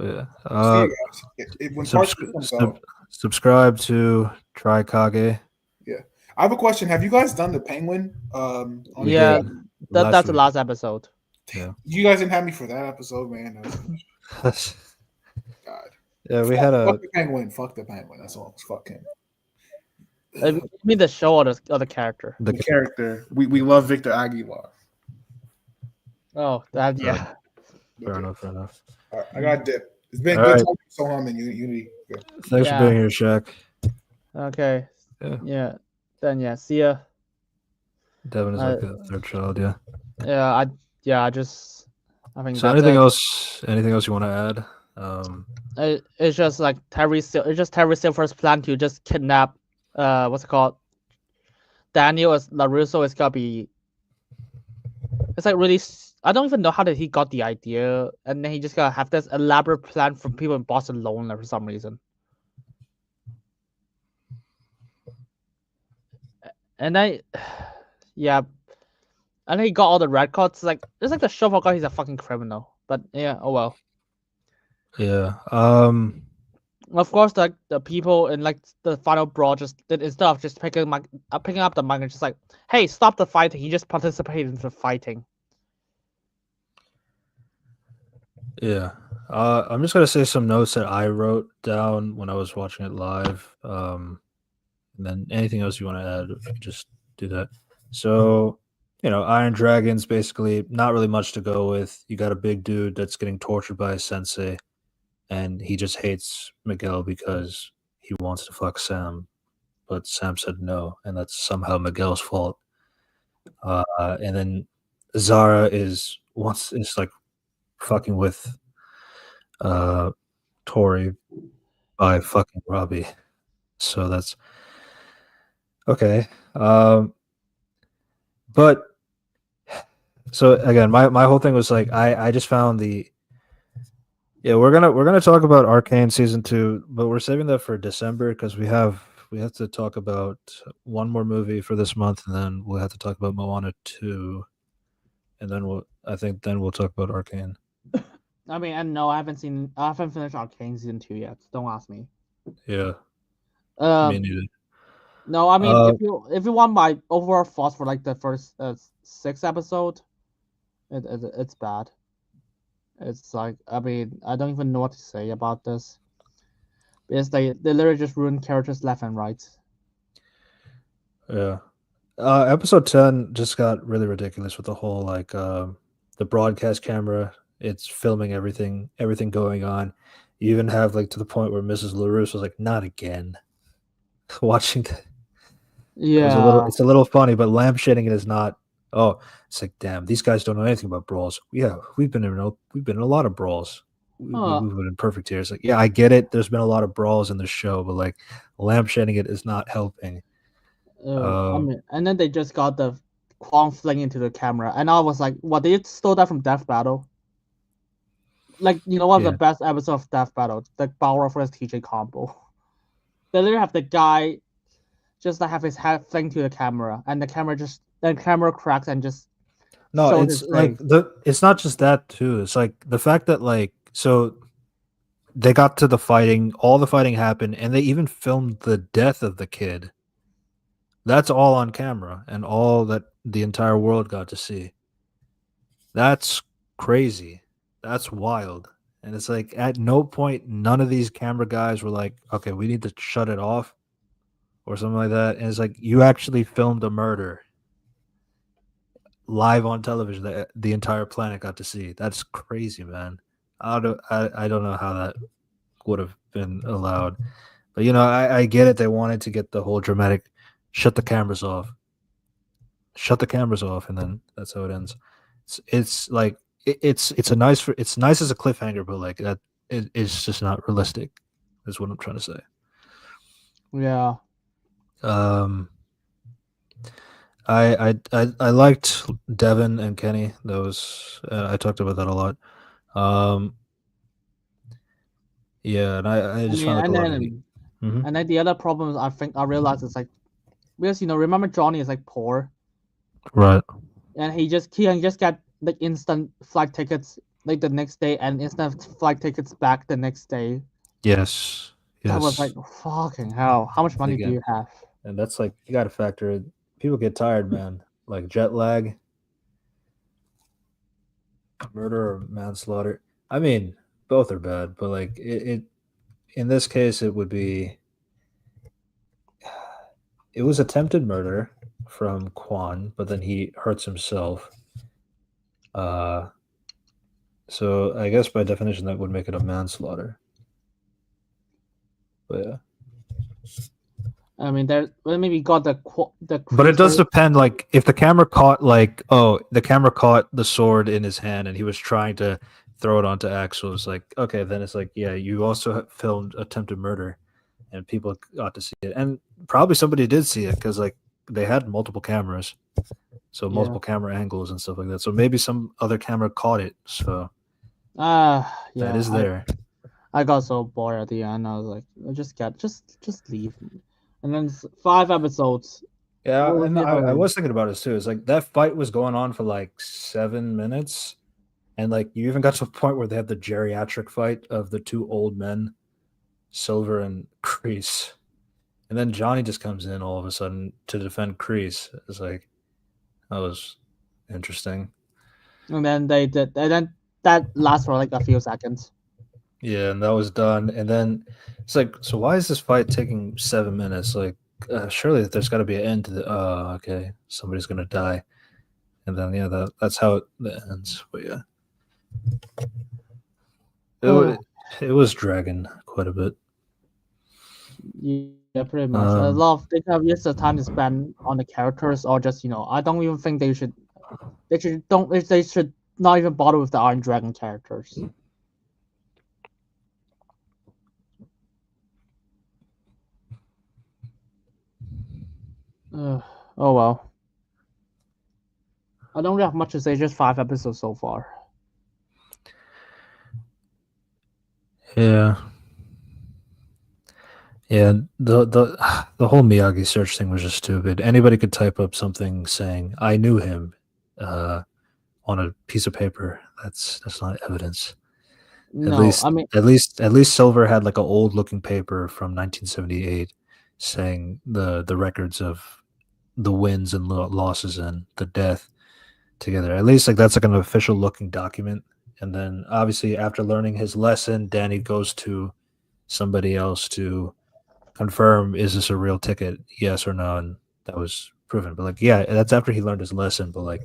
Yeah. See you guys. When part two comes out, Subscribe to Trikage. yeah. I have a question. Have you guys done the Penguin? Yeah, that's the week. last episode. Yeah. You guys didn't have me for that episode, man. God. Yeah, we had fuck the Penguin. Fuck the Penguin. That's all. Fuck him. You mean the show or the character? The character. We love Victor Aguilar. Oh, that yeah. Fair enough. All right, I got dip. It's been All good right. talking to Soham and Unity. Okay. Thanks for being here, Shaq. Okay. Yeah. Then yeah. See ya. Devin is like a third child. Yeah. Yeah. I think. So anything else? Anything else you want to add? It's just like Terry Silver's plan to just kidnap what's it called? Daniel as LaRusso is gonna be. It's like really. I don't even know how he got the idea, and then he just gotta have this elaborate plan from people in Barcelona for some reason. And then, yeah, and then he got all the records. It's like the show forgot he's a fucking criminal. But yeah, oh well. Yeah. Of course, like the people in like the final brawl just did, instead of just picking up the mic and just like, hey, stop the fighting. He just participated in the fighting. Yeah. I'm just gonna say some notes that I wrote down when I was watching it live. And then anything else you want to add, if you could just do that. So, Iron Dragon's basically not really much to go with. You got a big dude that's getting tortured by a sensei, and he just hates Miguel because he wants to fuck Sam, but Sam said no, and that's somehow Miguel's fault. And then Zara is like fucking with Tori by fucking Robbie. So that's okay. But so again, my whole thing was like I just found we're gonna talk about Arcane season 2, but we're saving that for December because we have to talk about one more movie for this month, and then we'll have to talk about Moana 2, and then we'll talk about Arcane. I mean, and no, I haven't finished Arcane season 2 yet. Don't ask me. Yeah. Me neither. No, I mean, if you want my overall thoughts for like the first 6 episode, it's bad. It's like, I mean, I don't even know what to say about this. Because they literally just ruin characters left and right. Yeah. Episode 10 just got really ridiculous with the whole like the broadcast camera. It's filming everything going on. You even have like to the point where Mrs. LaRusse was like, not again. Watching the Yeah. It's a little funny, but lampshading it is not. Oh, it's like, damn, these guys don't know anything about brawls. Yeah, we've been in a lot of brawls. We've been in perfect here. It's like, yeah, I get it. There's been a lot of brawls in the show, but like lampshading it is not helping. I mean, and then they just got the Kwang fling into the camera, and I was like, what? They stole that from Death Battle? Like, one of the best episodes of Death Battle, the Power vs. TJ combo. They literally have the guy just like have his head fling to the camera, and the camera cracks and just. No, it's like it's not just that too. It's like the fact that like so they got to the fighting, all the fighting happened, and they even filmed the death of the kid. That's all on camera, and all that the entire world got to see. That's crazy. That's wild. And it's like at no point none of these camera guys were like, okay, we need to shut it off or something like that. And it's like you actually filmed a murder live on television that the entire planet got to see. That's crazy, man. I don't know how that would have been allowed. But I get it. They wanted to get the whole dramatic shut the cameras off. Shut the cameras off, and then that's how it ends. It's like it's nice as a cliffhanger, but like that it's just not realistic. Is what I'm trying to say. Yeah. I liked Devin and Kenny. Those I talked about that a lot. Yeah, and I just found like a lot of neat. And then the other problems I realized is like because remember Johnny is like poor, right? And he can just get like instant flight tickets like the next day and instant flight tickets back the next day. Yes. That was like fucking hell. How much money do you have? And that's like you got to factor it. People get tired, man. Like jet lag, murder or manslaughter. I mean, both are bad, but like it in this case, it was attempted murder from Quan, but then he hurts himself. So I guess by definition that would make it a manslaughter. But yeah. I mean, maybe got the. But it does depend. Like, if the camera caught, the sword in his hand, and he was trying to throw it onto Axel. It's like, okay, then it's like, yeah, you also filmed attempted murder, and people got to see it, and probably somebody did see it because like they had multiple cameras, so multiple camera angles and stuff like that. So maybe some other camera caught it. So yeah, that is there. I got so bored at the end. I was like, just leave. And then 5 episodes. Yeah, and I was thinking about it too. It's like that fight was going on for like 7 minutes, and like you even got to a point where they had the geriatric fight of the two old men, Silver and Kreese, and then Johnny just comes in all of a sudden to defend Kreese. It's like that was interesting. And then that lasts for like a few seconds. Yeah, and that was done. And then it's like, so why is this fight taking 7 minutes? Like, surely there's got to be an end to the. Oh, okay, somebody's gonna die, and then that's how it ends. But yeah, it was dragging quite a bit. Yeah, pretty much. A lot of they have used the time to spend on the characters, or just I don't even think they should not even bother with the Iron Dragon characters. Oh well. I don't really have much to say. Just 5 episodes so far. Yeah. Yeah, the whole Miyagi search thing was just stupid. Anybody could type up something saying I knew him on a piece of paper. That's not evidence. No, at least Silver had like an old looking paper from 1978 saying the records of the wins and losses and the death together. At least like that's like an official looking document. And then obviously after learning his lesson, Danny goes to somebody else to confirm, is this a real ticket? Yes or no? And that was proven. But like, yeah, that's after he learned his lesson. But like,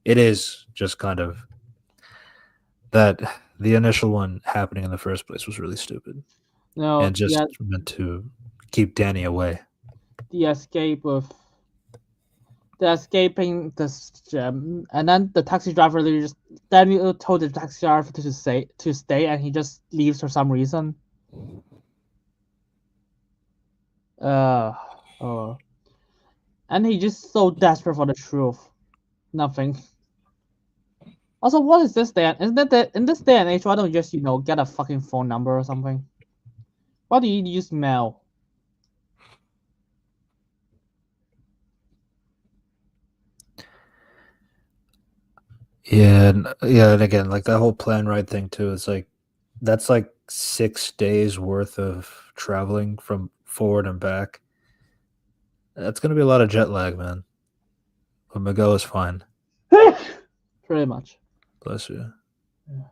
it is just kind of that the initial one happening in the first place was really stupid. No, and just meant to keep Danny away. The escaping this gem, and then the taxi driver Danny told the taxi driver to stay, and he just leaves for some reason. And he just so desperate for the truth. Nothing. Also, what is this day? Isn't that in this day and age, why don't you just get a fucking phone number or something? Why do you use mail? Yeah, and again, like that whole plan right thing too. It's like that's like 6 days worth of traveling from forward and back. That's gonna be a lot of jet lag, man. But Miguel is fine. Pretty much. Bless you. Yeah.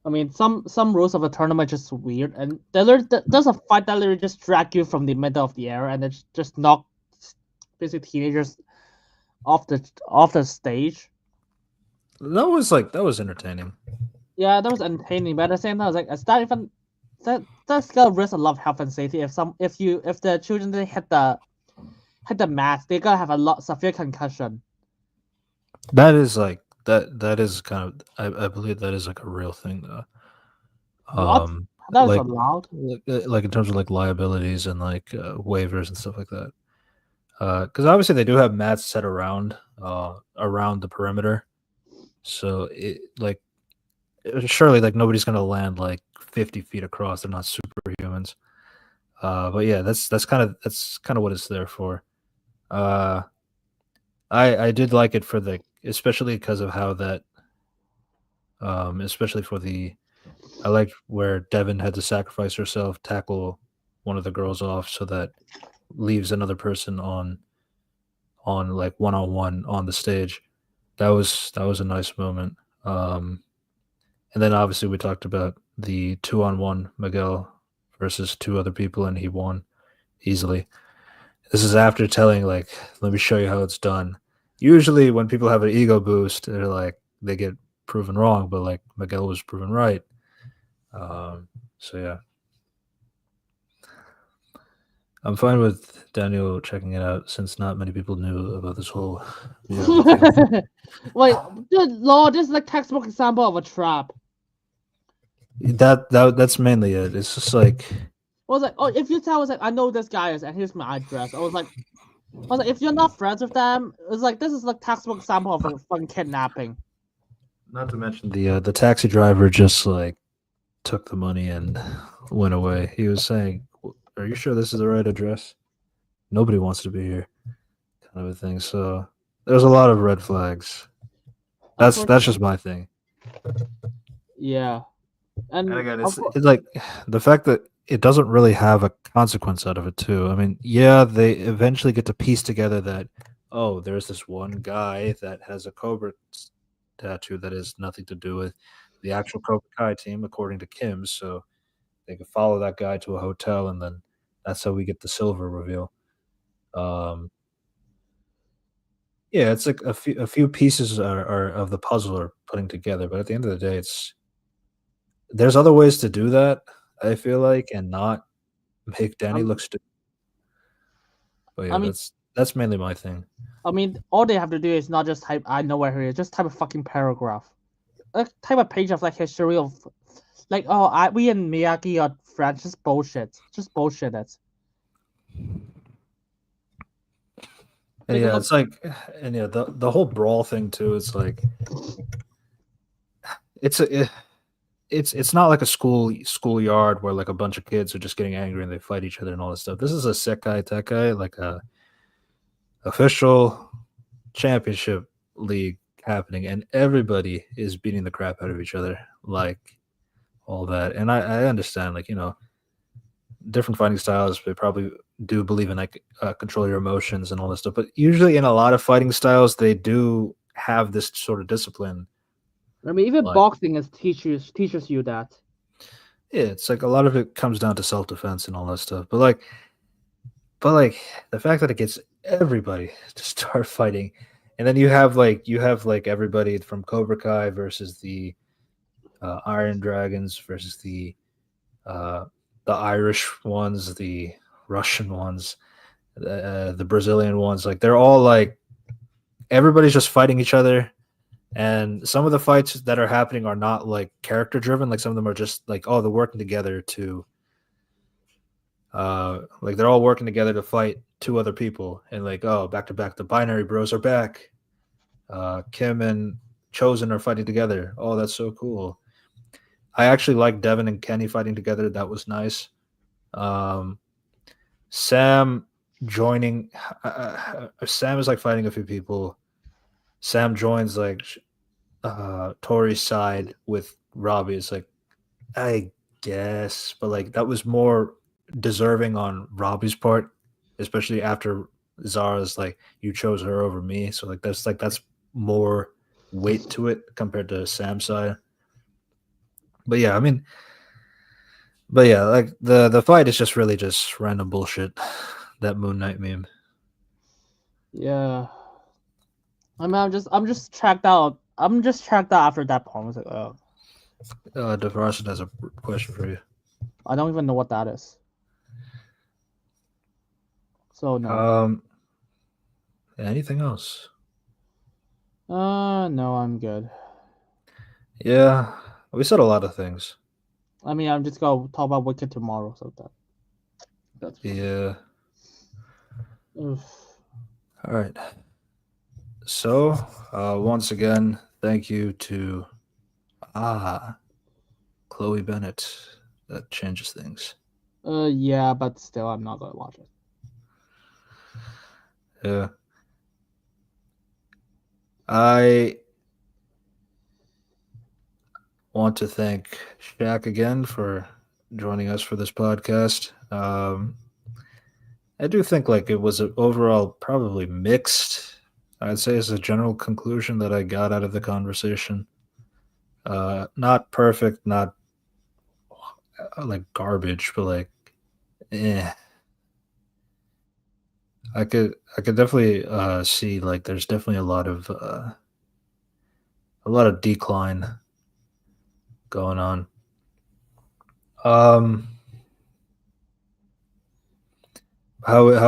I mean, some rules of a tournament are just weird, and there's a fight that literally just drag you from the middle of the air and it just knock basically teenagers off the stage. that was entertaining. Yeah, that was entertaining, but at the same time, I was like, is that even that's gonna risk a lot of health and safety. If the children they hit the mat, they're gonna have a lot severe concussion. That is like that is kind of I believe that is like a real thing though. What? That is like allowed. like in terms of like liabilities and like waivers and stuff like that. Because obviously they do have mats set around the perimeter, so it like surely like nobody's gonna land like 50 feet across. They're not superhumans. But yeah, that's kind of what it's there for. I did like it for especially because of how that especially for I liked where Devin had to sacrifice herself, tackle one of the girls off, so that leaves another person on like one-on-one on the stage. That was a nice moment. And then obviously we talked about the 2-on-1 Miguel versus 2 other people, and he won easily. This is after telling like, let me show you how it's done. Usually when people have an ego boost, they're like they get proven wrong, but like Miguel was proven right. So yeah, I'm fine with Daniel checking it out since not many people knew about this whole. Wait, good lord, this is like textbook example of a trap. That's mainly it. It's just like. I was like, oh, if you tell us like I know this guy is and here's my address, I was like, if you're not friends with them, it's like this is like textbook example of a fucking kidnapping. Not to mention the taxi driver just like took the money and went away. He was saying, "Are you sure this is the right address? Nobody wants to be here," kind of a thing. So there's a lot of red flags. That's just my thing. Yeah, and again, it's like the fact that it doesn't really have a consequence out of it too. I mean, yeah, they eventually get to piece together that there's this one guy that has a Cobra tattoo that has nothing to do with the actual Cobra Kai team, according to Kim. So they can follow that guy to a hotel, and then that's how we get the silver reveal. Yeah, it's like a few pieces are of the puzzle are putting together, but at the end of the day, there's other ways to do that. I feel like, and not make Danny look stupid. But yeah, that's mainly my thing. I mean, all they have to do is not just type "I know where he is," just type a fucking paragraph, type a page of like history of, like, we and Miyagi are friends. Just bullshit it. And yeah, it's like, and yeah, the whole brawl thing too. It's like, it's not like a schoolyard where like a bunch of kids are just getting angry and they fight each other and all this stuff. This is a Sekai Tekai, like a official championship league happening, and everybody is beating the crap out of each other, like all that. And I understand, like, different fighting styles, they probably do believe in like control your emotions and all this stuff, but usually in a lot of fighting styles they do have this sort of discipline. I mean, even boxing teaches you that. Yeah, it's like a lot of it comes down to self-defense and all that stuff, but like the fact that it gets everybody to start fighting, and then you have like everybody from Cobra Kai versus the Iron Dragons versus the Irish ones, the Russian ones, the Brazilian ones. Like, they're all like, everybody's just fighting each other. And some of the fights that are happening are not like character driven. Like, some of them are just like, they're working together to like, they're all working together to fight 2 other people. And like, back to back, the Binary Bros are back. Kim and Chosen are fighting together. Oh, that's so cool. I actually like Devin and Kenny fighting together. That was nice. Sam joining. Sam is like fighting a few people. Sam joins like Tori's side with Robbie. It's like, I guess, but like that was more deserving on Robbie's part, especially after Zara's like, you chose her over me. So that's more weight to it compared to Sam's side. But yeah, I mean, but yeah, like the fight is just really just random bullshit. That Moon Knight meme. Yeah. I mean, I'm just checked out. I'm just checked out after that point. I was like, oh, DeFarson has a question for you. I don't even know what that is. So no. Anything else? No, I'm good. Yeah, we said a lot of things. I mean, I'm just gonna talk about Wicked tomorrow, so that's fine. Yeah. Oof. All right. So, once again, thank you to Chloe Bennett. That changes things. Yeah, but still, I'm not gonna watch it. Yeah. I want to thank Shaq again for joining us for this podcast. I do think like it was overall probably mixed. I'd say as a general conclusion that I got out of the conversation. Not perfect, not like garbage, but like, eh. I could definitely see like there's definitely a lot of decline going on. How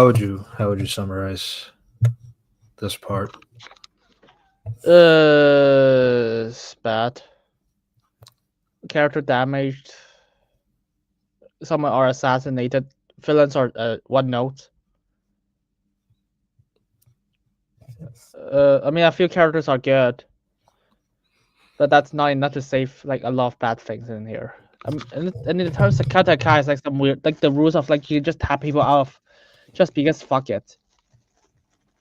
would you summarize this part? It's bad. Character damaged. Someone are assassinated. Villains are one note. I mean, a few characters are good, but that's not enough to save like a lot of bad things in here. And in terms of Cobra Kai, it's like some weird, like the rules of like you just tap people off, just because fuck it.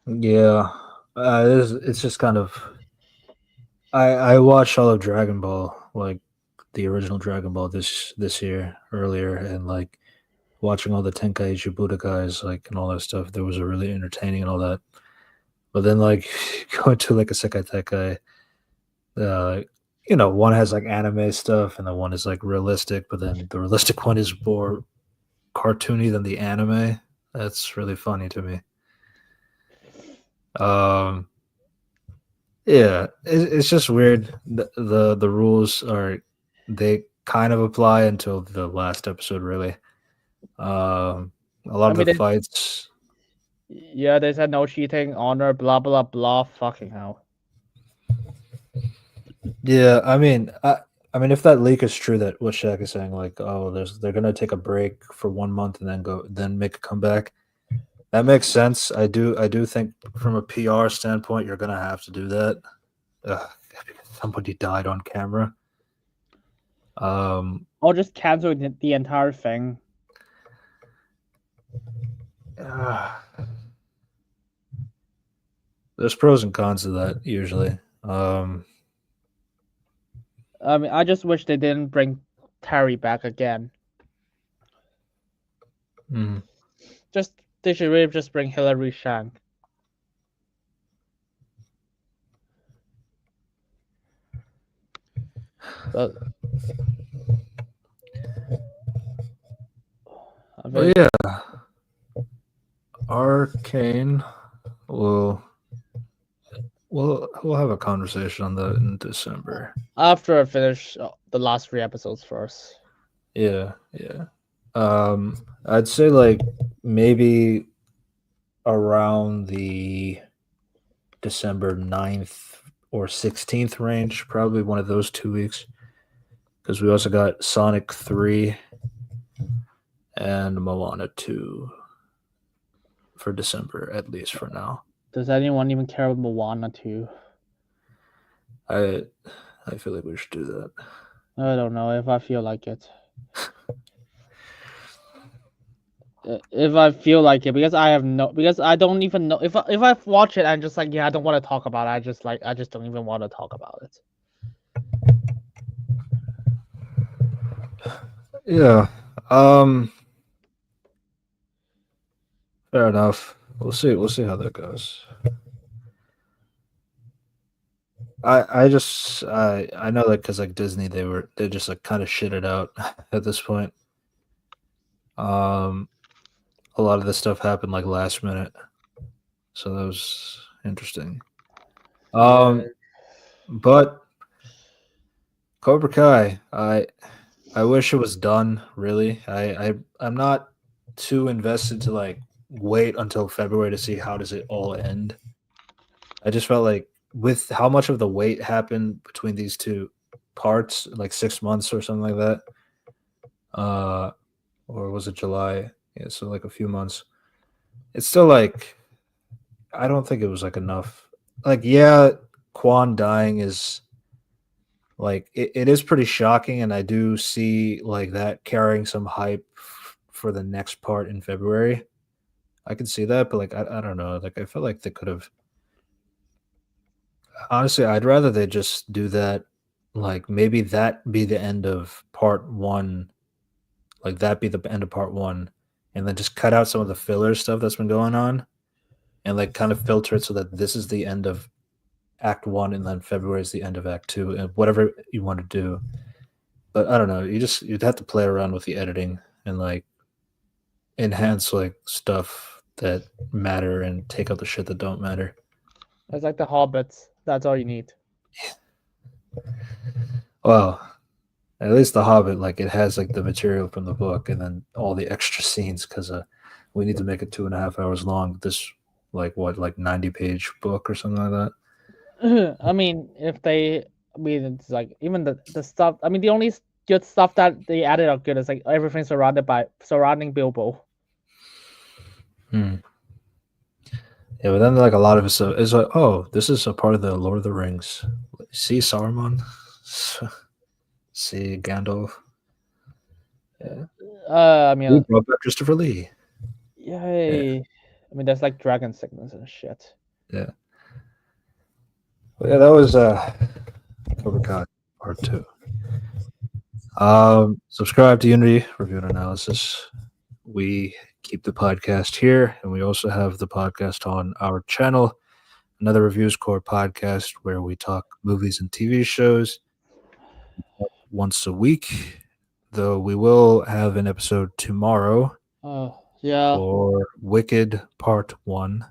Yeah, it's just kind of. I watched all of Dragon Ball, like the original Dragon Ball this year earlier, and like watching all the Tenkaichi Budokais, like and all that stuff. That was really entertaining and all that. But then like going to like a Sekai Tekai, one has like anime stuff and the one is like realistic, but then the realistic one is more cartoony than the anime. That's really funny to me. Yeah, it's just weird. The rules they kind of apply until the last episode, really. A lot of the fights. Yeah, they said no cheating, honor, blah blah blah. Fucking hell. Yeah, I mean, if that leak is true, that what Shaq is saying, like, oh, they're gonna take a break for 1 month and then make a comeback. That makes sense. I do think from a PR standpoint, you're gonna have to do that. Somebody died on camera. Or just cancel the entire thing. There's pros and cons to that usually. I mean, I just wish they didn't bring Terry back again. They should really just bring Hilary Shank. But yeah, Arcane we'll have a conversation on that in December after I finish the last 3 episodes first. Yeah. I'd say like maybe around the December 9th or 16th range, probably one of those 2 weeks, because we also got Sonic 3 and Moana 2 for December, at least for now. Does anyone even care about Moana 2? I feel like we should do that. I don't know if I feel like it. If I feel like it, because I don't even know if I watch it, I'm just like, yeah, I don't want to talk about it. I just don't even want to talk about it. Yeah. Fair enough. We'll see. We'll see how that goes. I know that because like Disney, they just like kind of shit it out at this point. A lot of this stuff happened like last minute, so that was interesting. But Cobra Kai, I wish it was done. Really, I'm not too invested to like wait until February to see how does it all end. I just felt like with how much of the wait happened between these two parts, like 6 months or something like that, or was it July? Yeah, so like a few months. It's still like I don't think it was like enough. Like, yeah, Quan dying is like it is pretty shocking, and I do see like that carrying some hype for the next part in February. I can see that, but like I don't know. Like I feel like they could have honestly, I'd rather they just do that. Like maybe that be the end of part one. Like that be the end of part one, and then just cut out some of the filler stuff that's been going on, and like kind of filter it so that this is the end of Act One, and then February is the end of Act Two, and whatever you want to do. But I don't know. You'd have to play around with the editing and like enhance like stuff that matter and take out the shit that don't matter. It's like the Hobbits. That's all you need. Well, at least The Hobbit, like it has like the material from the book and then all the extra scenes because we need to make it 2.5 hours long. This like what like 90-page book or something like that. I mean, it's like even the stuff. I mean, the only good stuff that they added are good. Is like everything surrounding Bilbo. Hmm. Yeah, but then like a lot of it is like, oh, this is a part of the Lord of the Rings. See Saruman, see Gandalf. Yeah. I We mean, brought back Christopher Lee. yay! Yeah. I mean, there's like dragon sickness and shit. Yeah. Well, yeah, that was Cobra Kai Part 2. Subscribe to Unity Review and Analysis. We keep the podcast here, and we also have the podcast on our channel, Another Reviews Corp podcast, where we talk movies and TV shows once a week. Though we will have an episode tomorrow Yeah. for Wicked Part 1,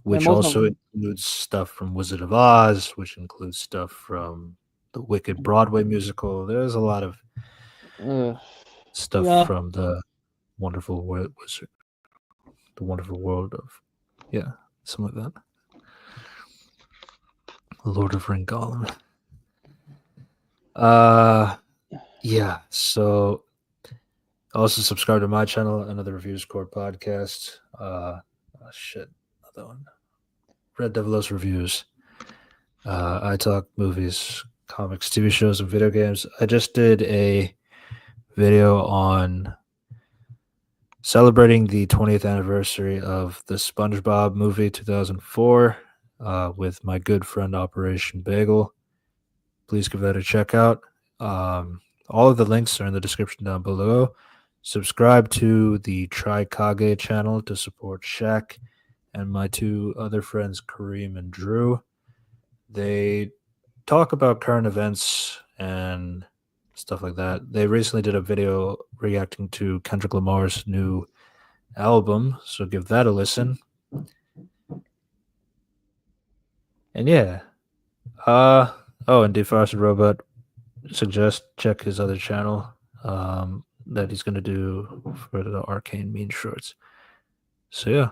which most also of- includes stuff from Wizard of Oz, which includes stuff from the Wicked Broadway musical. There's a lot of stuff Yeah. from the Wonderful Wizard, the Wonderful World of, yeah, something like that. Lord of Ring Gollum. Yeah. So also subscribe to my channel, Another Reviews Corp podcast. Shit, another one. Red Devilos Reviews. I talk movies, comics, TV shows, and video games. I just did a video on celebrating the 20th anniversary of the SpongeBob movie 2004 with my good friend Operation Bagel. Please give that a check out. All of the links are in the description down below. Subscribe to the Trikage channel to support Shaq and my two other friends, Kareem and Drew. They talk about current events and stuff like that. They recently did a video reacting to Kendrick Lamar's new album, so give that a listen. And yeah. And Defrosted Robot, suggest check his other channel that he's going to do for the Arcane Mean Shorts. So yeah,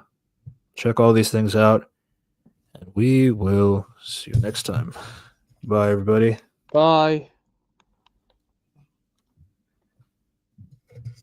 check all these things out, and we will see you next time. Bye, everybody. Bye.